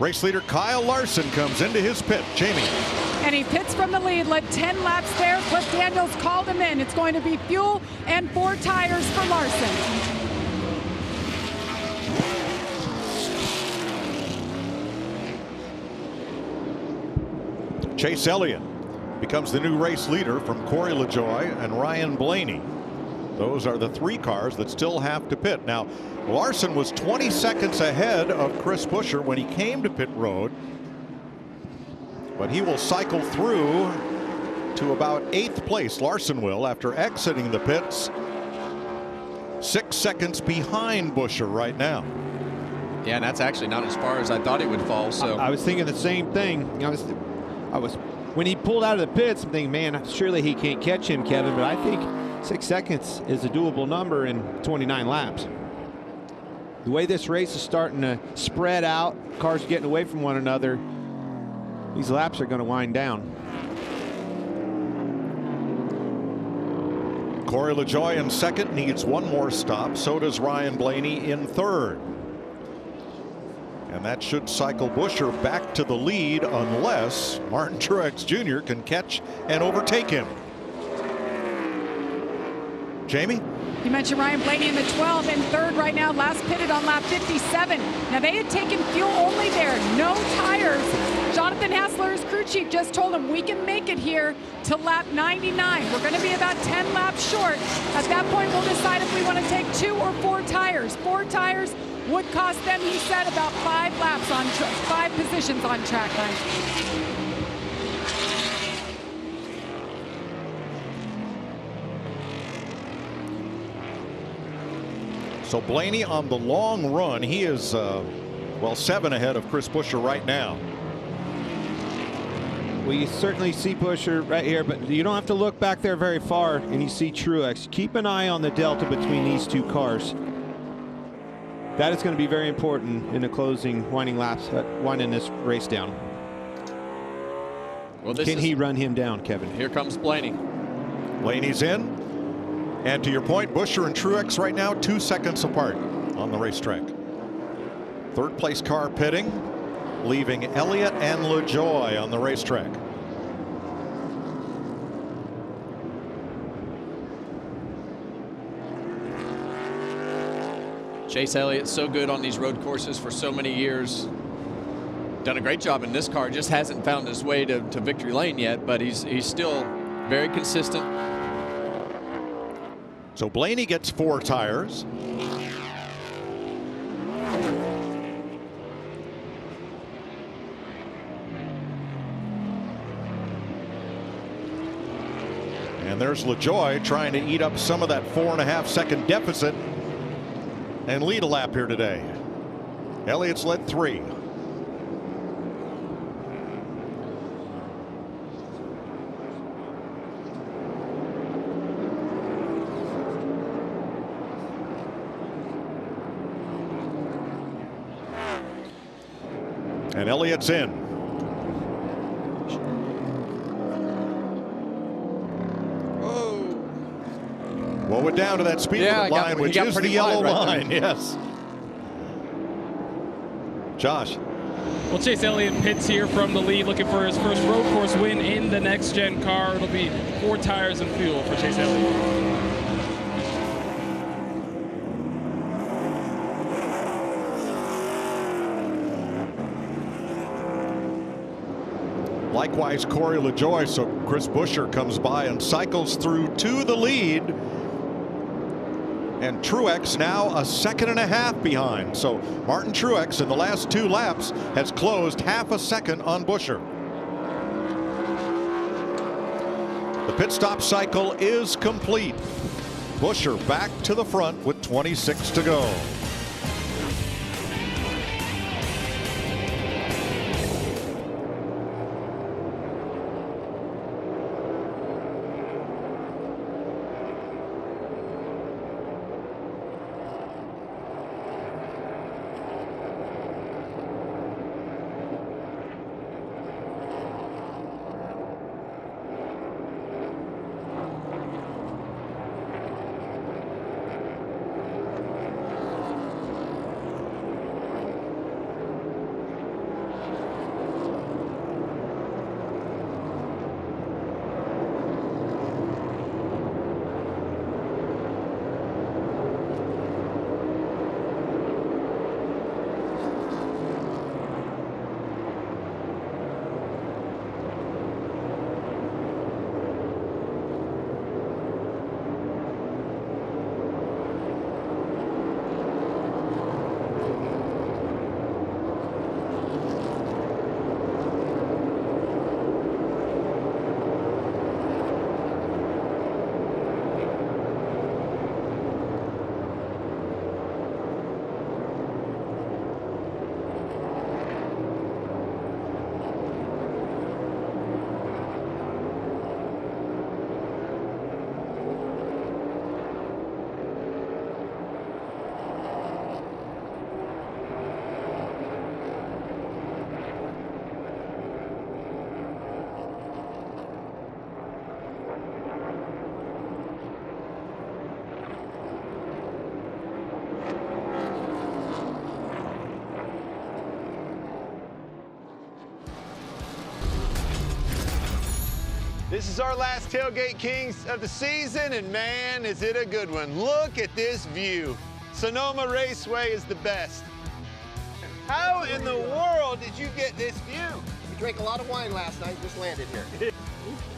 Race leader Kyle Larson comes into his pit. Jamie. And he pits from the lead, led 10 laps there. Cliff Daniels called him in. It's going to be fuel and 4 tires for Larson. Chase Elliott becomes the new race leader from Corey LaJoie and Ryan Blaney. Those are the 3 cars that still have to pit. Now, Larson was 20 seconds ahead of Chris Buescher when he came to pit road, but he will cycle through to about 8th place. Larson will, after exiting the pits 6 seconds behind Buescher right now. Yeah, and that's actually not as far as I thought he would fall. So I was thinking the same thing. I was when he pulled out of the pits, I'm thinking, man, surely he can't catch him, Kevin. But I think 6 seconds is a doable number in 29 laps. The way this race is starting to spread out, cars getting away from one another, these laps are going to wind down. Corey LaJoie in second, needs 1 more stop. So does Ryan Blaney in third. And that should cycle Buescher back to the lead unless Martin Truex Jr. can catch and overtake him. Jamie? You mentioned Ryan Blaney in the 12 and third right now, last pitted on lap 57. Now they had taken fuel only there, no tires. Jonathan Hassler, his crew chief, just told him we can make it here to lap 99. We're going to be about 10 laps short. At that point, we'll decide if we want to take 2 or 4 tires. 4 tires would cost them, he said, about 5 laps on 5 positions on track line. So Blaney on the long run, he is well 7 ahead of Chris Buescher right now. Well, you certainly see Buescher right here, but you don't have to look back there very far and you see Truex. Keep an eye on the delta between these 2 cars. That is going to be very important in the closing winding laps, winding this race down. Well, Can he run him down, Kevin? Here comes Blaney. Blaney's in. And to your point, Buescher and Truex right now 2 seconds apart on the racetrack. 3rd place car pitting, leaving Elliott and LaJoie on the racetrack. Chase Elliott, so good on these road courses for so many years. Done a great job in this car, just hasn't found his way to victory lane yet, but he's still very consistent. So Blaney gets 4 tires. And there's LaJoie trying to eat up some of that 4.5-second deficit and lead a lap here today. Elliott's led 3. And Elliott's in. Well, we're down to that speed limit line, which is the yellow line. Yes. Josh. Well, Chase Elliott pits here from the lead, looking for his first road course win in the next-gen car. It'll be 4 tires and fuel for Chase Elliott. Likewise, Corey LaJoie. So Chris Buescher comes by and cycles through to the lead. And Truex now a 1.5 seconds behind. So Martin Truex in the last 2 laps has closed 0.5 seconds on Buescher. The pit stop cycle is complete. Buescher back to the front with 26 to go. This is our last Tailgate Kings of the season, and man, is it a good one. Look at this view. Sonoma Raceway is the best. How in the world did you get this view? We drank a lot of wine last night, just landed here.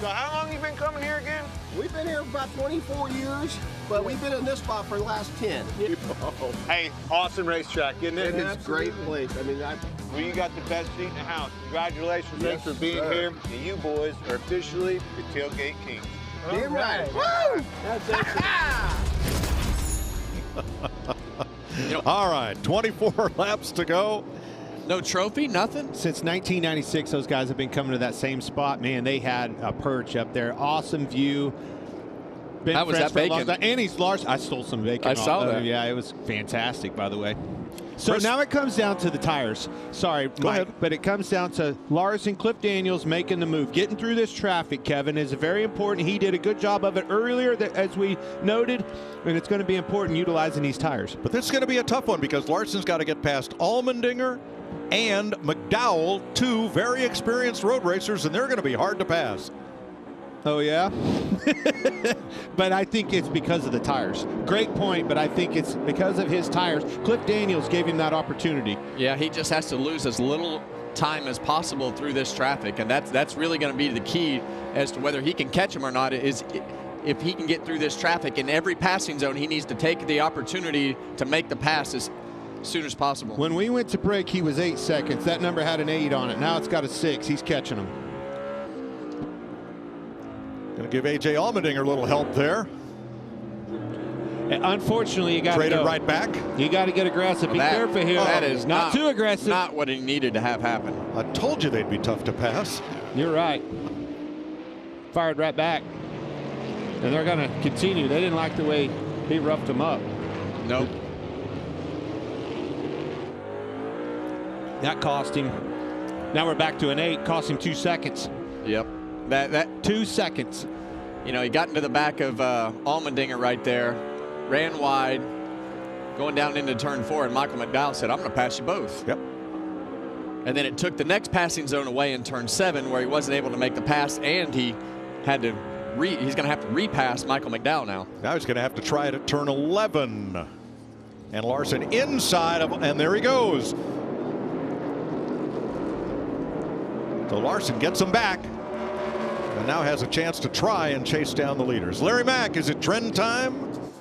So how long you been coming here again? We've been here about 24 years, but we've been in this spot for the last 10. Hey, awesome racetrack, isn't it? It's a great place. I mean, well, you got the best seat in the house. Congratulations, Yes, thanks for being sir. here. And you boys are officially the Tailgate Kings. Damn right. Woo! All right, 24 laps to go. No trophy, nothing? Since 1996, those guys have been coming to that same spot. Man, they had a perch up there. Awesome view. Been How was friends that for a long bacon? time. And he's Larson. I stole some bacon. I saw that. Yeah, it was fantastic, by the way. So now it comes down to the tires. Sorry, Mike, but it comes down to Larson, Cliff Daniels making the move. Getting through this traffic, Kevin, is very important. He did a good job of it earlier, as we noted, and it's going to be important utilizing these tires. But this is going to be a tough one because Larson's got to get past Allmendinger and McDowell, two very experienced road racers, and they're going to be hard to pass. Oh, yeah? But I think it's because of the tires. Great point, but I think it's because of his tires. Cliff Daniels gave him that opportunity. Yeah, he just has to lose as little time as possible through this traffic, and that's really going to be the key as to whether he can catch him or not. Is if he can get through this traffic in every passing zone, he needs to take the opportunity to make the pass as soon as possible. When we went to break, he was 8 seconds. That number had an 8 on it. Now it's got a 6. He's catching them. Going to give A.J. Allmendinger a little help there. And unfortunately, you got to traded right back. You got to get aggressive. Be careful here. That is not too aggressive. Not what he needed to have happen. I told you they'd be tough to pass. You're right. Fired right back. And they're going to continue. They didn't like the way he roughed them up. Nope. That cost him. Now we're back to an 8. Cost him 2 seconds. Yep. That 2 seconds. You know, he got into the back of Allmendinger right there, ran wide, going down into turn 4, and Michael McDowell said, I'm going to pass you both. Yep. And then it took the next passing zone away in turn 7 where he wasn't able to make the pass, and he had to he's going to have to repass Michael McDowell now. Now he's going to have to try it at turn 11. And Larson inside of, and there he goes. So Larson gets him back and now has a chance to try and chase down the leaders. Larry Mack, is it trend time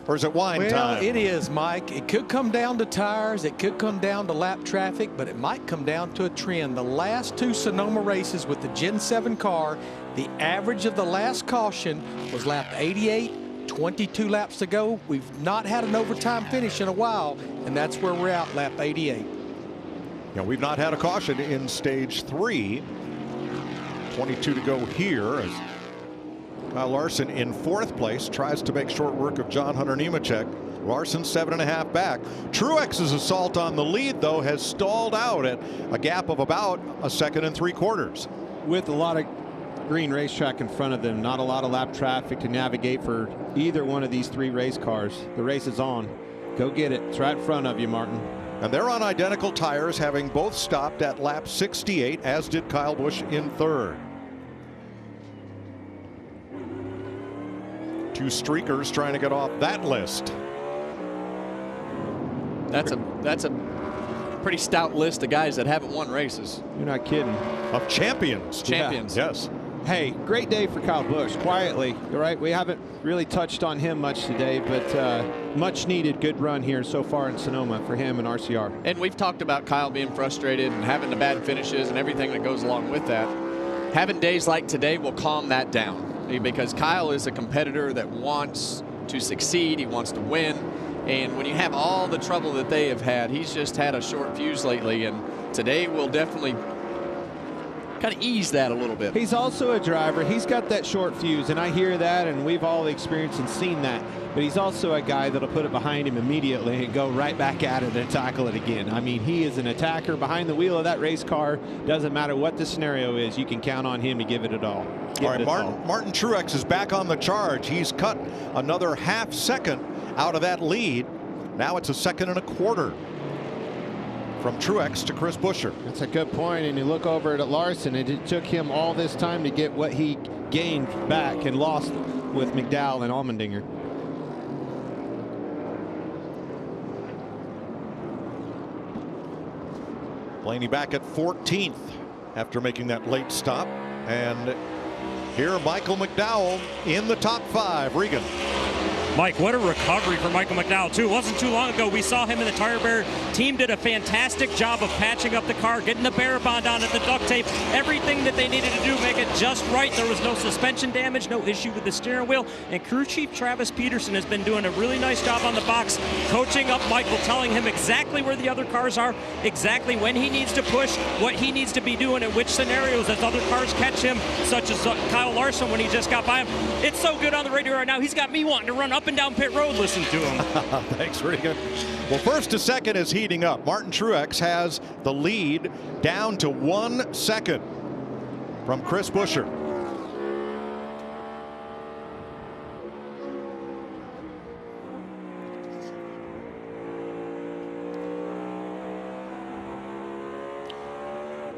or is it wine time? Well, it is, Mike. It could come down to tires. It could come down to lap traffic, but it might come down to a trend. The last 2 Sonoma races with the Gen 7 car, the average of the last caution was lap 88, 22 laps to go. We've not had an overtime finish in a while, and that's where we're at, lap 88. Yeah, we've not had a caution in stage 3. 22 to go here as Kyle Larson in 4th place tries to make short work of John Hunter Nemechek. Larson 7.5 back. Truex's assault on the lead, though, has stalled out at a gap of about 1 3/4 seconds. With a lot of green racetrack in front of them, not a lot of lap traffic to navigate for either one of these 3 race cars. The race is on. Go get it. It's right in front of you, Martin. And they're on identical tires, having both stopped at lap 68, as did Kyle Busch in 3rd. 2 streakers trying to get off that list. That's a pretty stout list of guys that haven't won races. You're not kidding. Of champions. Champions. Yeah. Yes. Hey, great day for Kyle Busch. Quietly, right? We haven't really touched on him much today, but much needed good run here so far in Sonoma for him and RCR. And we've talked about Kyle being frustrated and having the bad finishes and everything that goes along with that. Having days like today will calm that down because Kyle is a competitor that wants to succeed. He wants to win. And when you have all the trouble that they have had, he's just had a short fuse lately. And today will definitely kind of ease that a little bit. He's also a driver. He's got that short fuse, and I hear that, and we've all experienced and seen that. But he's also a guy that'll put it behind him immediately and go right back at it and tackle it again. I mean, he is an attacker behind the wheel of that race car. Doesn't matter what the scenario is, you can count on him to give it all. All right, Martin Truex is back on the charge. He's cut another ½ second out of that lead. Now it's 1 1/4 seconds. from Truex to Chris Buescher. That's a good point, and you look over at Larson, and it took him all this time to get what he gained back and lost with McDowell and Allmendinger. Blaney back at 14th after making that late stop. And here Michael McDowell in the top 5. Regan. Mike, what a recovery for Michael McDowell, too. It wasn't too long ago we saw him in the tire bear. Team did a fantastic job of patching up the car, getting the bear bond on it, the duct tape, everything that they needed to do, make it just right. There was no suspension damage, no issue with the steering wheel. And crew chief Travis Peterson has been doing a really nice job on the box, coaching up Michael, telling him exactly where the other cars are, exactly when he needs to push, what he needs to be doing, and which scenarios as other cars catch him, such as Kyle Larson when he just got by him. It's so good on the radio right now. He's got me wanting to run up and down pit road listening to him. Thanks, Regan. Well, first to second is heating up. Martin Truex has the lead down to 1 second from Chris Buescher.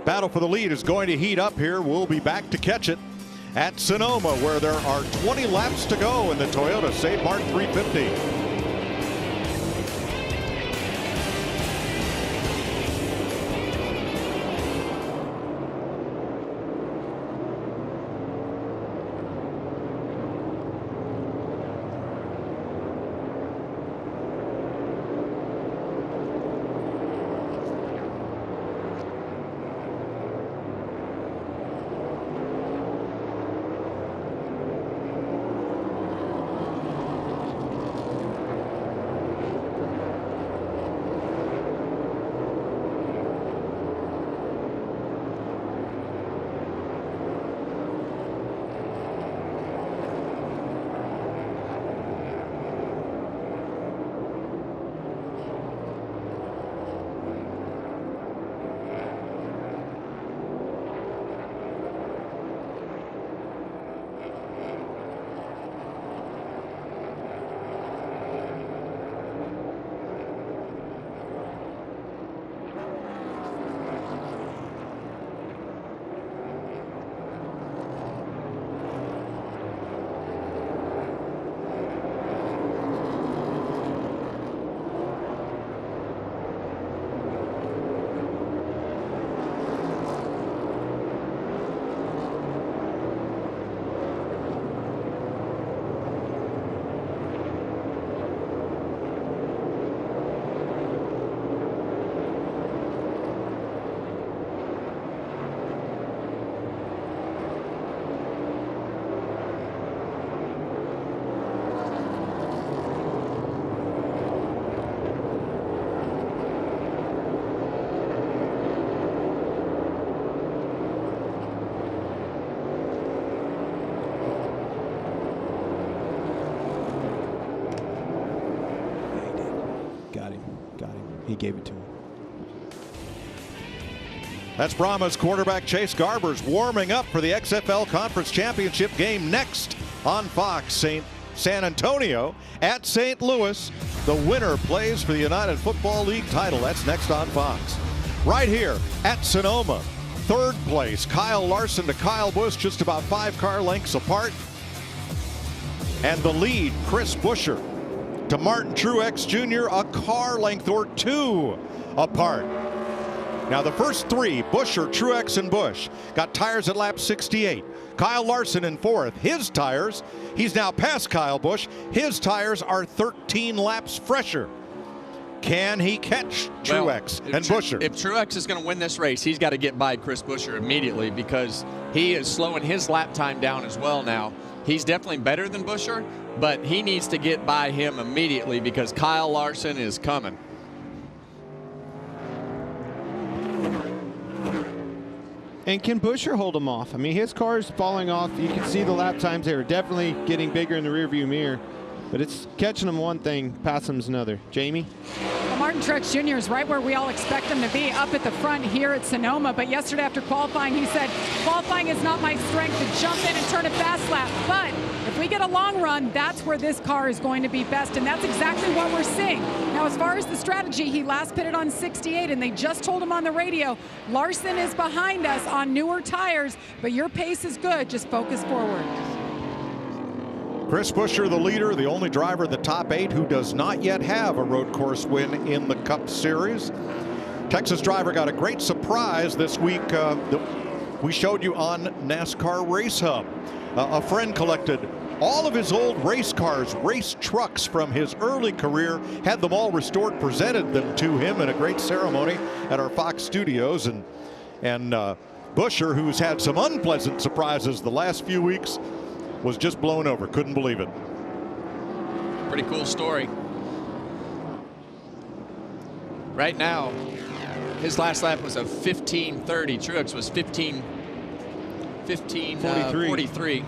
Battle for the lead is going to heat up here. We'll be back to catch it at Sonoma, where there are 20 laps to go in the Toyota SaveMart 350. He gave it to him. That's Brahma's quarterback Chase Garbers warming up for the XFL Conference Championship game next on Fox. San Antonio at St. Louis. The winner plays for the United Football League title. That's next on Fox. Right here at Sonoma. Third place, Kyle Larson to Kyle Busch, just about 5 car lengths apart. And the lead, Chris Buescher to Martin Truex Jr., a car length or 2 apart. Now the first 3, Buescher, Truex, and Busch, got tires at lap 68. Kyle Larson in 4th. His tires, he's now past Kyle Busch. His tires are 13 laps fresher. Can he catch Truex and Buescher? If Truex is going to win this race, he's got to get by Chris Buescher immediately, because he is slowing his lap time down as well now. He's definitely better than Buescher, but he needs to get by him immediately because Kyle Larson is coming. And can Buescher hold him off? I mean, his car is falling off. You can see the lap times. They are definitely getting bigger in the rearview mirror. But it's catching him one thing, passing him another. Jamie? Well, Martin Truex Jr. is right where we all expect him to be, up at the front here at Sonoma. But yesterday after qualifying, he said, qualifying is not my strength to jump in and turn a fast lap. But if we get a long run, that's where this car is going to be best. And that's exactly what we're seeing. Now, as far as the strategy, he last pitted on 68, and they just told him on the radio, Larson is behind us on newer tires, but your pace is good. Just focus forward. Chris Buescher, the leader, the only driver in the top 8 who does not yet have a road course win in the Cup Series. Texas driver got a great surprise this week that we showed you on NASCAR Race Hub. A friend collected all of his old race cars, race trucks from his early career, had them all restored, presented them to him in a great ceremony at our Fox studios. And Buescher, who's had some unpleasant surprises the last few weeks, was just blown over. Couldn't believe it. Pretty cool story. Right now, his last lap was a 15:30. Truex was 15:43.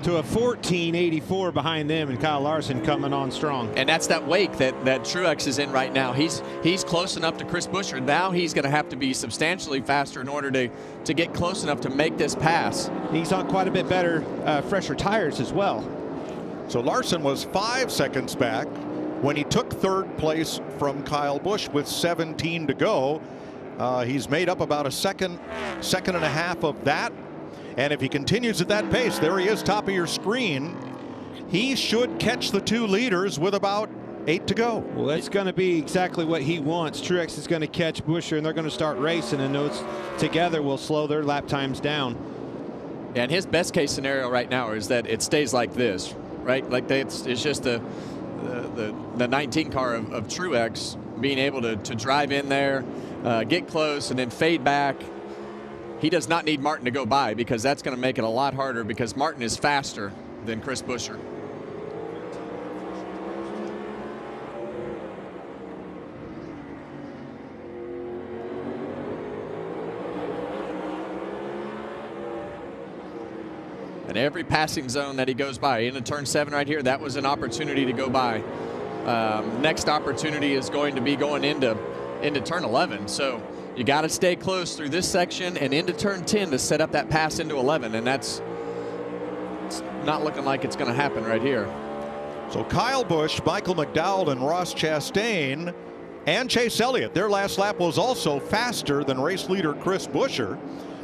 To a 14:84 behind them, and Kyle Larson coming on strong. And that's that wake that Truex is in right now. He's close enough to Chris Buescher. Now he's going to have to be substantially faster in order to get close enough to make this pass. He's on quite a bit better, fresher tires as well. So Larson was 5 seconds back when he took 3rd place from Kyle Busch with 17 to go. He's made up about a second and a half of that. And if he continues at that pace, there he is, top of your screen. He should catch the 2 leaders with about 8 to go. Well, that's going to be exactly what he wants. Truex is going to catch Buescher, and they're going to start racing, and those together will slow their lap times down. And his best case scenario right now is that it stays like this, right? Like it's just the 19 car of Truex being able to drive in there, get close, and then fade back. He does not need Martin to go by, because that's going to make it a lot harder, because Martin is faster than Chris Buescher. And every passing zone that he goes by, into turn 7 right here, that was an opportunity to go by. Next opportunity is going to be going into turn 11. So you got to stay close through this section and into turn 10 to set up that pass into 11, and it's not looking like it's going to happen right here. So Kyle Busch, Michael McDowell, and Ross Chastain, and Chase Elliott, their last lap was also faster than race leader Chris Buescher,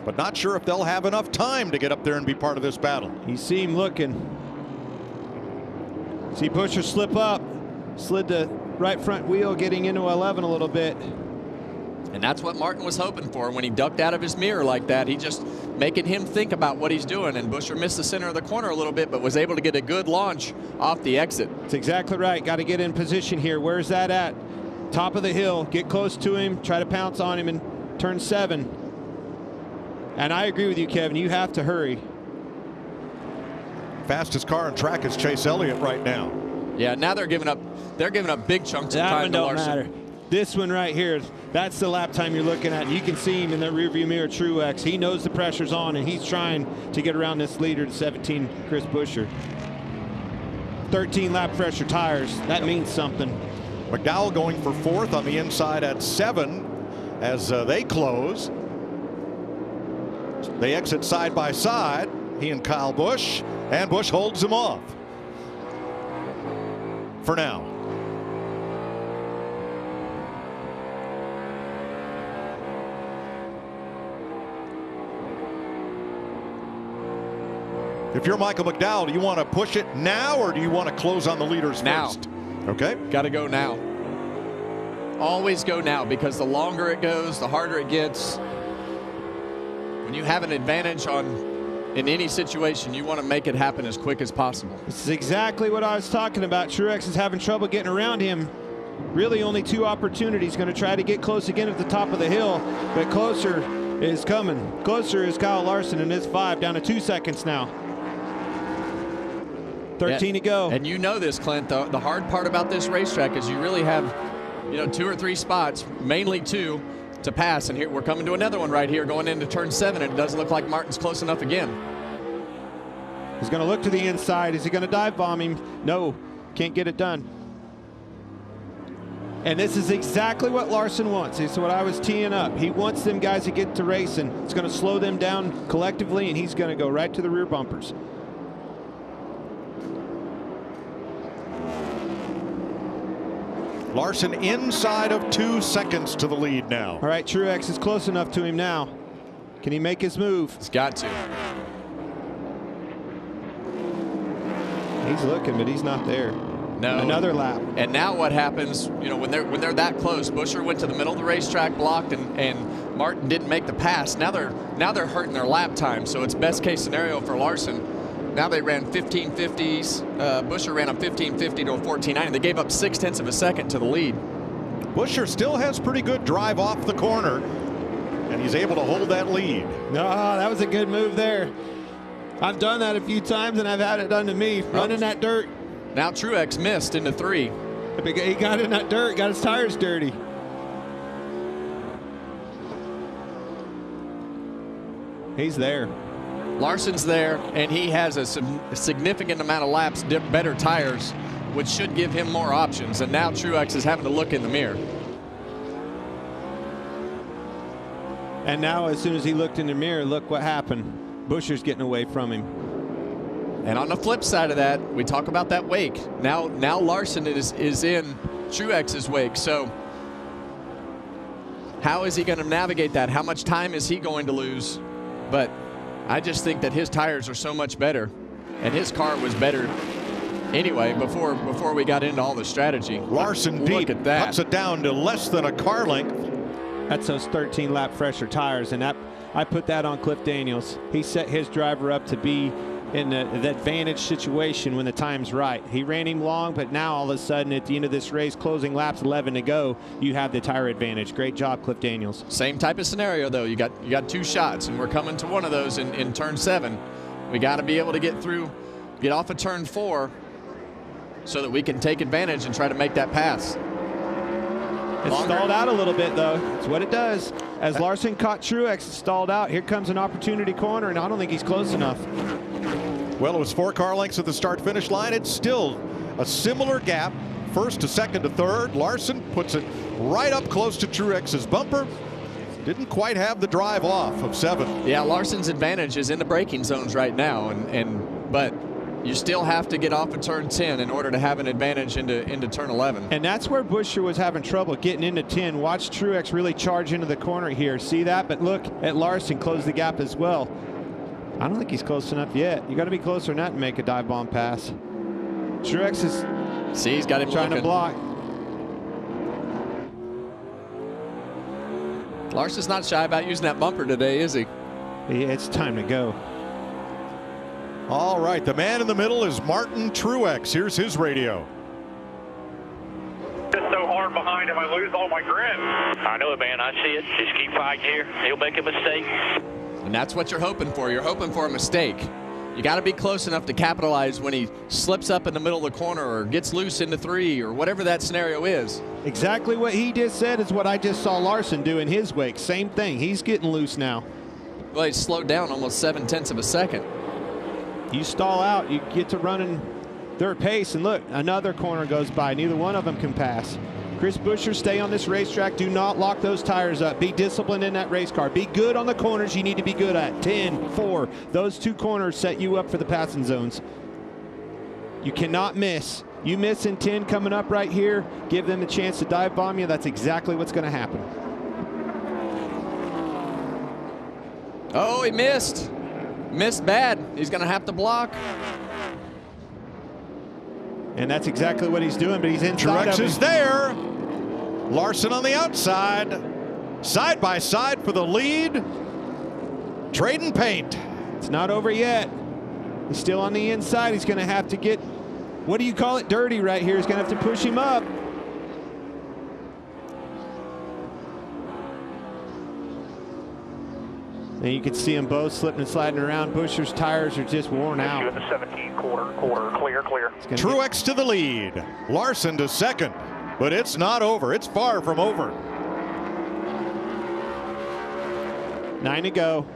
but not sure if they'll have enough time to get up there and be part of this battle. You see him looking. See Buescher slip up, slid the right front wheel, getting into 11 a little bit. And that's what Martin was hoping for when he ducked out of his mirror like that. He just making him think about what he's doing. And Buescher missed the center of the corner a little bit, but was able to get a good launch off the exit. That's exactly right. Got to get in position here. Where's that at? Top of the hill. Get close to him. Try to pounce on him in turn 7. And I agree with you, Kevin. You have to hurry. Fastest car on track is Chase Elliott right now. Yeah, now they're giving up big chunks of time to Larson. Matter. This one right here, that's the lap time you're looking at. You can see him in the rearview mirror, Truex. He knows the pressure's on, and he's trying to get around this leader to 17, Chris Buescher. 13 lap pressure tires. That means something. McDowell going for 4th on the inside at 7 as they close. They exit side by side, he and Kyle Busch, and Busch holds him off for now. If you're Michael McDowell, do you want to push it now, or do you want to close on the leaders now first? Okay. Got to go now. Always go now, because the longer it goes, the harder it gets. When you have an advantage in any situation, you want to make it happen as quick as possible. This is exactly what I was talking about. Truex is having trouble getting around him. Really only 2 opportunities. Going to try to get close again at the top of the hill, but closer is coming. Closer is Kyle Larson in his 5, down to 2 seconds now. 13 to go. And you know this, Clint. The hard part about this racetrack is you really have, 2 or 3 spots, mainly 2, to pass. And here we're coming to another one right here, going into turn 7. And it doesn't look like Martin's close enough again. He's going to look to the inside. Is he going to dive bomb him? No, can't get it done. And this is exactly what Larson wants. It's what I was teeing up. He wants them guys to get to racing. It's going to slow them down collectively, and he's going to go right to the rear bumpers. Larson inside of 2 seconds to the lead now. All right, Truex is close enough to him now. Can he make his move? He's got to. He's looking, but he's not there. No. Another lap. And now what happens, you know, when they're that close, Buescher went to the middle of the racetrack, blocked, and Martin didn't make the pass. Now they're hurting their lap time, so it's best case scenario for Larson. Now they ran 1550s. Buescher ran a 1550 to a 1490. They gave up 0.6 of a second to the lead. Buescher still has pretty good drive off the corner, and he's able to hold that lead. No, that was a good move there. I've done that a few times, and I've had it done to me, running that dirt. Now Truex missed into 3. He got in that dirt, got his tires dirty. He's there. Larson's there, and he has a significant amount of laps, better tires, which should give him more options. And now Truex is having to look in the mirror. And now as soon as he looked in the mirror, look what happened. Buescher's getting away from him. And on the flip side of that, we talk about that wake. Now Larson is in Truex's wake. So how is he going to navigate that? How much time is he going to lose? But I just think that his tires are so much better, and his car was better anyway before we got into all the strategy. Larson deep cuts it down to less than a car length. That's those 13 lap fresher tires, and I put that on Cliff Daniels. He set his driver up to be in the advantage situation when the time's right. He ran him long, but now all of a sudden at the end of this race, closing laps, 11 to go, you have the tire advantage. Great job, Cliff Daniels. Same type of scenario though. You got 2 shots, and we're coming to one of those in turn 7. We got to be able to get off of turn 4 so that we can take advantage and try to make that pass. It stalled out a little bit, though. That's what it does. As Larson caught Truex, it stalled out. Here comes an opportunity corner, and I don't think he's close enough. Well, it was 4 car lengths at the start-finish line. It's still a similar gap, first to second to third. Larson puts it right up close to Truex's bumper. Didn't quite have the drive off of 7. Yeah, Larson's advantage is in the braking zones right now, but you still have to get off of turn 10 in order to have an advantage into turn 11. And that's where Buescher was having trouble getting into 10. Watch Truex really charge into the corner here. See that? But look at Larson close the gap as well. I don't think he's close enough yet. You got to be closer than that to make a dive bomb pass. Truex is he's got him trying to block. Larson's not shy about using that bumper today, is he? Yeah, it's time to go. All right, the man in the middle is Martin Truex. Here's his radio. Just so hard behind him, I lose all my grip. I know it, man. I see it. Just keep fighting here. He'll make a mistake. And that's what you're hoping for. You're hoping for a mistake. You got to be close enough to capitalize when he slips up in the middle of the corner or gets loose into 3 or whatever that scenario is. Exactly what he just said is what I just saw Larson do in his wake. Same thing. He's getting loose now. Well, he's slowed down almost 0.7 of a second. You stall out, you get to running their pace, and look, another corner goes by. Neither one of them can pass. Chris Buescher, stay on this racetrack. Do not lock those tires up. Be disciplined in that race car. Be good on the corners you need to be good at. 10, 4. Those 2 corners set you up for the passing zones. You cannot miss. You miss in 10 coming up right here, give them a chance to dive bomb you. That's exactly what's going to happen. Oh, he missed. Missed bad. He's going to have to block. And that's exactly what he's doing, but he's inside Truex of him. is there. Larson on the outside. Side by side for the lead. Trading paint. It's not over yet. He's still on the inside. He's going to have to get, what do you call it, dirty right here. He's going to have to push him up. And you can see them both slipping and sliding around. Buescher's tires are just worn out. In the 17 quarter, clear. Truex to the lead. Larson to second. But it's not over. It's far from over. 9 to go.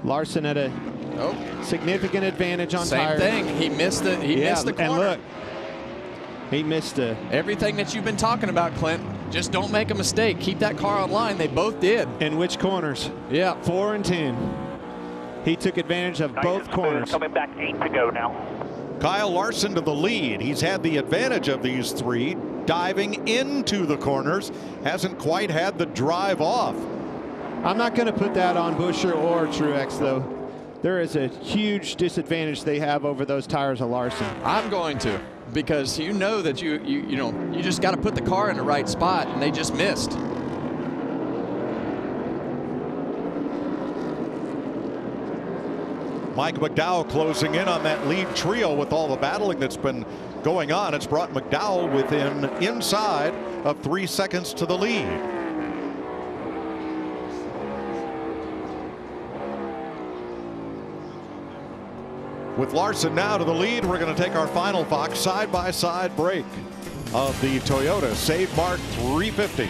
Larson at a significant advantage on tires. Same thing. He missed the corner. And look, He missed everything that you've been talking about, Clint. Just don't make a mistake. Keep that car on line. They both did. In which corners? Yeah. 4 and 10. He took advantage of both corners. Coming back, 8 to go now. Kyle Larson to the lead. He's had the advantage of these three, diving into the corners. Hasn't quite had the drive off. I'm not going to put that on Buescher or Truex, though. There is a huge disadvantage they have over those tires of Larson. I'm going to, because you know that you just got to put the car in the right spot, and they just missed. Mike McDowell closing in on that lead trio with all the battling that's been going on. It's brought McDowell within inside of 3 seconds to the lead. With Larson now to the lead, we're going to take our final Fox side-by-side break of the Toyota SaveMart 350.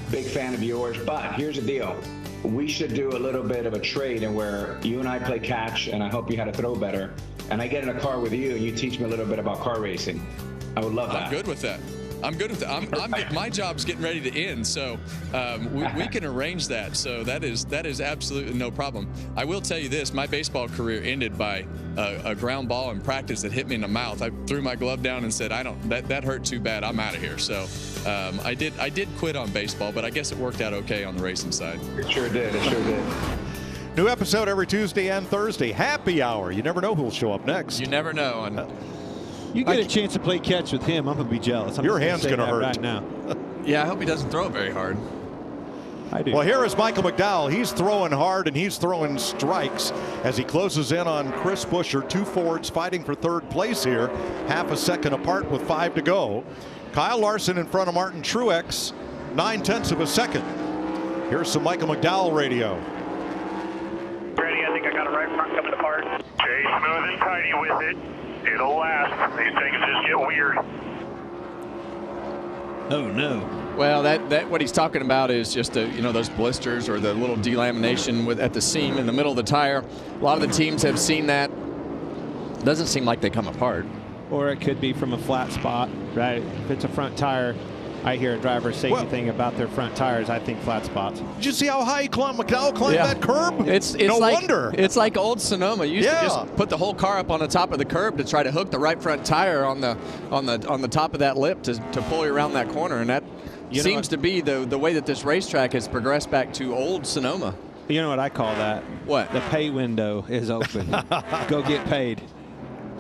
Big fan of yours, but here's the deal. We should do a little bit of a trade and where you and I play catch, and I hope you how to throw better, and I get in a car with you and you teach me a little bit about car racing. I would love that. I'm good with that. I'm good with that. My job's getting ready to end, so we can arrange that. So that is absolutely no problem. I will tell you this: my baseball career ended by a ground ball in practice that hit me in the mouth. I threw my glove down and said, that hurt too bad. I'm out of here. So I did quit on baseball, but I guess it worked out okay on the racing side. It sure did. It sure did. New episode every Tuesday and Thursday. Happy hour. You never know who'll show up next. You never know. You get a chance to play catch with him, I'm going to be jealous. Your hand's going to hurt. Right now. Yeah, I hope he doesn't throw it very hard. I do. Well, here is Michael McDowell. He's throwing hard and he's throwing strikes as he closes in on Chris Buescher. Two Fords fighting for third place here. Half a second apart with 5 to go. Kyle Larson in front of Martin Truex. 9/10 of a second. Here's some Michael McDowell radio. Ready, I think I got it right front coming apart. Stay smooth and tidy with it. It'll last. These things just get weird. Oh, no. Well, that what he's talking about is just those blisters or the little delamination at the seam in the middle of the tire. A lot of the teams have seen that. Doesn't seem like they come apart. Or it could be from a flat spot, right? If it's a front tire, I hear a driver say anything about their front tires. I think flat spots. Did you see how high McDowell climbed that curb? It's no like, wonder. It's like old Sonoma. You used to just put the whole car up on the top of the curb to try to hook the right front tire on the top of that lip to pull you around that corner, and that seems to be the way that this racetrack has progressed back to old Sonoma. You know what I call that? What? The pay window is open. Go get paid.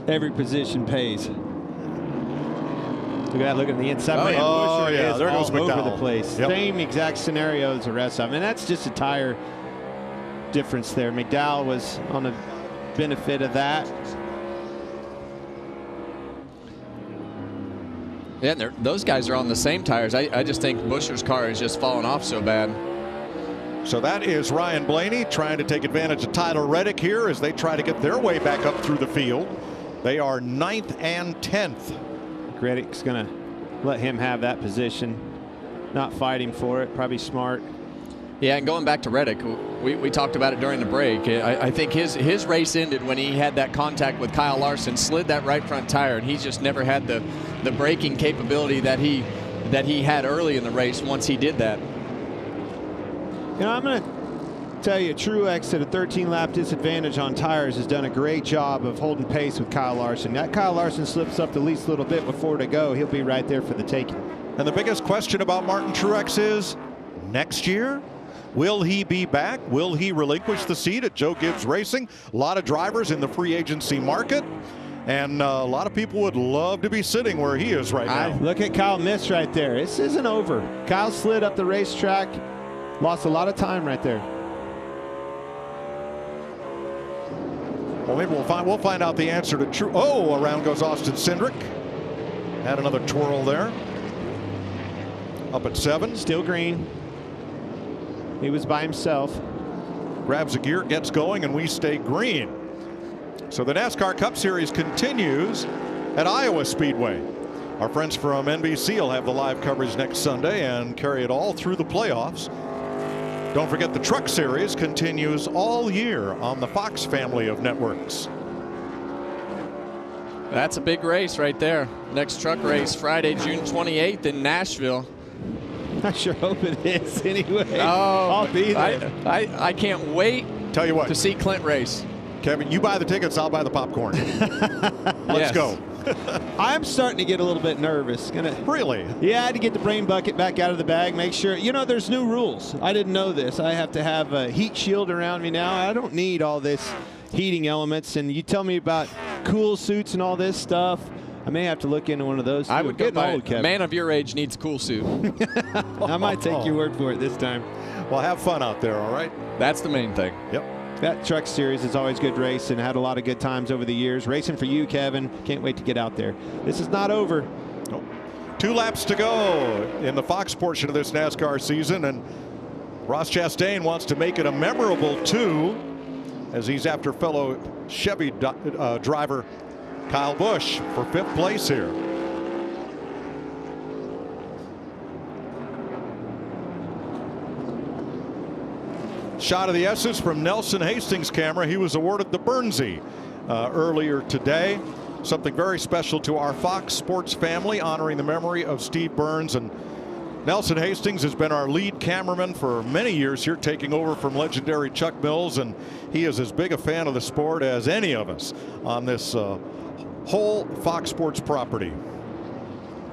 Every position pays. Look at that, look at the inside. Man, Buscher is there goes all McDowell. over the place. Yep. Same exact scenario as the rest of them. And that's just a tire difference there. McDowell was on the benefit of that. Yeah, those guys are on the same tires. I just think Buscher's car is just falling off so bad. So that is Ryan Blaney trying to take advantage of Tyler Reddick here as they try to get their way back up through the field. They are 9th and 10th. Reddick's going to let him have that position, not fighting for it. Probably smart. Yeah, and going back to Reddick, we talked about it during the break. I think his race ended when he had that contact with Kyle Larson, slid that right front tire, and he's just never had the braking capability that he had early in the race once he did that. You know, I'm going to tell you, Truex at a 13-lap disadvantage on tires has done a great job of holding pace with Kyle Larson. That Kyle Larson slips up the least little bit before to go, he'll be right there for the taking. And the biggest question about Martin Truex is, next year, will he be back? Will he relinquish the seat at Joe Gibbs Racing? A lot of drivers in the free agency market, and a lot of people would love to be sitting where he is right now. Look at Kyle Miss right there. This isn't over. Kyle slid up the racetrack, lost a lot of time right there. Well, maybe we'll find out the answer to True. Oh, around goes Austin Cindric. Had another twirl there. Up at 7. Still green. He was by himself. Grabs a gear, gets going, and we stay green. So the NASCAR Cup Series continues at Iowa Speedway. Our friends from NBC will have the live coverage next Sunday and carry it all through the playoffs. Don't forget the Truck Series continues all year on the Fox family of networks. That's a big race right there. Next truck race Friday, June 28th in Nashville. I sure hope it is anyway. Oh, I'll be there. I can't wait Tell you what, to see Clint race. Kevin, you buy the tickets, I'll buy the popcorn. Let's go. I'm starting to get a little bit nervous. Really? Yeah, I had to get the brain bucket back out of the bag, make sure. You know, there's new rules. I didn't know this. I have to have a heat shield around me now. I don't need all this heating elements. And you tell me about cool suits and all this stuff. I may have to look into one of those. I would get old, Kevin. A man of your age needs a cool suit. I might take your word for it this time. Well, have fun out there, all right? That's the main thing. Yep. That Truck Series is always good race and had a lot of good times over the years. Racing for you, Kevin. Can't wait to get out there. This is not over. Nope. 2 laps to go in the Fox portion of this NASCAR season, and Ross Chastain wants to make it a memorable 2 as he's after fellow Chevy driver Kyle Busch for 5th place here. Shot of the S's from Nelson Hastings' camera. He was awarded the Bernsey earlier today. Something very special to our Fox Sports family, honoring the memory of Steve Burns. And Nelson Hastings has been our lead cameraman for many years here, taking over from legendary Chuck Mills. And he is as big a fan of the sport as any of us on this whole Fox Sports property.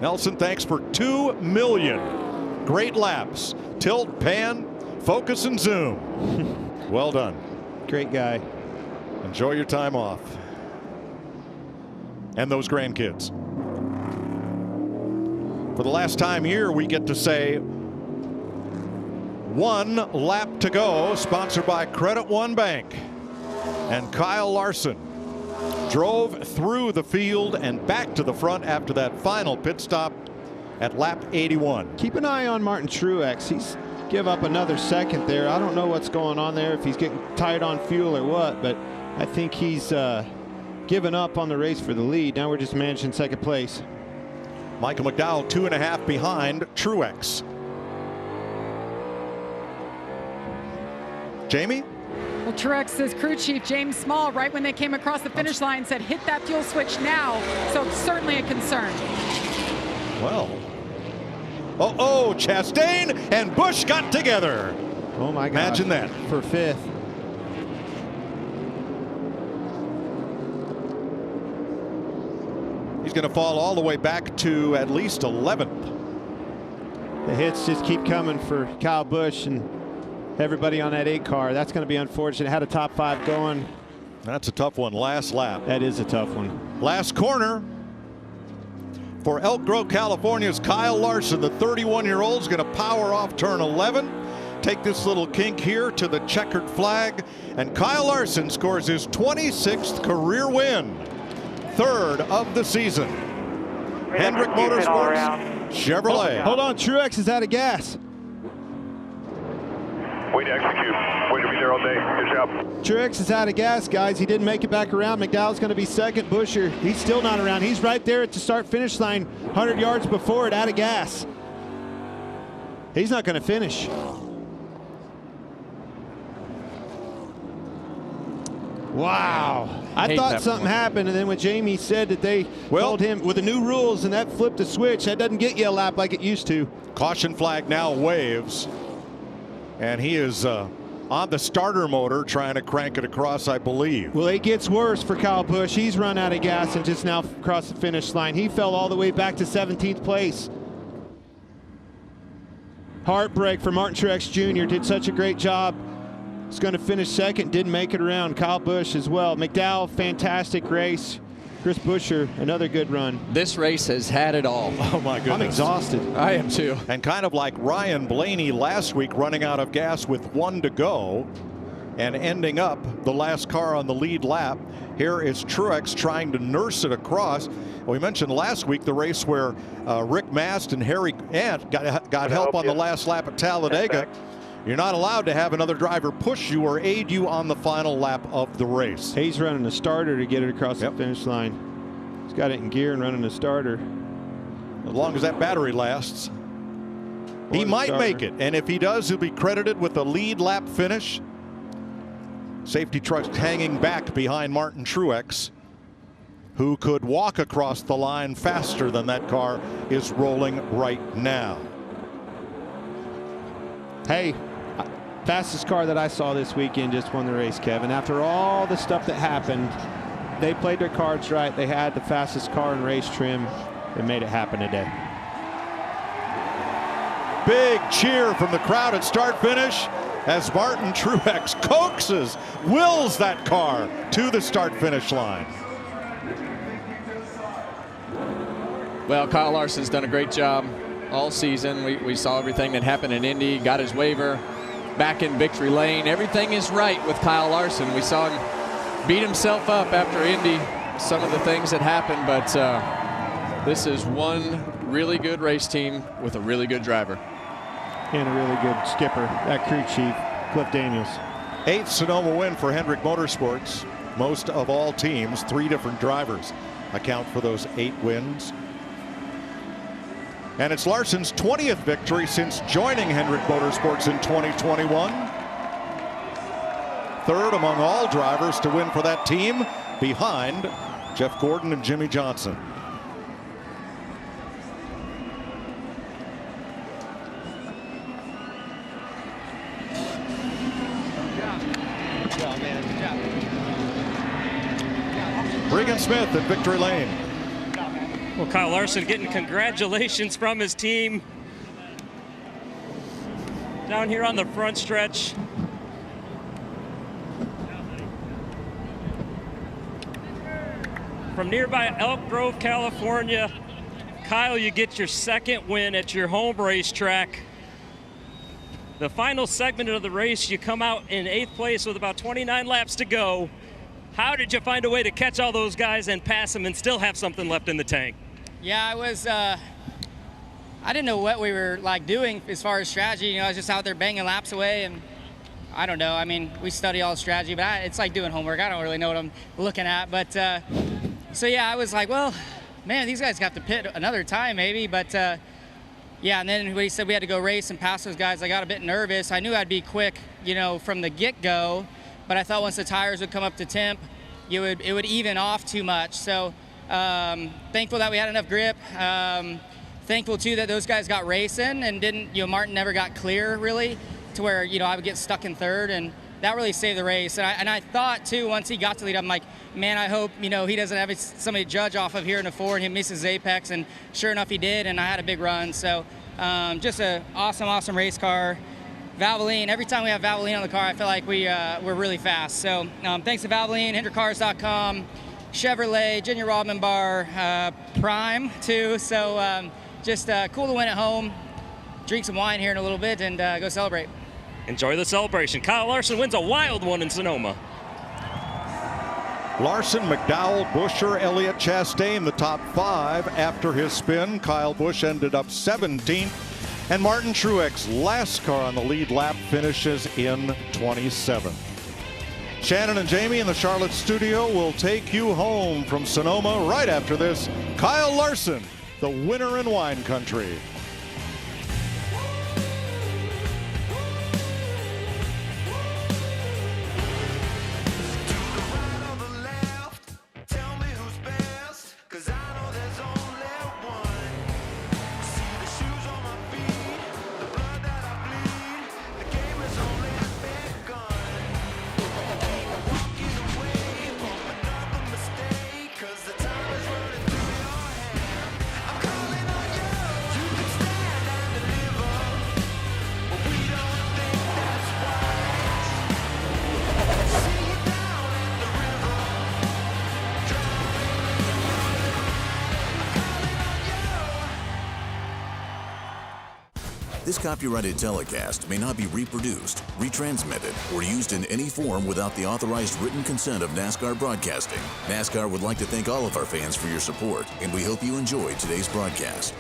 Nelson, thanks for 2 million great laps. Tilt, pan, focus, and zoom. Well done. Great guy. Enjoy your time off. And those grandkids. For the last time here, we get to say 1 lap to go, sponsored by Credit One Bank. And Kyle Larson drove through the field and back to the front after that final pit stop at lap 81. Keep an eye on Martin Truex. He's give up another second there. I don't know what's going on there, if he's getting tight on fuel or what, but I think he's given up on the race for the lead. Now we're just managing 2nd place. Michael McDowell 2.5 behind Truex. Jamie? Well, Truex's crew chief, James Small, right when they came across the finish line, said hit that fuel switch now. So it's certainly a concern. Well, Chastain and Busch got together. Oh my God. Imagine that. For 5th. He's going to fall all the way back to at least 11th. The hits just keep coming for Kyle Busch and everybody on that 8 car. That's going to be unfortunate. Had a top 5 going. That's a tough one. Last lap. That is a tough one. Last corner for Elk Grove, California's Kyle Larson. The 31-year-old is going to power off turn 11. Take this little kink here to the checkered flag. And Kyle Larson scores his 26th career win. 3rd of the season. Hendrick Motorsports, Chevrolet. Hold on, Truex is out of gas. Way to execute. Way to be there all day. Good job. Truex is out of gas, guys. He didn't make it back around. McDowell's going to be second. Buscher, he's still not around. He's right there at the start-finish line, 100 yards before it, out of gas. He's not going to finish. Wow. I thought something happened, and then when Jamie said that they told him with the new rules and that flipped the switch, that doesn't get you a lap like it used to. Caution flag now waves. And he is on the starter motor trying to crank it across, I believe. Well, it gets worse for Kyle Busch. He's run out of gas and just now crossed the finish line. He fell all the way back to 17th place. Heartbreak for Martin Truex Jr. Did such a great job. He's going to finish second, didn't make it around. Kyle Busch as well. McDowell, fantastic race. Chris Buescher, another good run. This race has had it all. Oh my goodness. I'm exhausted. I am too. And kind of like Ryan Blaney last week, running out of gas with 1 to go and ending up the last car on the lead lap. Here is Truex trying to nurse it across. We mentioned last week the race where Rick Mast and Harry Ant got help on the last lap at Talladega. You're not allowed to have another driver push you or aid you on the final lap of the race. He's running a starter to get it across the finish line. He's got it in gear and running a starter. As long as that battery lasts. He might make it, and if he does, he'll be credited with a lead lap finish. Safety truck hanging back behind Martin Truex, who could walk across the line faster than that car is rolling right now. Hey, fastest car that I saw this weekend just won the race, Kevin. After all the stuff that happened, they played their cards right. They had the fastest car in race trim. They made it happen today. Big cheer from the crowd at start finish as Martin Truex coaxes, wills that car to the start finish line. Well, Kyle Larson's done a great job all season. We saw everything that happened in Indy, got his waiver, back in victory lane. Everything is right with Kyle Larson. We saw him beat himself up after Indy, some of the things that happened, but this is one really good race team with a really good driver. And a really good skipper, that crew chief, Cliff Daniels. 8th Sonoma win for Hendrick Motorsports. Most of all teams, 3 different drivers account for those 8 wins. And it's Larson's 20th victory since joining Hendrick Motorsports in 2021. 3rd among all drivers to win for that team, behind Jeff Gordon and Jimmy Johnson. Regan Smith at victory lane. Well, Kyle Larson getting congratulations from his team. Down here on the front stretch. From nearby Elk Grove, California, Kyle, you get your 2nd win at your home racetrack. The final segment of the race, you come out in 8th place with about 29 laps to go. How did you find a way to catch all those guys and pass them and still have something left in the tank? Yeah, I was, I didn't know what we were doing as far as strategy. You know, I was just out there banging laps away, and I don't know. I mean, we study all strategy, but it's like doing homework. I don't really know what I'm looking at. But, so yeah, I was like, well, man, these guys have to pit another time maybe. But, Yeah, and then when he said we had to go race and pass those guys, I got a bit nervous. I knew I'd be quick, from the get-go, but I thought once the tires would come up to temp, it would even off too much. So thankful that we had enough grip. Thankful too that those guys got racing and didn't, Martin never got clear really to where, I would get stuck in third, and that really saved the race. And I thought too, once he got to lead, I'm like, man, I hope, he doesn't have somebody to judge off of here in the 4 and he misses apex, and sure enough he did, and I had a big run. So just an awesome race car. Valvoline, every time we have Valvoline on the car, I feel like we're really fast. So thanks to Valvoline, HinderCars.com, Chevrolet, Ginger Rodman Bar, Prime too. So just cool to win at home, drink some wine here in a little bit, and go celebrate. Enjoy the celebration. Kyle Larson wins a wild one in Sonoma. Larson, McDowell, Buescher, Elliott, Chastain, the top 5 after his spin. Kyle Busch ended up 17th. And Martin Truex, last car on the lead lap, finishes in 27th. Shannon and Jamie in the Charlotte studio will take you home from Sonoma right after this. Kyle Larson, the winner in wine country. This copyrighted telecast may not be reproduced, retransmitted, or used in any form without the authorized written consent of NASCAR Broadcasting. NASCAR would like to thank all of our fans for your support, and we hope you enjoyed today's broadcast.